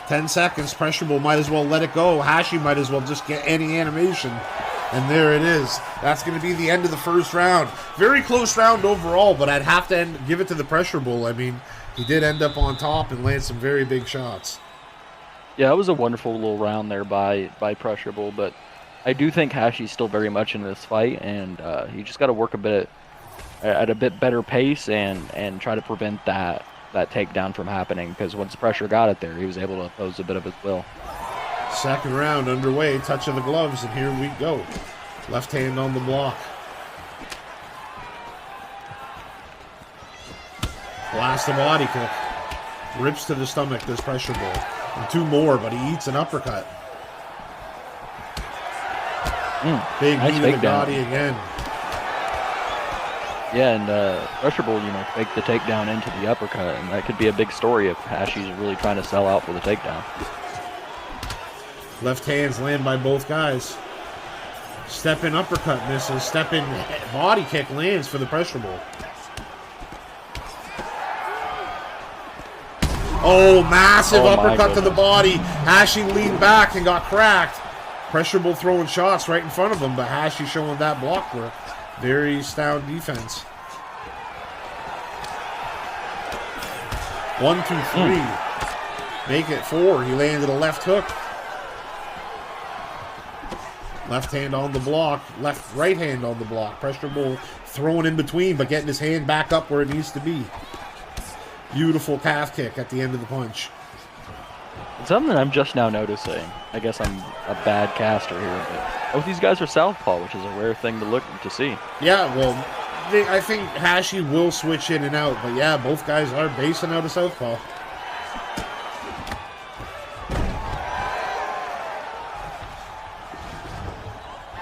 10 seconds. Pressurable might as well let it go. Hashi might as well just get any animation. And there it is. That's going to be the end of the first round. Very close round overall, but I'd have to give it to the pressurable. I mean, he did end up on top and land some very big shots. Yeah, it was a wonderful little round there by Pressurable, but I do think Hashi's still very much in this fight, and he just got to work at a bit better pace and try to prevent that takedown from happening, because once the pressure got it there, he was able to oppose a bit of his will. Second round underway, touch of the gloves, and here we go. Left hand on the block. Blast a body kick. Rips to the stomach, this pressurable. And two more, but he eats an uppercut. Big Nice knee to the takedown. body again. Yeah, and Pressurable, faked the takedown into the uppercut, and that could be a big story if Hashi's really trying to sell out for the takedown. Left hands land by both guys. Step in uppercut misses. Step in body kick lands for the pressurable. Oh, massive Oh, my uppercut to the goodness. body. Hashi leaned back and got cracked. Pressurable throwing shots right in front of him, but Hashi showing that block work. Very sound defense. 1, 2, 3. Make it 4. He landed a left hook. Left hand on the block. Right hand on the block. Pressurable throwing in between, but getting his hand back up where it needs to be. Beautiful calf kick at the end of the punch. Something I'm just now noticing. I guess I'm a bad caster here, but both these guys are southpaw, which is a rare thing to see. Yeah, well, I think Hashi will switch in and out, but yeah, both guys are basing out of southpaw.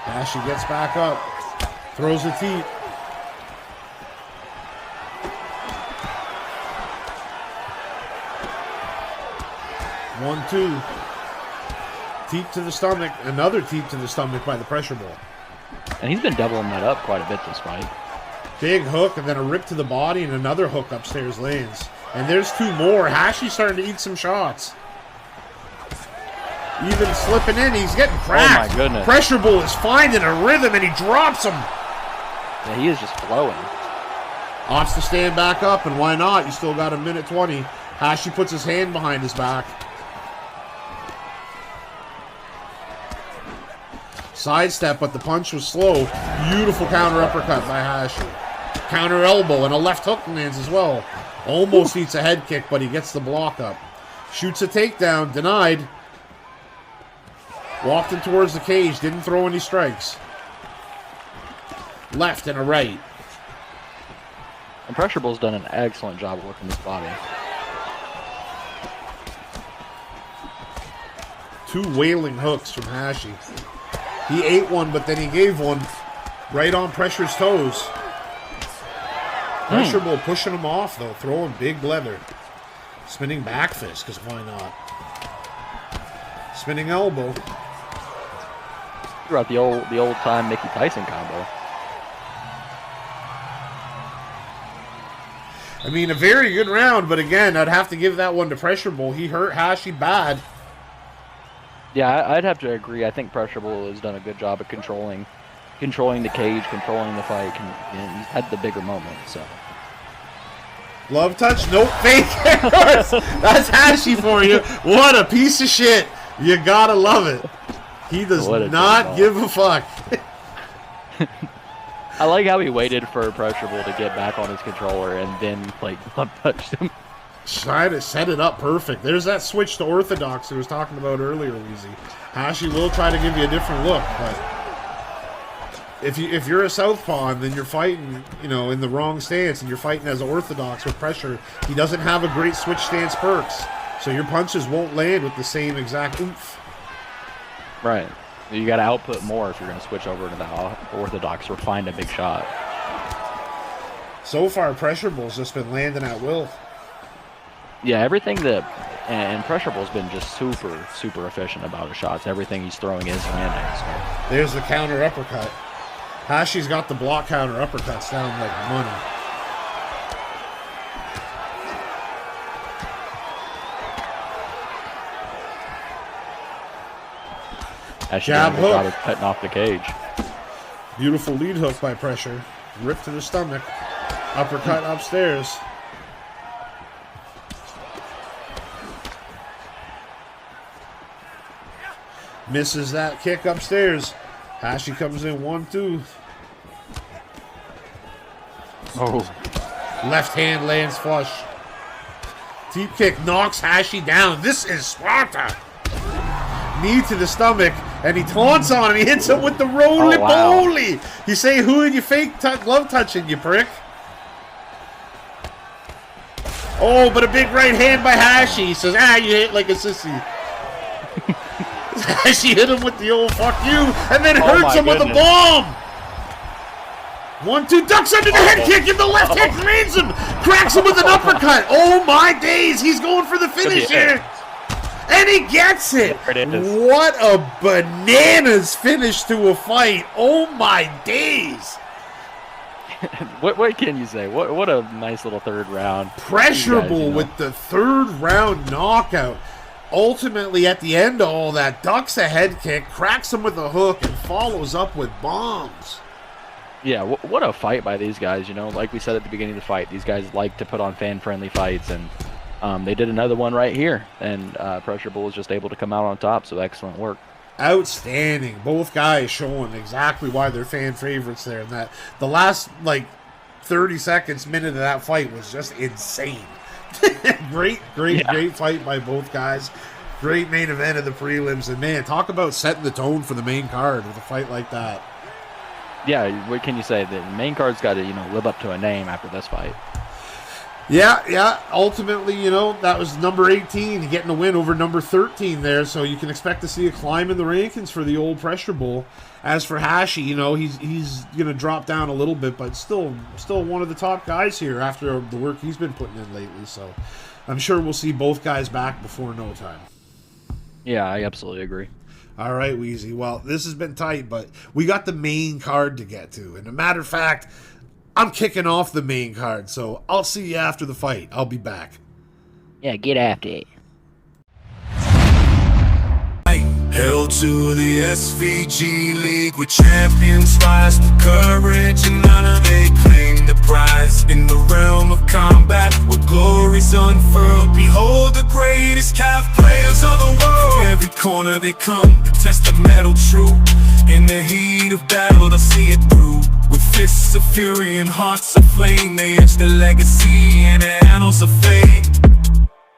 Hashi gets back up, throws a teep. One, two. Teep to the stomach. Another teep to the stomach by the pressurable. And he's been doubling that up quite a bit this fight. Big hook and then a rip to the body and another hook upstairs lands. And there's two more. Hashi's starting to eat some shots. Even slipping in, he's getting cracked. Oh my goodness. Pressurable is finding a rhythm and he drops him. Yeah, he is just flowing. Opts to stand back up, and why not? You still got a minute 20. Hashi puts his hand behind his back. Sidestep, but the punch was slow. Beautiful counter uppercut by Hashi. Counter elbow and a left hook lands as well. Almost eats a head kick, but he gets the block up. Shoots a takedown, denied. Walked in towards the cage, didn't throw any strikes. Left and a right. And Pressurable's done an excellent job working his body. Two wailing hooks from Hashi. He ate one, but then he gave one right on Pressure's toes. Pressurable pushing him off, though, throwing big leather. Spinning back fist, because why not? Spinning elbow. Throughout the old time Mickey Tyson combo. I mean, a very good round, but again, I'd have to give that one to Pressurable. He hurt Hashi bad. Yeah, I'd have to agree. I think Pressurable has done a good job of controlling the cage, controlling the fight, and he's had the bigger moment. So Glove touch, nope, fake errors. That's Hashi for you. What a piece of shit. You gotta love it. He does not give a fuck. I like how he waited for Pressurable to get back on his controller and then glove touched him. Try to set it up perfect. There's that switch to orthodox I was talking about earlier, Weezy. Hashi will try to give you a different look, but if you're a southpaw and then you're fighting, in the wrong stance and you're fighting as orthodox with pressure, he doesn't have a great switch stance perks. So your punches won't land with the same exact oomph. Right. You got to output more if you're going to switch over to the orthodox or find a big shot. So far, Pressure Bull's just been landing at will. Yeah, everything that... And Pressure Bull's been just super, super efficient about his shots. Everything he's throwing is landing. So. There's the counter uppercut. Hashi's got the block counter uppercuts down like money. Hashi Jab doing a good job hook. of cutting off the cage. Beautiful lead hook by Pressure. Rip to the stomach. Uppercut upstairs. Misses that kick upstairs. Hashi comes in 1-2. Oh. Left hand lands flush. Deep kick knocks Hashi down. This is Sparta. Knee to the stomach, and he taunts on him. He hits him with the roly-poly. You say, who are you fake glove touching, you prick? Oh, but a big right hand by Hashi. He says, you hit like a sissy. Hashi hit him with the old fuck you, and then hurts him with a bomb. 1-2, ducks under the head kick, and the left hand drains him. Cracks him with an uppercut. Oh my days, he's going for the finish here. And he gets it. What a bananas finish to a fight. Oh my days. What can you say? What a nice little third round. Pressurable with the third round knockout. Ultimately, at the end of all that, ducks a head kick, cracks him with a hook, and follows up with bombs. Yeah, what a fight by these guys. You know, like we said at the beginning of the fight, these guys like to put on fan-friendly fights, and they did another one right here, and Pressure Bull was just able to come out on top, so excellent work. Outstanding. Both guys showing exactly why they're fan favorites there, and that the last, 30 seconds, minute of that fight was just insane. Great fight by both guys. Great main event of the prelims, and man, talk about setting the tone for the main card with a fight like that. Yeah, what can you say? The main card's got to, live up to a name after this fight. Yeah. Ultimately, that was number 18 getting a win over number 13 there, so you can expect to see a climb in the rankings for the old Pressure Bull. As for Hashi, he's going to drop down a little bit, but still one of the top guys here after the work he's been putting in lately. So I'm sure we'll see both guys back before no time. Yeah, I absolutely agree. All right, Weezy. Well, this has been tight, but we got the main card to get to. And a matter of fact, I'm kicking off the main card, so I'll see you after the fight. I'll be back. Yeah, get after it. Held to the SVG League with champions rise to courage and honor. They claim the prize in the realm of combat where glory's unfurled. Behold the greatest calf players of the world. Every corner they come, test the metal true. In the heat of battle they'll see it through. With fists of fury and hearts aflame, they etch their legacy in the annals of fame.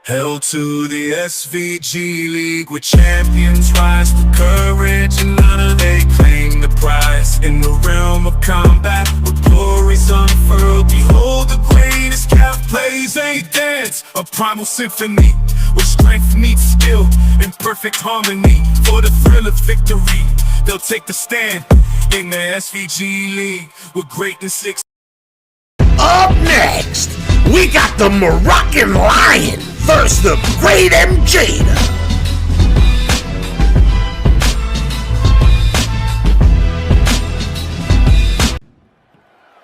Held to the SVG League with champions rise to courage and honor. They claim the prize in the realm of combat where glory's unfurled. Behold the greatest calf plays a dance, a primal symphony where strength meets skill in perfect harmony. For the thrill of victory, they'll take the stand in the SVG League with greatness. Up next, we got the Moroccan Lion versus the Great MJ.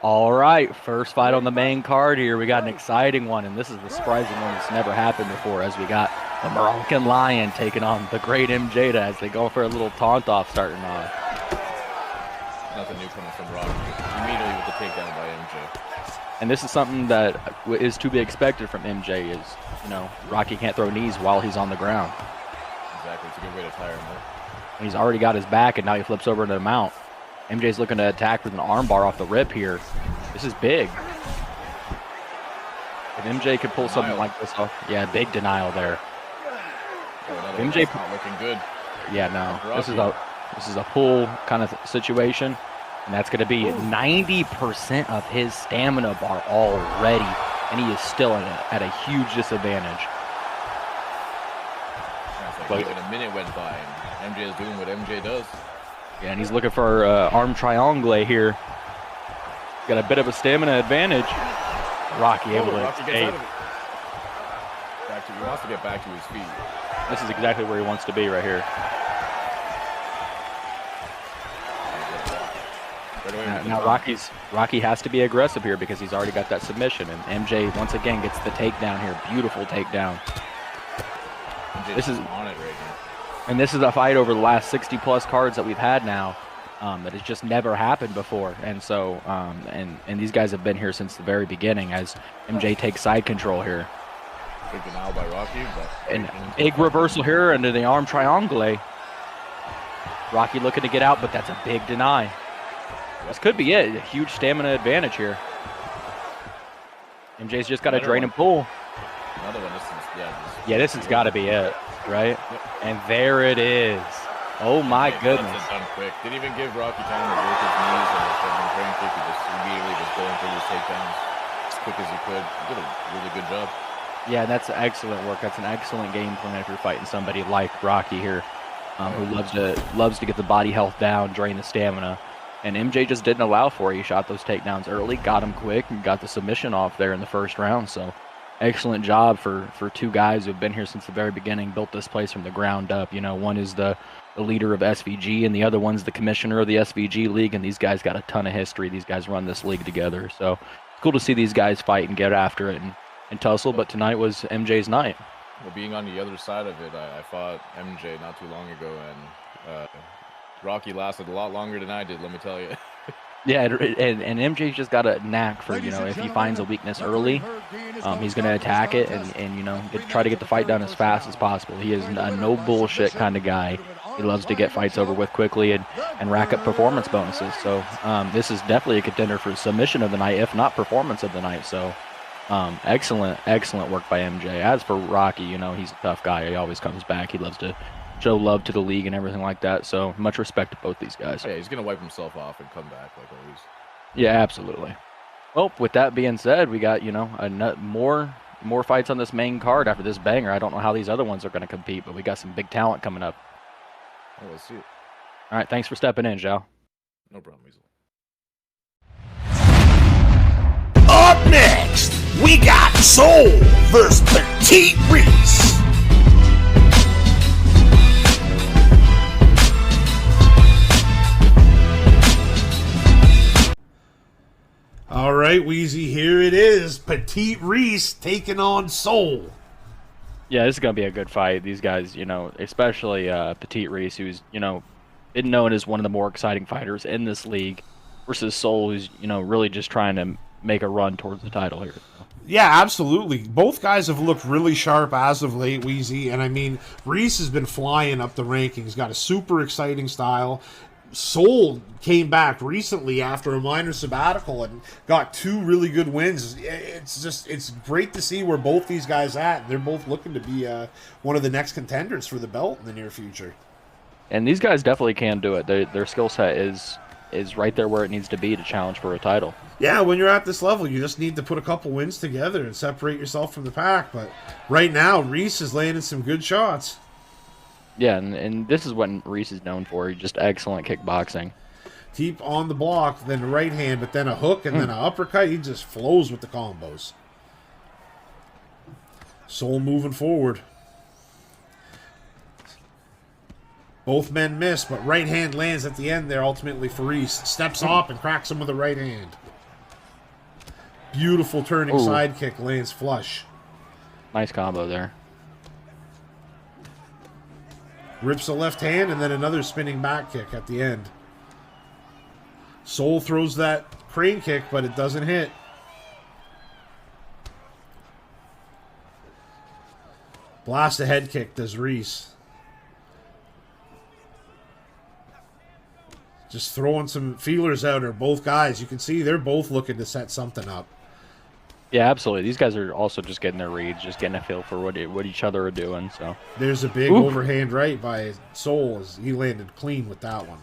All right, first fight on the main card here. We got an exciting one, and this is the surprising one that's never happened before, as we got the Moroccan Lion taking on the Great MJ as they go for a little taunt off starting off. Nothing new coming from Rocky. Immediately with the takedown by MJ. And this is something that is to be expected from MJ is, Rocky can't throw knees while he's on the ground. Exactly, it's a good way to tire him up. He's already got his back, and now he flips over into the mount. MJ's looking to attack with an armbar off the rip here. This is big. If MJ could pull something like this off, yeah, big denial there. Oh, MJ not looking good. Yeah, no, this is a pull kind of situation, and that's going to be 90% of his stamina bar already, and he is still at a huge disadvantage. But Even a minute went by, and MJ is doing what MJ does. yeah, and he's looking for arm triangle here. Got a bit of a stamina advantage. Rocky able to Rocky gets escape. out of it. He wants to get back to his feet. This is exactly where he wants to be right here. Right away with the Now top. Rocky has to be aggressive here because he's already got that submission, and MJ once again gets the takedown here. Beautiful takedown. MJ's This is on it right now. And this is a fight over the last 60 plus cards that we've had now that has just never happened before. And so, and these guys have been here since the very beginning as MJ takes side control here. Big denial by Rocky, but And big reversal here into the arm triangle. Rocky looking to get out, but that's a big deny. This could be it. A huge stamina advantage here. MJ's just got to Another drain one. and pull. another one. Yeah, this has got to be it, right? Yep. And there it is. Oh my goodness. That's it done quick. Didn't even give Rocky time to work his knees and the crane kick. He just immediately just going through his takedowns as quick as he could. He did a really good job. Yeah, that's excellent work. That's an excellent game plan if you're fighting somebody like Rocky here, who loves to get the body health down, drain the stamina. And MJ just didn't allow for it. He shot those takedowns early, got him quick, and got the submission off there in the first round. So excellent job for two guys who've been here since the very beginning, built this place from the ground up. You know, one is the leader of SVG, and the other one's the commissioner of the SVG League, and these guys got a ton of history. These guys run this league together. So it's cool to see these guys fight and get after it and tussle, but tonight was MJ's night. Well, being on the other side of it, I fought MJ not too long ago, and Rocky lasted a lot longer than I did, let me tell you. Yeah, and MJ's just got a knack for, you know, if he finds a weakness early, he's going to attack it and you know, try to get the fight done as fast as possible. He is a no bullshit kind of guy. He loves to get fights over with quickly and rack up performance bonuses. So this is definitely a contender for submission of the night, if not performance of the night. So excellent work by MJ. As for Rocky, you know, he's a tough guy. He always comes back. He loves to show love to the league and everything like that. So much respect to both these guys. Yeah, he's going to wipe himself off and come back like always. Yeah, absolutely. Well, with that being said, we got, you know, more fights on this main card after this banger. I don't know how these other ones are going to compete, but we got some big talent coming up. Oh, let's see it. All right, thanks for stepping in, Zhao. No problem, Weasel. Up next, we got Soul vs. Petite Reese. All right, Wheezy, here it is. Petite Reese taking on Soul. Yeah, this is going to be a good fight. These guys, you know, especially Petite Reese, who's, you know, been known as one of the more exciting fighters in this league, versus Soul, who's, you know, really just trying to make a run towards the title here. Yeah, absolutely. Both guys have looked really sharp as of late, Wheezy. And I mean, Reese has been flying up the rankings, got a super exciting style. Soul came back recently after a minor sabbatical and got two really good wins. It's great to see where both these guys at. They're both looking to be one of the next contenders for the belt in the near future. And these guys definitely can do it. Their skill set is right there where it needs to be to challenge for a title. Yeah, when you're at this level, you just need to put a couple wins together and separate yourself from the pack. But right now, Reese is landing some good shots. Yeah, and this is what Reese is known for. He's just excellent kickboxing. Keep on the block, then the right hand, but then a hook and then an uppercut. He just flows with the combos. Soul moving forward. Both men miss, but right hand lands at the end there ultimately for Reese. Steps off and cracks him with the right hand. Beautiful turning side kick lands flush. Nice combo there. Rips a left hand and then another spinning back kick at the end. Soul throws that crane kick, but it doesn't hit. Blast a head kick does Reese. Just throwing some feelers out there, both guys. You can see they're both looking to set something up. Yeah, absolutely. These guys are also just getting their reads, just getting a feel for what each other are doing. So there's a big overhand right by Soul as he landed clean with that one.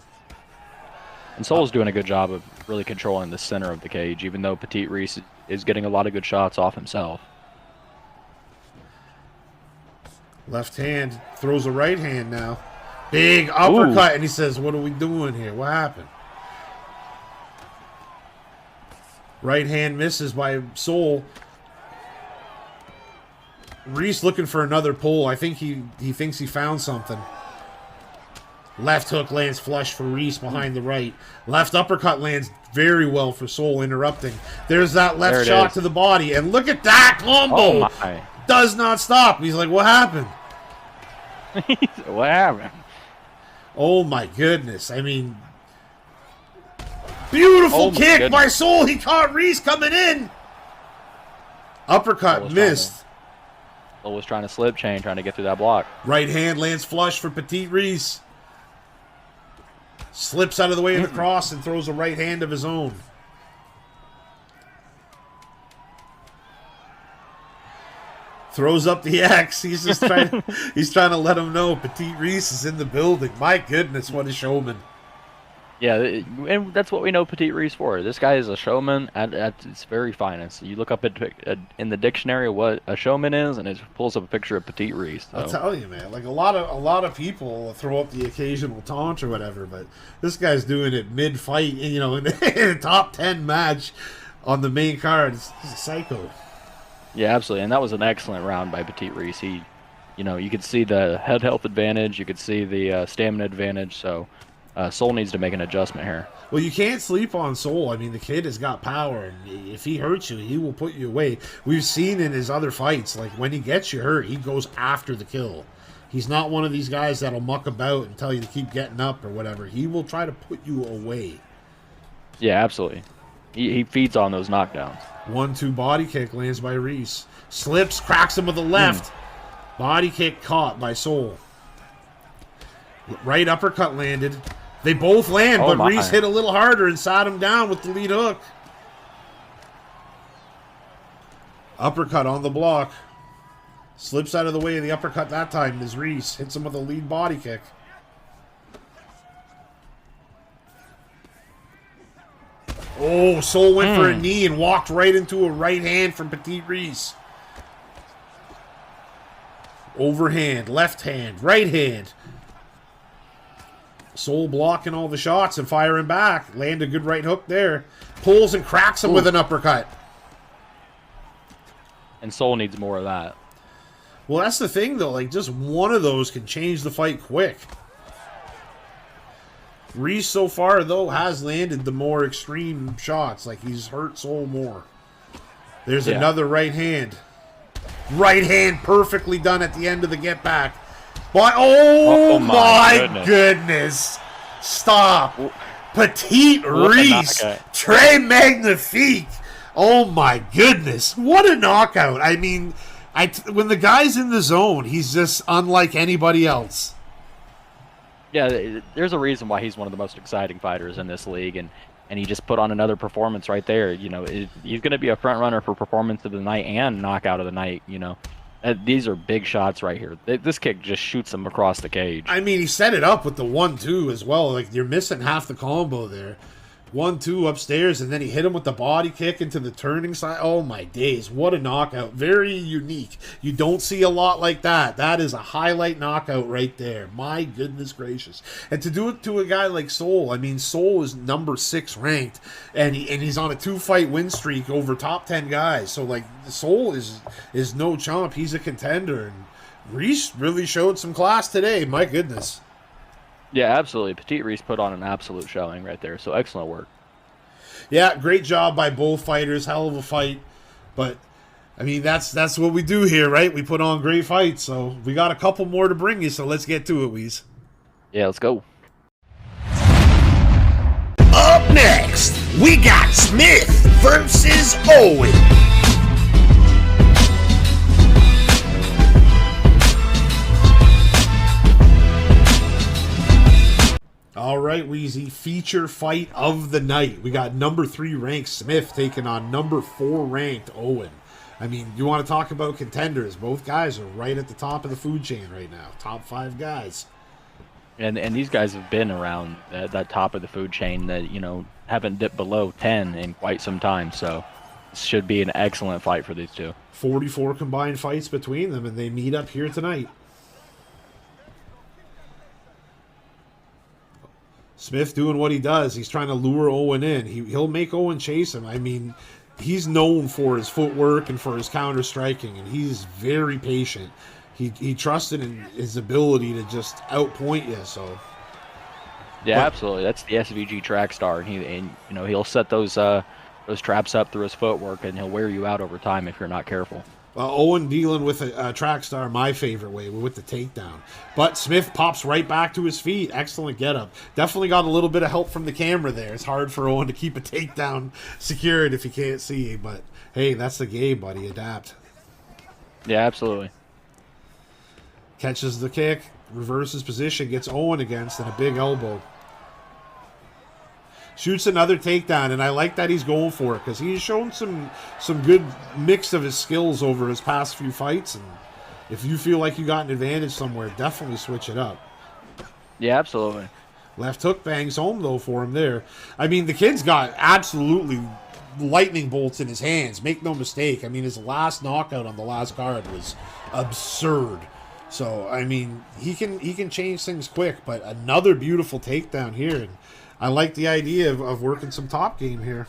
And Soul's doing a good job of really controlling the center of the cage, even though Petite Reese is getting a lot of good shots off himself. Left hand throws a right hand now. Big uppercut, and he says, "What are we doing here? What happened?" Right hand misses by Soul. Reese looking for another pull. I think he thinks he found something. Left hook lands flush for Reese behind the right. Left uppercut lands very well for Soul, interrupting. There's that left shot to the body, and look at that combo. Oh my. Does not stop. He's like, what happened? What happened? Oh my goodness. I mean, beautiful kick by Soul. He caught Reese coming in. Uppercut missed. Soul was trying to slip chain, trying to get through that block. Right hand lands flush for Petite Reese. Slips out of the way of the cross and throws a right hand of his own. Throws up the X. He's just trying. He's trying to let him know Petite Reese is in the building. My goodness, what a showman! Yeah, and that's what we know Petite Reese for. This guy is a showman at its very finest. You look up in the dictionary what a showman is, and it pulls up a picture of Petite Reese. So. I'll tell you, man. Like a lot of people throw up the occasional taunt or whatever, but this guy's doing it mid-fight. You know, in a top 10 match on the main card. He's a psycho. Yeah, absolutely, and that was an excellent round by Petite Reese. He, you could see the head health advantage, you could see the stamina advantage. So. Soul needs to make an adjustment here. Well, you can't sleep on Soul. I mean, the kid has got power, and if he hurts you, he will put you away. We've seen in his other fights, like when he gets you hurt, he goes after the kill. He's not one of these guys that'll muck about and tell you to keep getting up or whatever. He will try to put you away. Yeah, absolutely. He feeds on those knockdowns. 1-2 body kick lands by Reese. Slips, cracks him with the left. Body kick caught by Soul. Right uppercut landed. They both land, but Reese hit a little harder and sat him down with the lead hook. Uppercut on the block. Slips out of the way of the uppercut that time as Reese hits him with a lead body kick. Oh, Soul went for a knee and walked right into a right hand from Petite Reese. Overhand, left hand, right hand. Soul blocking all the shots and firing back. Land a good right hook there. Pulls and cracks him with an uppercut. And Soul needs more of that. Well, that's the thing, though. Like, just one of those can change the fight quick. Reese, so far, though, has landed the more extreme shots. Like, he's hurt Soul more. There's another right hand. Right hand perfectly done at the end of the get back. But, oh my goodness. Stop. Petite Reese. Très magnifique. Oh my goodness. What a knockout. I mean, when the guy's in the zone, he's just unlike anybody else. Yeah, there's a reason why he's one of the most exciting fighters in this league, and he just put on another performance right there. He's going to be a front runner for performance of the night and knockout of the night, These are big shots right here. This kick just shoots him across the cage. I mean, he set it up with the 1-2 as well. Like, you're missing half the combo there. 1-2 upstairs, and then he hit him with the body kick into the turning side. Oh, my days. What a knockout. Very unique. You don't see a lot like that. That is a highlight knockout right there. My goodness gracious. And to do it to a guy like Soul, I mean, Soul is number 6 ranked, and he's on a 2-fight win streak over top 10 guys. So, like, Soul is no chump. He's a contender, and Reese really showed some class today. My goodness. Yeah, absolutely. Petite Reese put on an absolute showing right there, so excellent work. Yeah, great job by both fighters. Hell of a fight. But, I mean, that's what we do here, right? We put on great fights, so we got a couple more to bring you, so let's get to it, Weez. Yeah, let's go. Up next, we got Smith versus Owen. All right, Weezy, feature fight of the night. We got number 3 ranked Smith taking on number 4 ranked Owen. I mean, you want to talk about contenders. Both guys are right at the top of the food chain right now. Top 5 guys. And these guys have been around that top of the food chain that, haven't dipped below 10 in quite some time. So this should be an excellent fight for these two. 44 combined fights between them, and they meet up here tonight. Smith doing what he does. He's trying to lure Owen in. He'll make Owen chase him. I mean, he's known for his footwork and for his counter striking, and he's very patient. He trusted in his ability to just outpoint you. So, yeah, absolutely. That's the SVG track star, and you know, he'll set those traps up through his footwork, and he'll wear you out over time if you're not careful. Owen dealing with a track star, my favorite way, with the takedown. But Smith pops right back to his feet. Excellent getup. Definitely got a little bit of help from the camera there. It's hard for Owen to keep a takedown secured if he can't see. But, hey, that's the game, buddy. Adapt. Yeah, absolutely. Catches the kick, reverses position, gets Owen against, and a big elbow. Shoots another takedown, and I like that he's going for it because he's shown some good mix of his skills over his past few fights. And if you feel like you got an advantage somewhere, definitely switch it up. Yeah, absolutely. Left hook bangs home, though, for him there. I mean, the kid's got absolutely lightning bolts in his hands. Make no mistake. I mean, his last knockout on the last card was absurd. So, I mean, he can change things quick, but another beautiful takedown here. And I like the idea of working some top game here.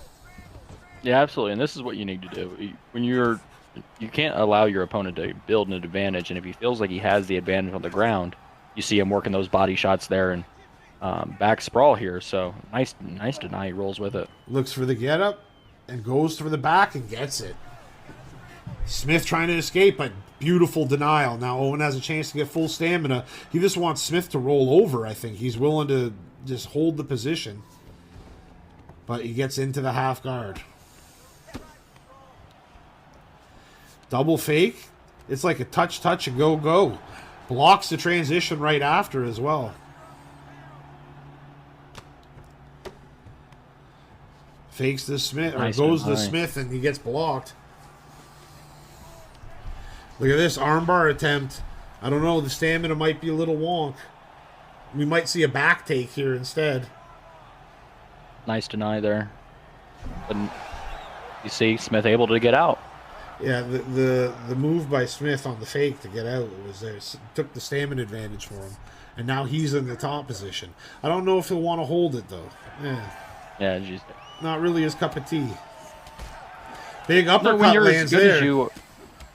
Yeah, absolutely. And this is what you need to do. When you can't allow your opponent to build an advantage, and if he feels like he has the advantage on the ground, you see him working those body shots there and back sprawl here. So nice deny. He rolls with it. Looks for the getup and goes for the back and gets it. Smith trying to escape, but beautiful denial. Now Owen has a chance to get full stamina. He just wants Smith to roll over, I think. He's willing to just hold the position. But he gets into the half guard. Double fake. It's like a touch, and go. Blocks the transition right after as well. Fakes the Smith, or goes to Smith, and he gets blocked. Look at this armbar attempt. I don't know. The stamina might be a little wonk. We might see a back take here instead. Nice deny there. But you see Smith able to get out. Yeah, the move by Smith on the fake to get out was there. Took the stamina advantage for him. And now he's in the top position. I don't know if he'll want to hold it, though. Yeah, geez. Not really his cup of tea. Big uppercut lands there.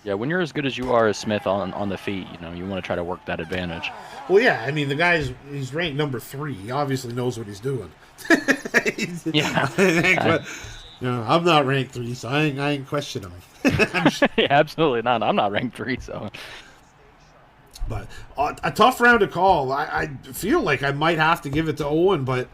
Yeah, when you're as good as you are as Smith on the feet, you know, you want to try to work that advantage. Well, yeah, I mean, he's ranked number 3. He obviously knows what he's doing. Yeah. I'm not ranked 3, so I ain't questioning him. Yeah, absolutely not. I'm not ranked 3, so. But a tough round to call. I feel like I might have to give it to Owen, but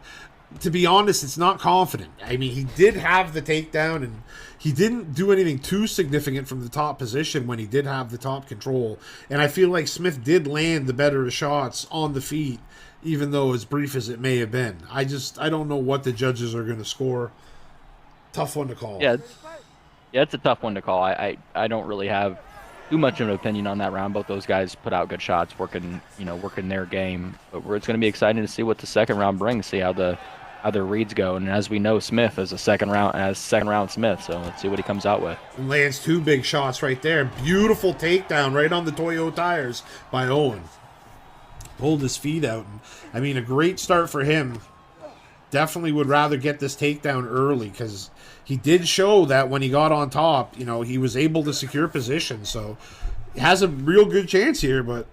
to be honest, it's not confident. I mean, he did have the takedown, and he didn't do anything too significant from the top position when he did have the top control. And I feel like Smith did land the better shots on the feet, even though as brief as it may have been. I don't know what the judges are going to score. Tough one to call. Yeah, it's a tough one to call. I don't really have too much of an opinion on that round. Both those guys put out good shots, working their game. But it's going to be exciting to see what the second round brings. See how their reads go. And as we know, Smith is second round Smith. So let's see what he comes out with. And lands 2 big shots right there. Beautiful takedown right on the Toyo tires by Owen. Pulled his feet out. And, I mean, a great start for him. Definitely would rather get this takedown early because he did show that when he got on top, you know, he was able to secure position. So he has a real good chance here, but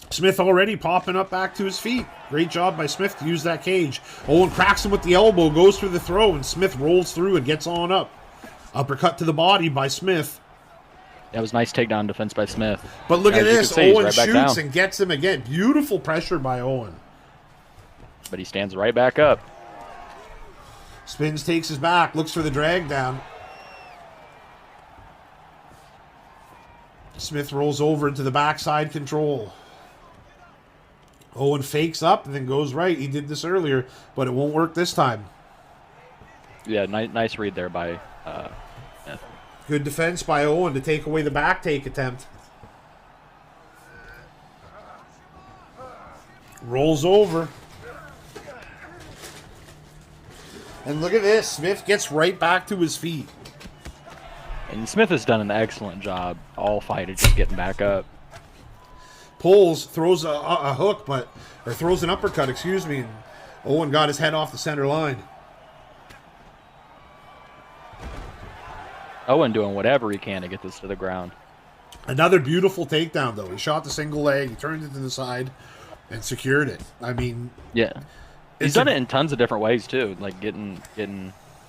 Smith already popping up back to his feet. Great job by Smith to use that cage. Owen cracks him with the elbow, goes for the throw, and Smith rolls through and gets on up. Uppercut to the body by Smith. That was nice takedown defense by Smith. But look at this. Owen shoots and gets him again. Beautiful pressure by Owen. But he stands right back up. Spins, takes his back, looks for the drag down. Smith rolls over into the backside control. Owen fakes up and then goes right. He did this earlier, but it won't work this time. Yeah, nice read there by Smith. Good defense by Owen to take away the back take attempt. Rolls over. And look at this. Smith gets right back to his feet. And Smith has done an excellent job all fight of just getting back up. Pulls, throws a hook, or throws an uppercut, excuse me. And Owen got his head off the center line. Owen doing whatever he can to get this to the ground. Another beautiful takedown, though. He shot the single leg, he turned it to the side, and secured it. I mean... Yeah. He's done it in tons of different ways, too. Like, getting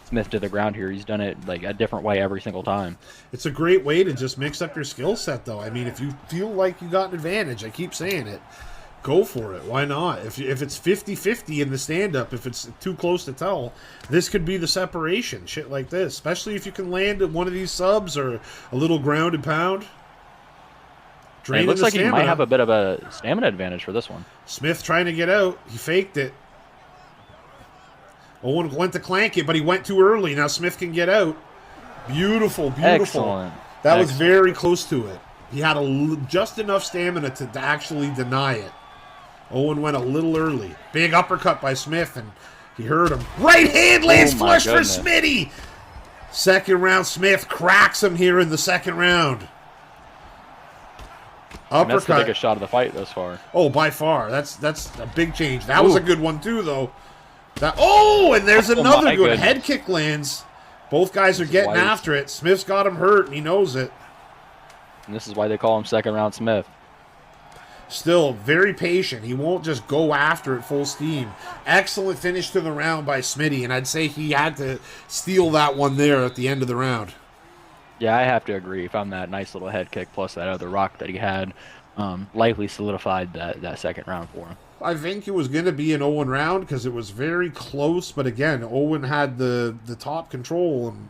Smith to the ground here. He's done it, like, a different way every single time. It's a great way to just mix up your skill set, though. I mean, if you feel like you got an advantage, I keep saying it, go for it. Why not? If it's 50-50 in the stand-up, if it's too close to tell, this could be the separation. Shit like this. Especially if you can land at one of these subs or a little ground and pound. It looks like he might have a bit of a stamina advantage for this one. Smith trying to get out. He faked it. Owen went to clank it, but he went too early. Now Smith can get out. Beautiful, beautiful. Excellent. That was very close to it. He had just enough stamina to actually deny it. Owen went a little early. Big uppercut by Smith, and he hurt him. Right hand lands flush for Smitty. Second round, Smith cracks him here in the second round. Uppercut. That's the biggest shot of the fight thus far. Oh, by far. That's a big change. That was a good one, too, though. And there's another good head kick lands. Both guys are getting after it. Smith's got him hurt, and he knows it. And this is why they call him second round Smith. Still very patient. He won't just go after it full steam. Excellent finish to the round by Smitty, and I'd say he had to steal that one there at the end of the round. Yeah, I have to agree. He found that nice little head kick plus that other rock that he had. Likely solidified that second round for him. I think it was going to be an Owen round because it was very close. But again, Owen had the top control. And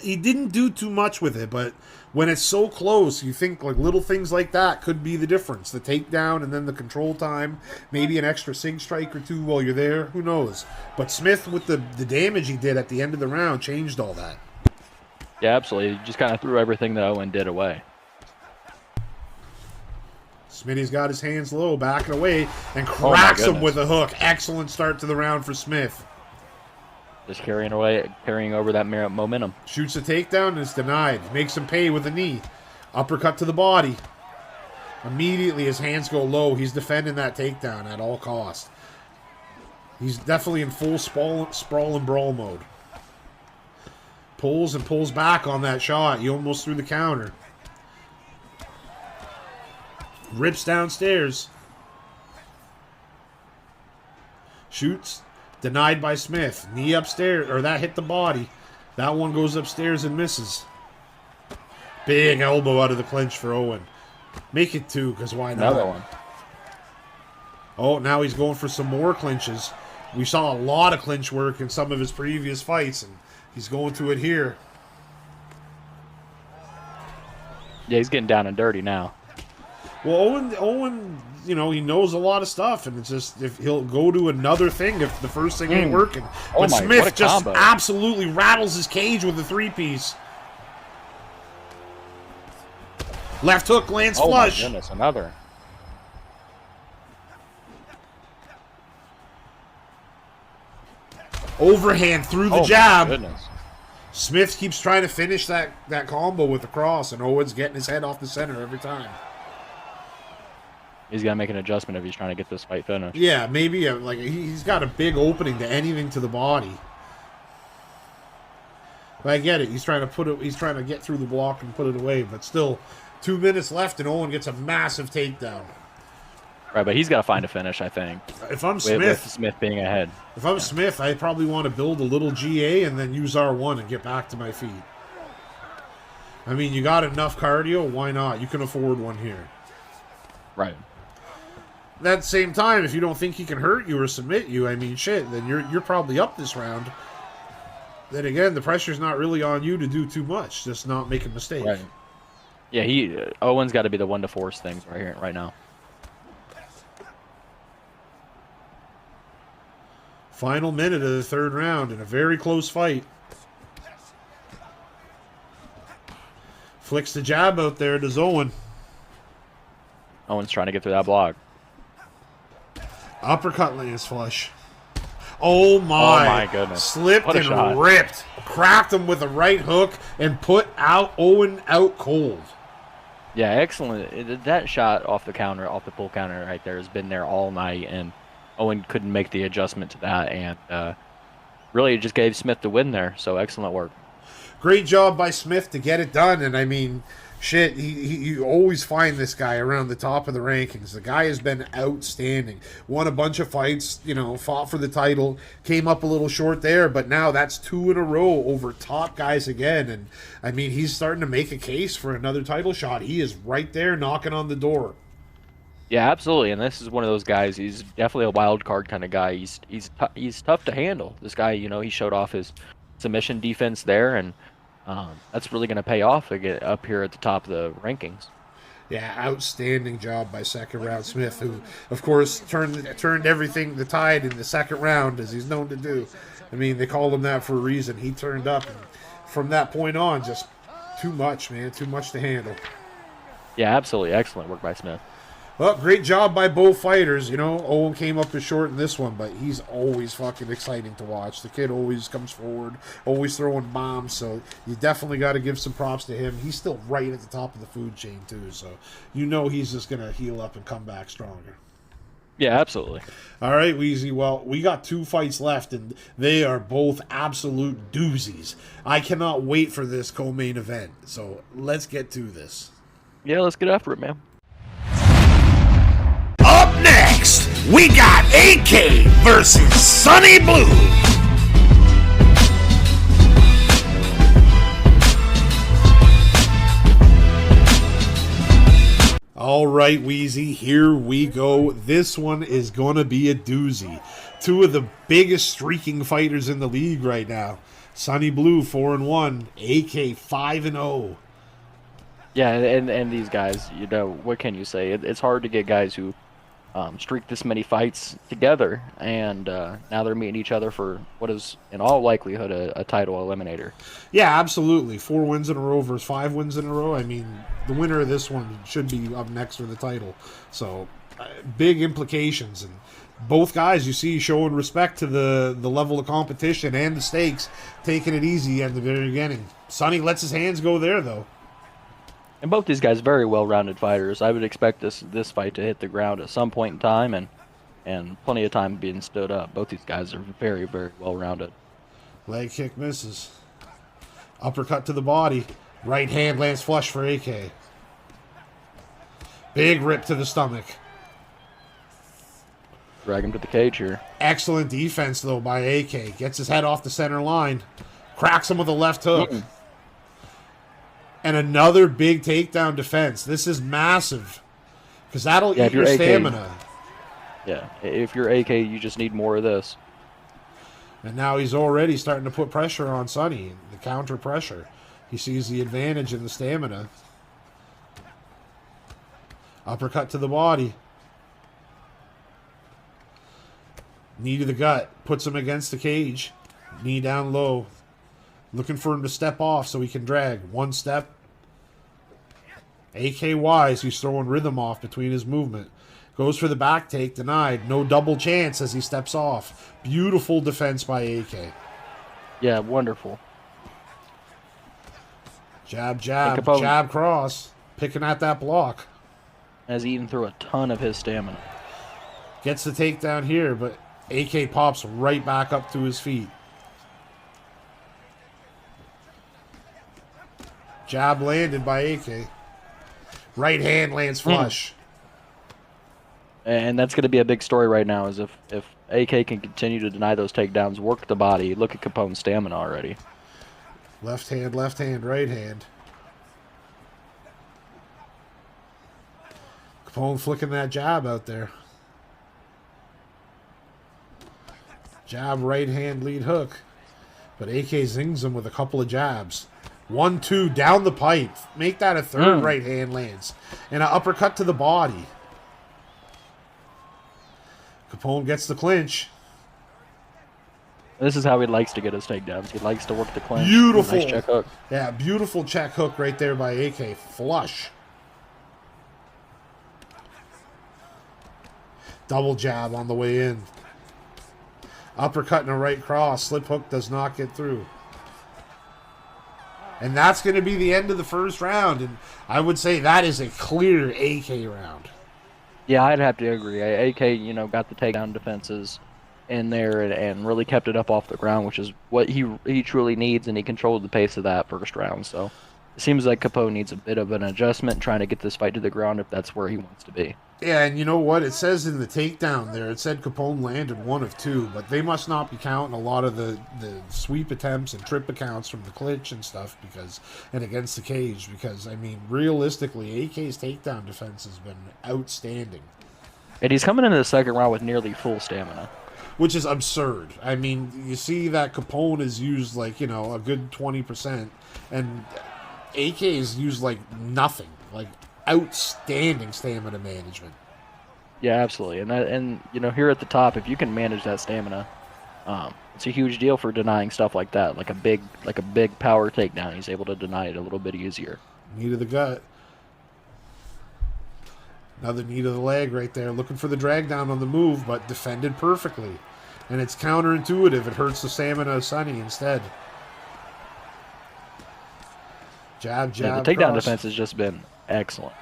he didn't do too much with it. But when it's so close, you think like little things like that could be the difference. The takedown and then the control time. Maybe an extra sig strike or two while you're there. Who knows? But Smith, with the damage he did at the end of the round, changed all that. Yeah, absolutely. He just kind of threw everything that Owen did away. Smitty's got his hands low, backing away, and cracks him with a hook. Excellent start to the round for Smith. Just carrying over that momentum. Shoots a takedown and it's denied. Makes him pay with a knee. Uppercut to the body. Immediately his hands go low. He's defending that takedown at all costs. He's definitely in full sprawl and brawl mode. Pulls and pulls back on that shot. He almost threw the counter. Rips downstairs. Shoots. Denied by Smith. Knee upstairs. Or that hit the body. That one goes upstairs and misses. Big elbow out of the clinch for Owen. Make it two, because why not? Another one. Oh, now he's going for some more clinches. We saw a lot of clinch work in some of his previous fights, and he's going to it here. Yeah, he's getting down and dirty now. Well, Owen, you know, he knows a lot of stuff, and it's just if he'll go to another thing if the first thing ain't working. But Smith just absolutely rattles his cage with the three-piece. Left hook lands flush. Oh my goodness, another. Overhand through the jab. My goodness. Smith keeps trying to finish that combo with the cross, and Owen's getting his head off the center every time. He's got to make an adjustment if he's trying to get this fight finished. Yeah, maybe like he's got a big opening to anything to the body. But I get it. He's trying to get through the block and put it away. But still, 2 minutes left, and Owen gets a massive takedown. Right, but he's got to find a finish, I think. If I'm with Smith being ahead. If I'm Smith, I probably want to build a little GA and then use R1 and get back to my feet. I mean, you got enough cardio. Why not? You can afford one here. Right. At the same time, if you don't think he can hurt you or submit you, I mean, shit, then you're probably up this round. Then again, the pressure's not really on you to do too much, just not make a mistake. Right. Yeah, Owen's got to be the one to force things right now. Final minute of the third round in a very close fight. Flicks the jab out there to Owen. Owen's trying to get through that block. Uppercut lands flush. Oh my goodness. Slipped and shot. ripped. Cracked him with a right hook and put Owen out cold. Yeah, excellent. That shot off the pull counter right there has been there all night, and Owen couldn't make the adjustment to that, and really just gave Smith the win there. So excellent work. Great job by Smith to get it done. And I mean, shit, you always find this guy around the top of the rankings. The guy has been outstanding. Won a bunch of fights, fought for the title, came up a little short there, but now that's 2 in a row over top guys again. And I mean, he's starting to make a case for another title shot. He is right there knocking on the door. Yeah, absolutely. And this is one of those guys. He's definitely a wild card kind of guy. He's tough to handle. This guy, he showed off his submission defense there, and that's really going to pay off to get up here at the top of the rankings. Yeah, outstanding job by second round Smith, who, of course, turned everything the tide in the second round, as he's known to do. I mean, they called him that for a reason. He turned up, and from that point on, just too much, man, too much to handle. Yeah, absolutely. Excellent work by Smith. Well, great job by both fighters. Owen came up short in this one, but he's always fucking exciting to watch. The kid always comes forward, always throwing bombs, so you definitely got to give some props to him. He's still right at the top of the food chain, too, so he's just going to heal up and come back stronger. Yeah, absolutely. All right, Weezy. Well, we got 2 fights left, and they are both absolute doozies. I cannot wait for this co-main event, so let's get to this. Yeah, let's get after it, man. Up next, we got AK versus Sonny Blue. All right, Wheezy, here we go. This one is going to be a doozy. 2 of the biggest streaking fighters in the league right now. Sonny Blue 4-1, AK 5-0. Yeah, and these guys, what can you say? It's hard to get guys who streak this many fights together, and now they're meeting each other for what is, in all likelihood, a title eliminator. Yeah, absolutely. 4 wins in a row versus 5 wins in a row. I mean, the winner of this one should be up next for the title. So, big implications. And both guys, you see, showing respect to the level of competition and the stakes, taking it easy at the very beginning. Sonny lets his hands go there, though. And both these guys, very well-rounded fighters. I would expect this fight to hit the ground at some point in time, and plenty of time being stood up. Both these guys are very, very well-rounded. Leg kick misses. Uppercut to the body. Right hand lands flush for AK. Big rip to the stomach. Drag him to the cage here. Excellent defense, though, by AK. Gets his head off the center line. Cracks him with a left hook. And another big takedown defense. This is massive. Because that'll eat your stamina. Yeah, if you're AK, you just need more of this. And now he's already starting to put pressure on Sonny. The counter pressure. He sees the advantage in the stamina. Uppercut to the body. Knee to the gut. Puts him against the cage. Knee down low. Looking for him to step off so he can drag. 1 step. AK wise, he's throwing rhythm off between his movement. Goes for the back take, denied. No double chance as he steps off. Beautiful defense by AK. Yeah, wonderful. Jab, jab, jab, cross. Picking at that block. Has eaten through a ton of his stamina. Gets the takedown here, but AK pops right back up to his feet. Jab landed by AK. Right hand lands flush. And that's going to be a big story right now, is if AK can continue to deny those takedowns, work the body. Look at Capone's stamina already. Left hand, right hand. Capone flicking that jab out there. Jab, right hand, lead hook. But AK zings him with a couple of jabs. 1-2 down the pipe. Make that a third right hand lands. And an uppercut to the body. Capone gets the clinch. This is how he likes to get his takedowns. He likes to work the clinch. Beautiful. Nice check hook. Yeah, beautiful check hook right there by AK. Flush. Double jab on the way in. Uppercut and a right cross. Slip hook does not get through. And that's going to be the end of the first round. And I would say that is a clear AK round. Yeah, I'd have to agree. AK, got the takedown defenses in there and really kept it up off the ground, which is what he truly needs, and he controlled the pace of that first round. So it seems like Capone needs a bit of an adjustment trying to get this fight to the ground if that's where he wants to be. Yeah, and you know what? It says in the takedown there, it said Capone landed 1 of 2, but they must not be counting a lot of the sweep attempts and trip accounts from the clinch and stuff and against the cage, because, I mean, realistically, AK's takedown defense has been outstanding. And he's coming into the second round with nearly full stamina. Which is absurd. I mean, you see that Capone has used, like, a good 20%, and AK has used, like, nothing. Like, outstanding stamina management. Yeah, absolutely. And here at the top, if you can manage that stamina, it's a huge deal for denying stuff like that. Like a big power takedown, he's able to deny it a little bit easier. Knee to the gut. Another knee to the leg right there. Looking for the drag down on the move, but defended perfectly. And it's counterintuitive. It hurts the stamina of Sonny instead. Jab, Yeah, the takedown defense has just been excellent.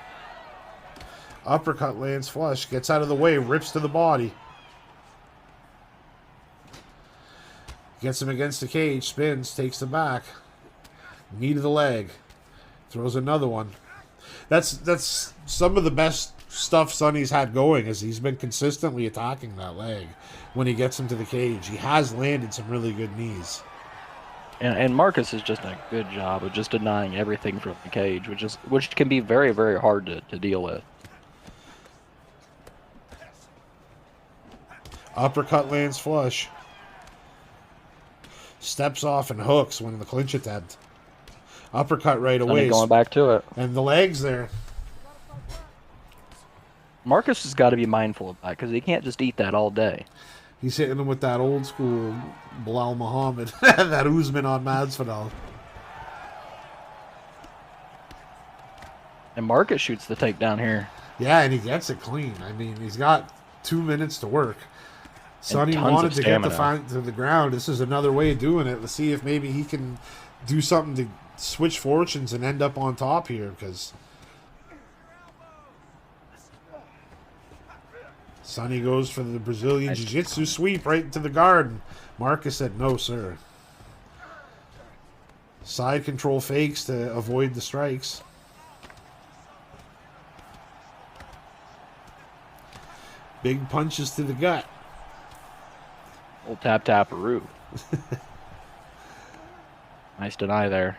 Uppercut lands flush. Gets out of the way. Rips to the body. Gets him against the cage. Spins. Takes the back. Knee to the leg. Throws another one. That's some of the best stuff Sonny's had going, is he's been consistently attacking that leg when he gets him to the cage. He has landed some really good knees. And Marcus has just done a good job of just denying everything from the cage, which can be very, very hard to deal with. Uppercut lands flush. Steps off and hooks when the clinch attempt. Uppercut right away. Going back to it. And the legs there. Marcus has got to be mindful of that, because he can't just eat that all day. He's hitting him with that old school Bilal Muhammad. That Usman on Masvidal. And Marcus shoots the takedown here. Yeah, and he gets it clean. I mean, he's got 2 minutes to work. Sonny wanted to get the fight to the ground. This is another way of doing it. Let's see if maybe he can do something to switch fortunes and end up on top here, because Sonny goes for the Brazilian Jiu-Jitsu sweep right into the guard. Marcus said, no, sir. Side control fakes to avoid the strikes. Big punches to the gut. Old tap-tap-a-roo. Nice deny there.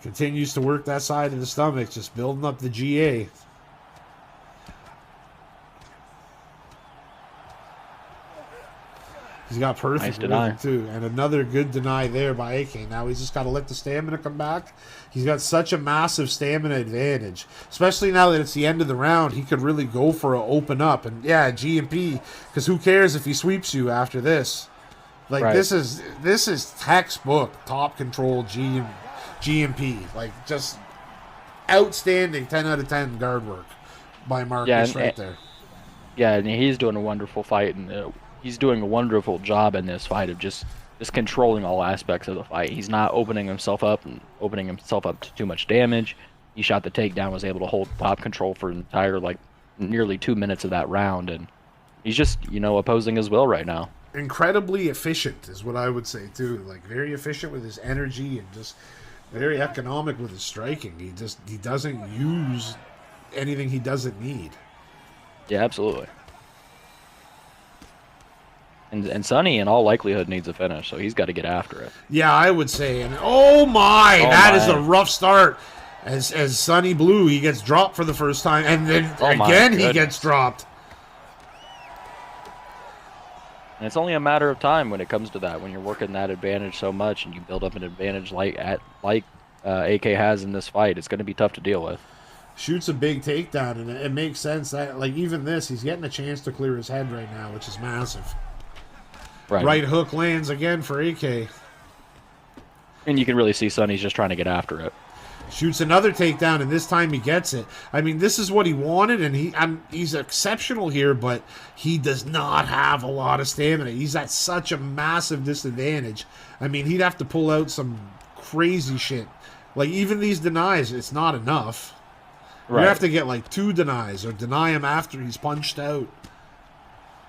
Continues to work that side of the stomach, just building up the GA. He's got perfect rhythm too. And another good deny there by AK. Now he's just got to let the stamina come back. He's got such a massive stamina advantage. Especially now that it's the end of the round, he could really go for an open up. And yeah, GMP, because who cares if he sweeps you after this? Like, right. This is textbook top control GMP. Like, just outstanding 10 out of 10 guard work by Marcus there. Yeah, and he's doing a wonderful fight, and he's doing a wonderful job in this fight of just controlling all aspects of the fight. He's not opening himself up to too much damage. He shot the takedown, was able to hold top control for an entire, like, nearly 2 minutes of that round, and he's just, opposing his will right now. Incredibly efficient is what I would say too. Like, very efficient with his energy and just very economic with his striking. He doesn't use anything he doesn't need. Yeah, absolutely. And Sonny, in all likelihood, needs a finish, so he's got to get after it. Yeah, I would say. And that is a rough start. As Sonny Blue, he gets dropped for the first time, and then he gets dropped. And it's only a matter of time when it comes to that, when you're working that advantage so much and you build up an advantage like AK has in this fight. It's going to be tough to deal with. Shoots a big takedown, and it makes sense that, like, even this, he's getting a chance to clear his head right now, which is massive. Right hook lands again for AK. And you can really see Sonny's just trying to get after it. Shoots another takedown, and this time he gets it. I mean, this is what he wanted, and he's exceptional here, but he does not have a lot of stamina. He's at such a massive disadvantage. I mean, he'd have to pull out some crazy shit. Like, even these denies, it's not enough. You have to get like 2 denies or deny him after he's punched out.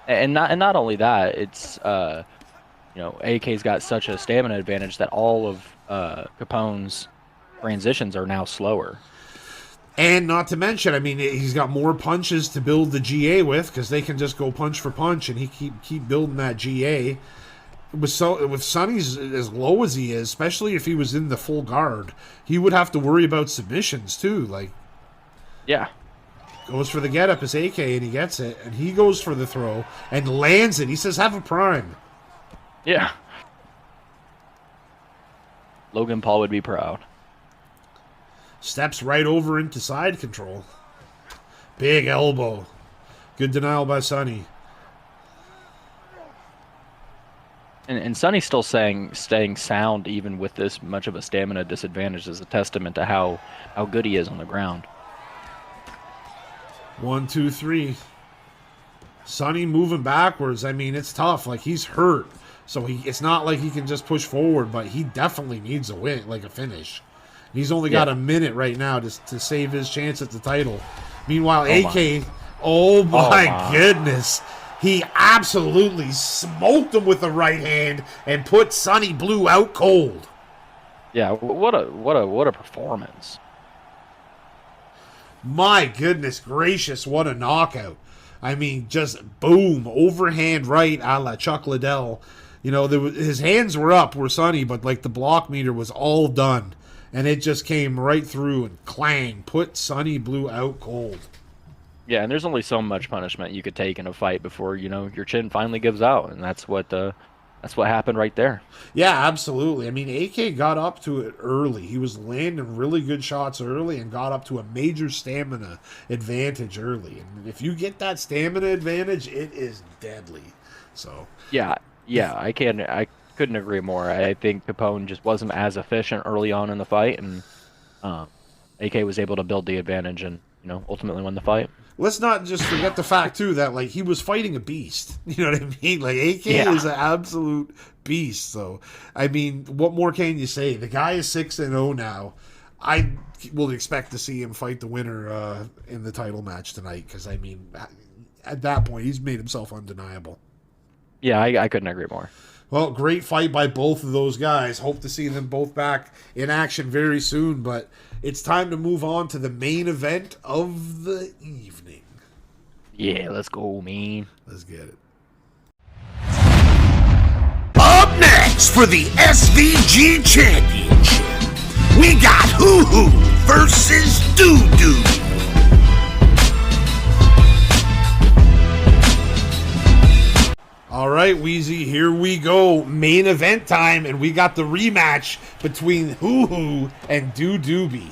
And not only that, it's AK's got such a stamina advantage that all of Capone's transitions are now slower. And not to mention, I mean, he's got more punches to build the GA with because they can just go punch for punch, and he keep building that GA. With Sonny's as low as he is, especially if he was in the full guard, he would have to worry about submissions too. Like, yeah, goes for the get up as AK and he gets it, and he goes for the throw and lands it. He says, "Have a prime." Yeah. Logan Paul would be proud. Steps right over into side control. Big elbow. Good denial by Sonny. And Sonny's still staying sound even with this much of a stamina disadvantage is a testament to how good he is on the ground. 1, 2, 3. Sonny moving backwards. I mean, it's tough. Like, he's hurt. So it's not like he can just push forward, but he definitely needs a win, like a finish. He's only got a minute right now to save his chance at the title. Meanwhile, AK, oh my goodness. He absolutely smoked him with the right hand and put Sonny Blue out cold. Yeah, what a performance. My goodness gracious, what a knockout. I mean, just boom, overhand right a la Chuck Liddell. You know, his hands were up, were Sonny, but like the block meter was all done. And it just came right through and clang, put Sonny Blue out cold. Yeah, and there's only so much punishment you could take in a fight before, your chin finally gives out, and that's what happened right there. Yeah, absolutely. I mean, AK got up to it early. He was landing really good shots early and got up to a major stamina advantage early. And if you get that stamina advantage, it is deadly. So yeah, I couldn't agree more. I think Capone just wasn't as efficient early on in the fight, and AK was able to build the advantage and ultimately win the fight. Let's not just forget the fact too that like he was fighting a beast. You know what I mean? Like AK is an absolute beast. So I mean, what more can you say? The guy is 6-0 now. I will expect to see him fight the winner in the title match tonight because I mean, at that point he's made himself undeniable. Yeah, I couldn't agree more. Well, great fight by both of those guys. Hope to see them both back in action very soon, but it's time to move on to the main event of the evening. Yeah, let's go, man. Let's get it. Up next for the SVG Championship, we got Hoo Hoo versus Doo Doo. All right, Wheezy, here we go. Main event time, and we got the rematch between Hoo Hoo and Doo Doobie.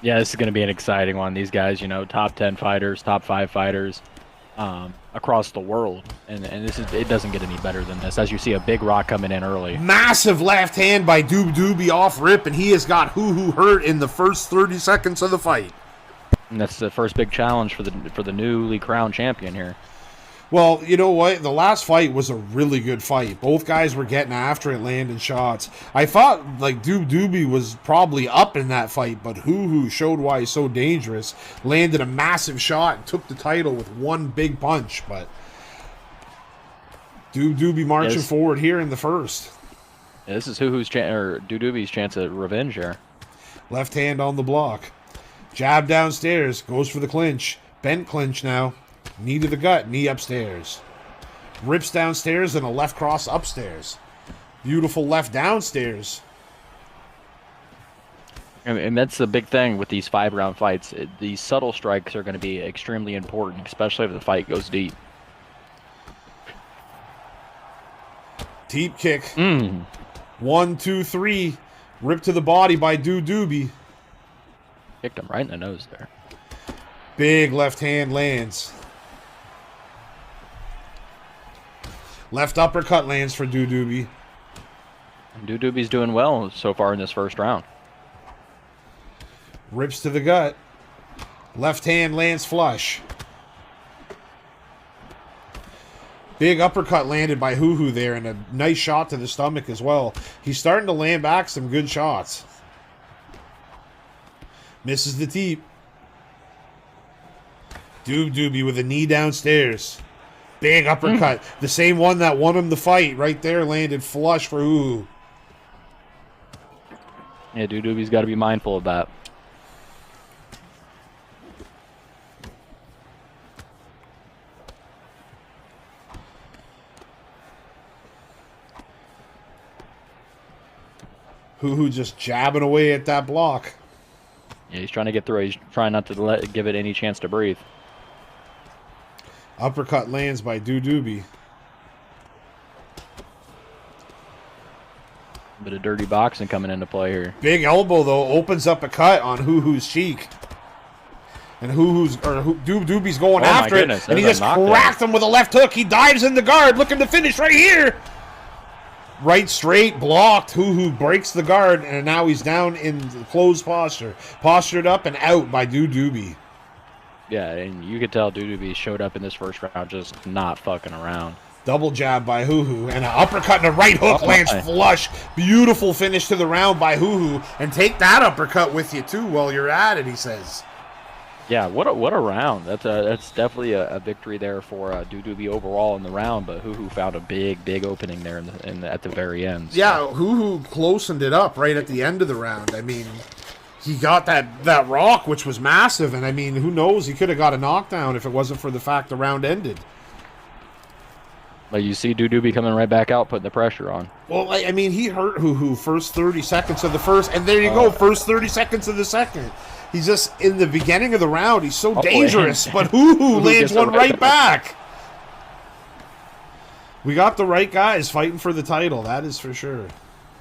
Yeah, this is going to be an exciting one. These guys, top 10 fighters, top 5 fighters across the world. And it doesn't get any better than this, as you see a big rock coming in early. Massive left hand by Doo Doobie off rip, and he has got Hoo Hoo hurt in the first 30 seconds of the fight. And that's the first big challenge for the newly crowned champion here. Well, you know what? The last fight was a really good fight. Both guys were getting after it, landing shots. I thought, like, Doo Doobie was probably up in that fight, but Hoo Hoo showed why he's so dangerous. Landed a massive shot and took the title with one big punch, but Doo Doobie marching forward here in the first. Yeah, this is Doo Doobie's chance at revenge here. Left hand on the block. Jab downstairs, goes for the clinch. Bent clinch now. Knee to the gut, knee upstairs. Rips downstairs and a left cross upstairs. Beautiful left downstairs. And that's the big thing with these 5-round fights. These subtle strikes are going to be extremely important, especially if the fight goes deep. Deep kick. 1, 2, 3. Rip to the body by Doo Doobie. Kicked him right in the nose there. Big left hand lands. Left uppercut lands for Doo Doobie. Doo Doobie's doing well so far in this first round. Rips to the gut. Left hand lands flush. Big uppercut landed by Hoo Hoo there, and a nice shot to the stomach as well. He's starting to land back some good shots. Misses the teep. Doobie with a knee downstairs. Big uppercut. The same one that won him the fight right there landed flush for Hoo-Hoo. Yeah, Doobie's got to be mindful of that. Hoo-Hoo just jabbing away at that block. Yeah, he's trying to get through. He's trying not to give it any chance to breathe. Uppercut lands by Doobie. Bit of dirty boxing coming into play here. Big elbow, though, opens up a cut on Hoo-Hoo's cheek. And Doobie's going after it. And he just cracked him with a left hook. He dives in the guard, looking to finish right here. Right straight, blocked. Hoo-Hoo breaks the guard, and now he's down in closed posture. Postured up and out by Doobie. Yeah, and you could tell Doobie showed up in this first round just not fucking around. Double jab by Hoo-Hoo, and an uppercut and a right hook lands flush. Beautiful finish to the round by Hoo-Hoo. And take that uppercut with you, too, while you're at it, he says. Yeah, what a round. That's definitely a victory there for Doobie overall in the round, but Hoo-Hoo found a big opening there at the very end. So. Yeah, Hoo-Hoo closened it up right at the end of the round. I mean, he got that rock, which was massive, and I mean, who knows? He could have got a knockdown if it wasn't for the fact the round ended. But you see Doobie coming right back out, putting the pressure on. Well, I mean, he hurt Hoo-Hoo first 30 seconds of the first, and there you go, first 30 seconds of the second. He's just, in the beginning of the round, he's so dangerous, but Hoo-Hoo lands one right back. We got the right guys fighting for the title, that is for sure.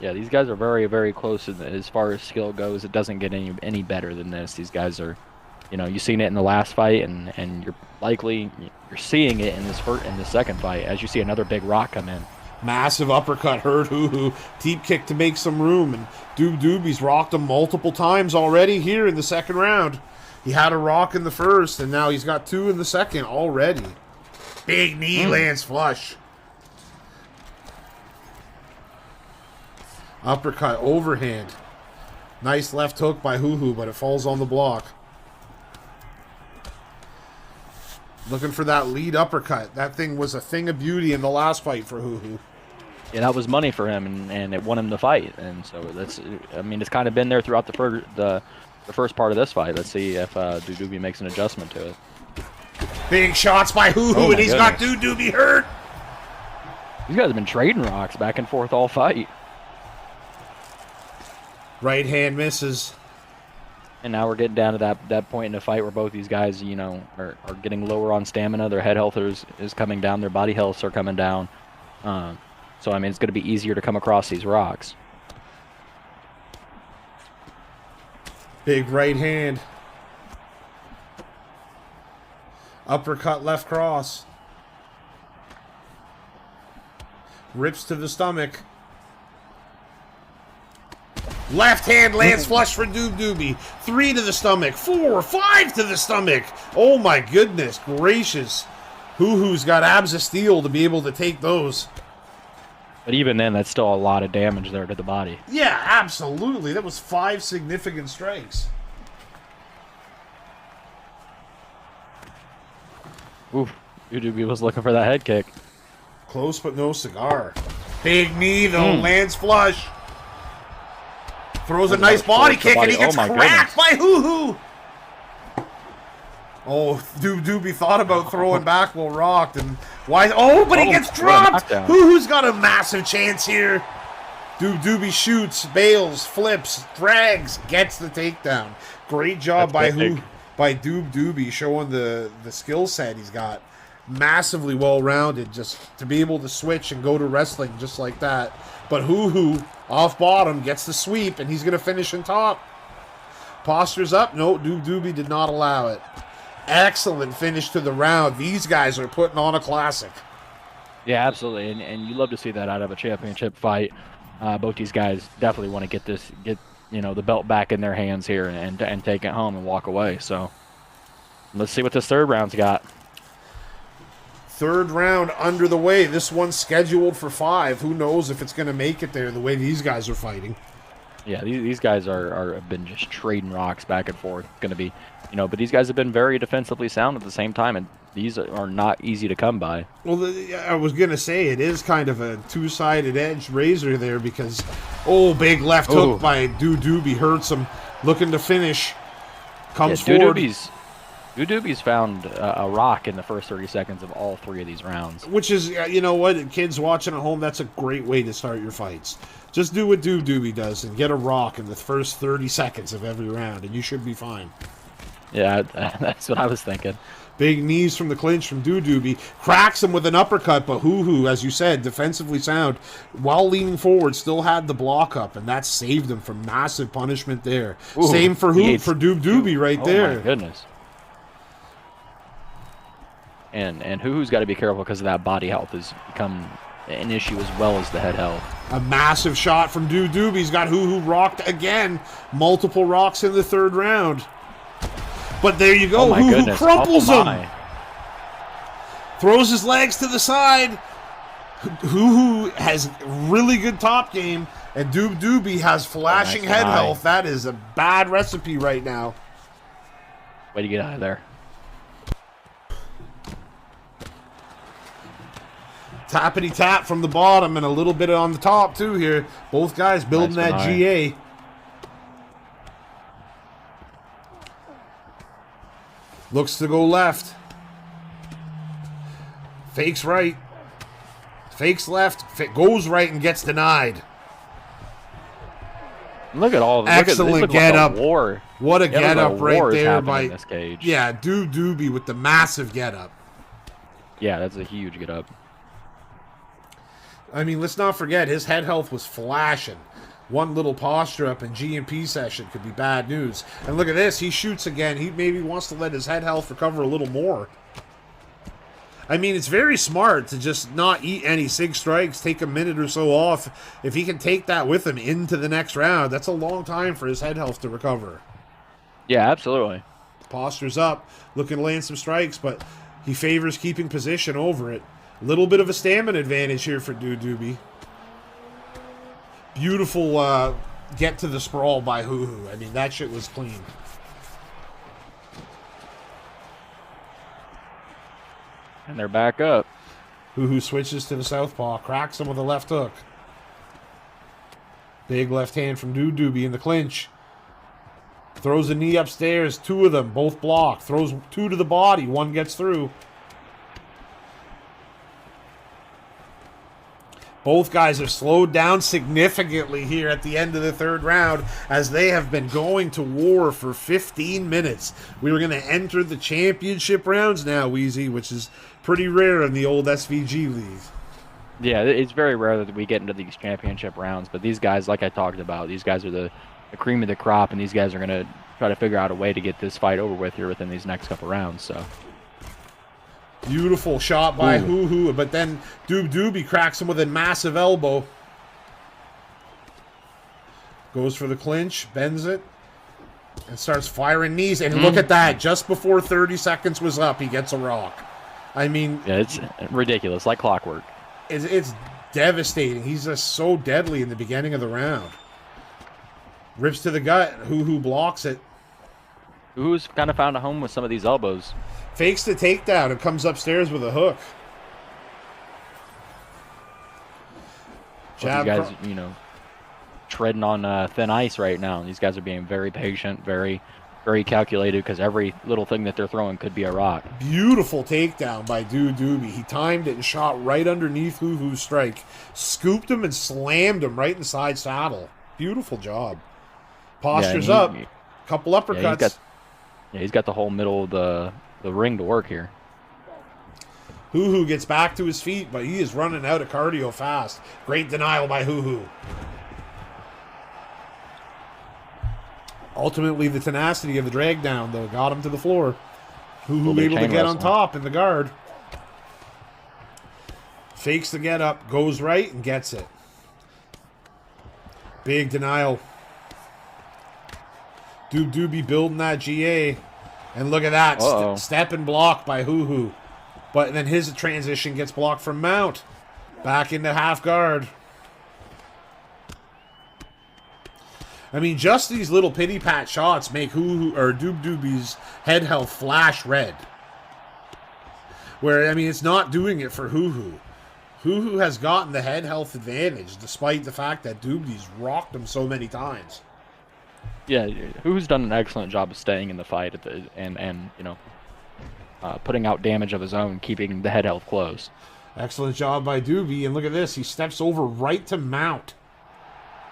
Yeah, these guys are very close as far as skill goes. It doesn't get any better than this. These guys are, you've seen it in the last fight, and you're seeing it in the second fight as you see another big rock come in. Massive uppercut hurt Hoo-Hoo. Deep kick to make some room, and Doobie's rocked him multiple times already here in the second round. He had a rock in the first, and now he's got two in the second already. Big knee lands flush. Uppercut, overhand. Nice left hook by Hoo-Hoo, but it falls on the block. Looking for that lead uppercut. That thing was a thing of beauty in the last fight for Hoo-Hoo. Yeah, that was money for him, and it won him the fight. And so it's kind of been there throughout the first part of this fight. Let's see if Doobie makes an adjustment to it. Big shots by Hoo-Hoo, and he's got Doobie hurt. These guys have been trading rocks back and forth all fight. Right hand misses. And now we're getting down to that point in the fight where both these guys, are getting lower on stamina. Their head health is coming down. Their body healths are coming down. So, I mean, it's going to be easier to come across these rocks. Big right hand. Uppercut left cross. Rips to the stomach. Left hand lands flush for Doobie. 3 to the stomach. 4, 5 to the stomach. Oh my goodness gracious. Hoo-Hoo's got abs of steel to be able to take those. But even then, that's still a lot of damage there to the body. Yeah, absolutely. That was 5 significant strikes. Oof. Doobie was looking for that head kick. Close but no cigar. Big knee though, lands flush. Throws a nice body kick, and he gets cracked by Hoo-Hoo. Oh, Doobie thought about throwing back while rocked, and why? Oh, but he gets dropped. Hoo-Hoo's got a massive chance here. Doobie shoots, bails, flips, drags, gets the takedown. Great job by Doobie showing the skill set he's got. Massively well-rounded, just to be able to switch and go to wrestling just like that. But Hoo-Hoo, off bottom, gets the sweep, and he's going to finish in top. Postures up. No, Doobie did not allow it. Excellent finish to the round. These guys are putting on a classic. Yeah, absolutely, and you love to see that out of a championship fight. Both these guys definitely want to get the belt back in their hands here and take it home and walk away. So let's see what this third round's got. Third round under the way. This one's scheduled for 5. Who knows if it's going to make it there the way these guys are fighting. Yeah, these guys have been just trading rocks back and forth. Going to be, but these guys have been very defensively sound at the same time, and these are not easy to come by. Well, I was going to say it is kind of a two-sided edge razor there because, big left hook by Doobie hurts him. Looking to finish. Comes forward. Doobie's found a rock in the first 30 seconds of all 3 of these rounds. Which is, you know what, kids watching at home, that's a great way to start your fights. Just do what Doobie does and get a rock in the first 30 seconds of every round, and you should be fine. Yeah, that's what I was thinking. Big knees from the clinch from Doobie. Cracks him with an uppercut, but Hoo, as you said, defensively sound, while leaning forward, still had the block up, and that saved him from massive punishment there. Ooh, Same for Doobie right there. Oh, my goodness. And Hoo's got to be careful because of that body health has become an issue as well as the head health. A massive shot from Doobie's got Hoo rocked again. Multiple rocks in the 3rd round. But there you go. Hoo crumples him. Throws his legs to the side. Hoo has really good top game. And Doobie has flashing head health. That is a bad recipe right now. Way to get out of there. Tappity tap from the bottom and a little bit on the top too here. Both guys building that GA. Looks to go left. Fakes right. Fakes left. Goes right and gets denied. Look at all. Excellent get up. War. What a get up right there by this cage. Yeah, Doobie with the massive get up. Yeah, that's a huge get up. I mean, let's not forget, his head health was flashing. One little posture up in G&P session could be bad news. And look at this, he shoots again. He maybe wants to let his head health recover a little more. I mean, it's very smart to just not eat any SIG strikes, take a minute or so off. If he can take that with him into the next round, that's a long time for his head health to recover. Yeah, absolutely. Posture's up, looking to land some strikes, but he favors keeping position over it. A little bit of a stamina advantage here for Doobie. Beautiful get to the sprawl by Hoo. I mean, that shit was clean. And they're back up. Hoo switches to the southpaw, cracks him with a left hook. Big left hand from Doobie in the clinch. Throws a knee upstairs, 2 of them, both blocked. Throws 2 to the body, 1 gets through. Both guys have slowed down significantly here at the end of the 3rd round as they have been going to war for 15 minutes. We were going to enter the championship rounds now, Wheezy, which is pretty rare in the old SVG league. Yeah, it's very rare that we get into these championship rounds, but these guys, like I talked about, these guys are the cream of the crop, and these guys are going to try to figure out a way to get this fight over with here within these next couple rounds, so... Beautiful shot by Hoo, but then Doobie cracks him with a massive elbow. Goes for the clinch, bends it, and starts firing knees. And look at that, just before 30 seconds was up, he gets a rock. I mean... Yeah, it's ridiculous, like clockwork. It's devastating. He's just so deadly in the beginning of the round. Rips to the gut, Hoo blocks it. Hoo's kind of found a home with some of these elbows. Fakes the takedown and comes upstairs with a hook. Jab, these guys, treading on thin ice right now. These guys are being very patient, very, very calculated because every little thing that they're throwing could be a rock. Beautiful takedown by Doobie. He timed it and shot right underneath Hoo's strike. Scooped him and slammed him right inside saddle. Beautiful job. Posture's up. Couple uppercuts. He's got the whole middle of the ring to work here. Hoo gets back to his feet, but he is running out of cardio fast. Great denial by Hoo. Ultimately, the tenacity of the drag down, though, got him to the floor. Hoo able to get on top in the guard. Fakes the get up, goes right, and gets it. Big denial. Doobie building that GA. And look at that. Step and block by Hoo. But then his transition gets blocked from Mount. Back into half guard. I mean, just these little pity-pat shots make Doob Doobie's head health flash red. Where, I mean, it's not doing it for Hoo Hoo. Hoo Hoo has gotten the head health advantage, despite the fact that Doobie's rocked him so many times. Yeah, Hoo Hoo's done an excellent job of staying in the fight and you know, putting out damage of his own, keeping the head health close. Excellent job by Doobie, and look at this. He steps over right to mount.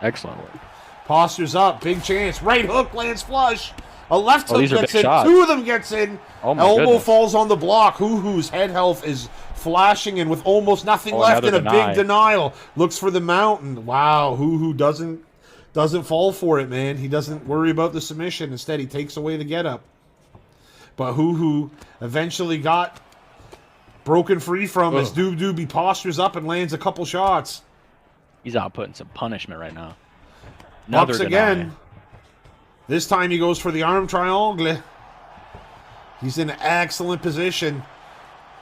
Excellent work. Postures up, big chance. Right hook lands flush. A left hook these are gets big in. shots. Two of them gets in. Oh my Elbow goodness. falls on the block. Hoo Hoo's head health is flashing and with almost nothing left in another a big denial. Looks for the mountain. Wow, Hoo Hoo doesn't fall for it, man. He doesn't worry about the submission. Instead, he takes away the get-up. But Hoo Hoo eventually got broken free from as Doobie postures up and lands a couple shots. He's out putting some punishment right now. Bucks deny. again. This time he goes for the arm triangle. He's in an excellent position.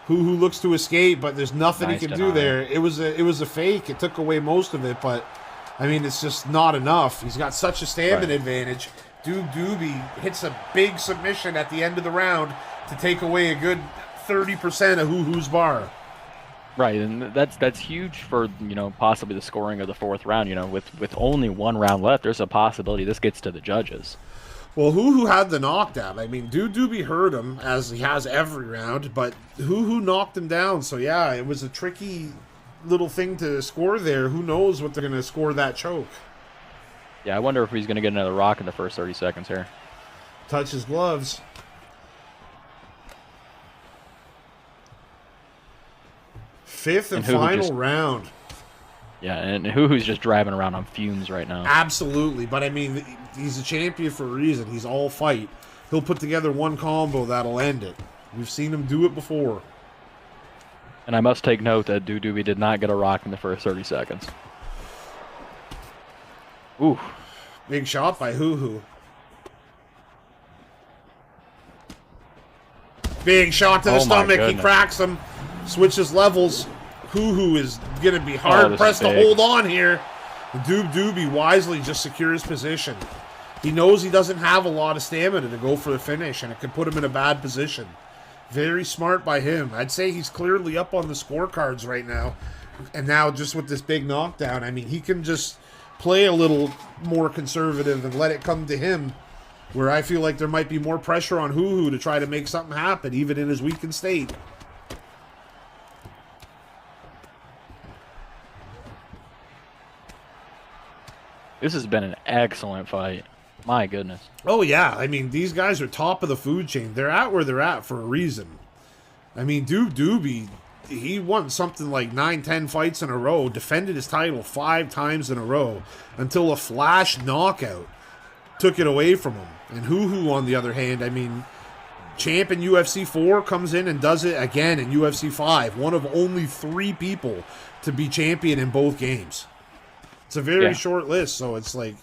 Hoo Hoo looks to escape, but there's nothing Nice he can deny. do there. It was a fake. It took away most of it, but I mean, it's just not enough. He's got such a stamina advantage. Doobie hits a big submission at the end of the round to take away a good 30% of Hoo Hoo's bar. Right, and that's huge for, you know, possibly the scoring of the fourth round. You know, with only one round left, there's a possibility this gets to the judges. Well, Hoo Hoo had the knockdown. I mean, Doobie hurt him, as he has every round, but Hoo Hoo knocked him down. So, yeah, it was a tricky little thing to score there. Who knows what they're going to score that choke. Yeah, I wonder if he's going to get another rock in the first 30 seconds here. Touch his gloves. Fifth and Hoo Hoo final just- round. Yeah, and Hoo Hoo's just driving around on fumes right now. Absolutely, but I mean, he's a champion for a reason. He's all fight. He'll put together one combo that'll end it. We've seen him do it before. And I must take note that Doobie did not get a rock in the first 30 seconds. Ooh. Big shot by Hoo Hoo. Big shot to the Oh my stomach. He goodness. cracks him. Switches levels. Hoo Hoo is going to be this hard is pressed to big. hold on here. Doobie wisely just secures position. He knows he doesn't have a lot of stamina to go for the finish, and it could put him in a bad position. Very smart by him. I'd say he's clearly up on the scorecards right now. And now just with this big knockdown, I mean, he can just play a little more conservative and let it come to him, where I feel like there might be more pressure on Hoo Hoo to try to make something happen, even in his weakened state. This has been an excellent fight. My goodness. Oh, yeah. I mean, these guys are top of the food chain. They're at where they're at for a reason. I mean, Doobie, he won something like 9-10 fights in a row, defended his title 5 times in a row, until a flash knockout took it away from him. And Hoo Hoo, on the other hand, I mean, champ in UFC 4 comes in and does it again in UFC 5. One of only 3 people to be champion in both games. It's a very short list, so it's like,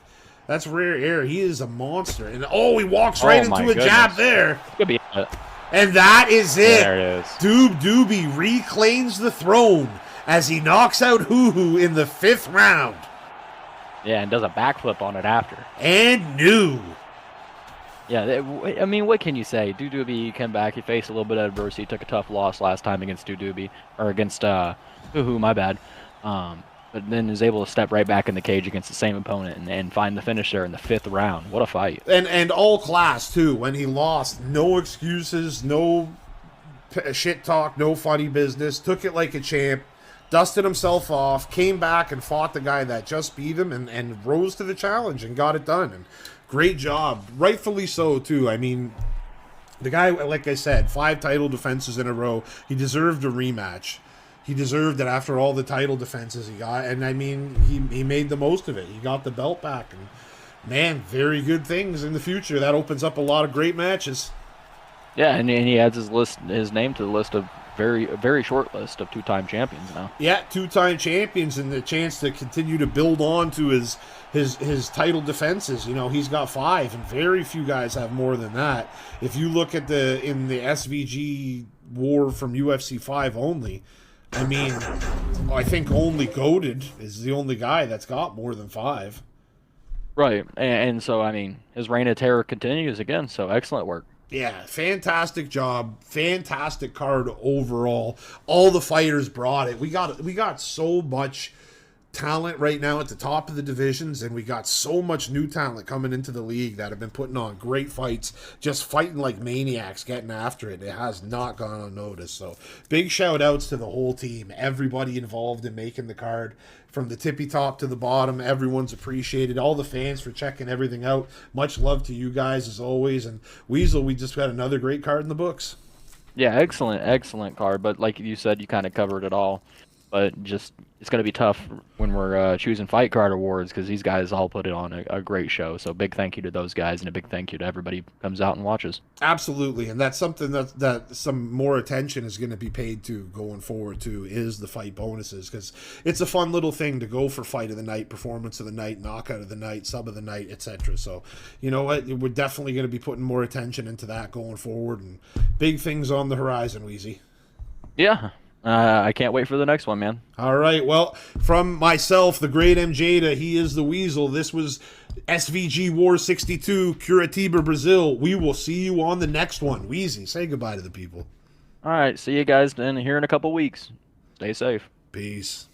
that's rare air. He is a monster. And he walks right into a jab there. Could be it. And that is it. There it is. Doobie reclaims the throne as he knocks out Hoo Hoo in the 5th round. Yeah, and does a backflip on it after. And new. Yeah, I mean, what can you say? Doobie came back. He faced a little bit of adversity. Took a tough loss last time against Doobie, or against Hoo Hoo. My bad. But then is able to step right back in the cage against the same opponent and find the finish there in the 5th round. What a fight! And all class too. When he lost, no excuses, no shit talk, no funny business. Took it like a champ. Dusted himself off. Came back and fought the guy that just beat him and rose to the challenge and got it done. And great job, rightfully so too. I mean, the guy, like I said, 5 title defenses in a row. He deserved a rematch. He deserved it after all the title defenses he got. And, I mean, he made the most of it. He got the belt back. And, man, very good things in the future. That opens up a lot of great matches. Yeah, and he adds his name to the list of a very short list of 2-time champions now. Yeah, 2-time champions and the chance to continue to build on to his title defenses. You know, he's got 5, and very few guys have more than that. If you look at in the SVG War from UFC 5 only, I mean, I think only Goated is the only guy that's got more than 5. Right. And so, I mean, his reign of terror continues again. So excellent work. Yeah, fantastic job, fantastic card overall. All the fighters brought it. We got so much talent right now at the top of the divisions, and we got so much new talent coming into the league that have been putting on great fights, just fighting like maniacs, getting after it. It has not gone unnoticed. So big shout outs to the whole team, everybody involved in making the card, from the tippy top to the bottom. Everyone's appreciated. All the fans for checking everything out. Much love to you guys as always. And Weasel, we just got another great card in the books. Yeah, excellent card. But like you said, you kind of covered it all. But just it's going to be tough when we're choosing fight card awards because these guys all put it on a great show. So big thank you to those guys and a big thank you to everybody who comes out and watches. Absolutely, and that's something that some more attention is going to be paid to going forward too, is the fight bonuses, because it's a fun little thing to go for fight of the night, performance of the night, knockout of the night, sub of the night, etc. So you know what, we're definitely going to be putting more attention into that going forward, and big things on the horizon, Wheezy. Yeah. I can't wait for the next one, man. All right, well, from myself, the great MJ, he is the Weasel. This was SVG War 62, Curitiba, Brazil. We will see you on the next one. Wheezy, say goodbye to the people. All right, see you guys then here in a couple weeks. Stay safe. Peace.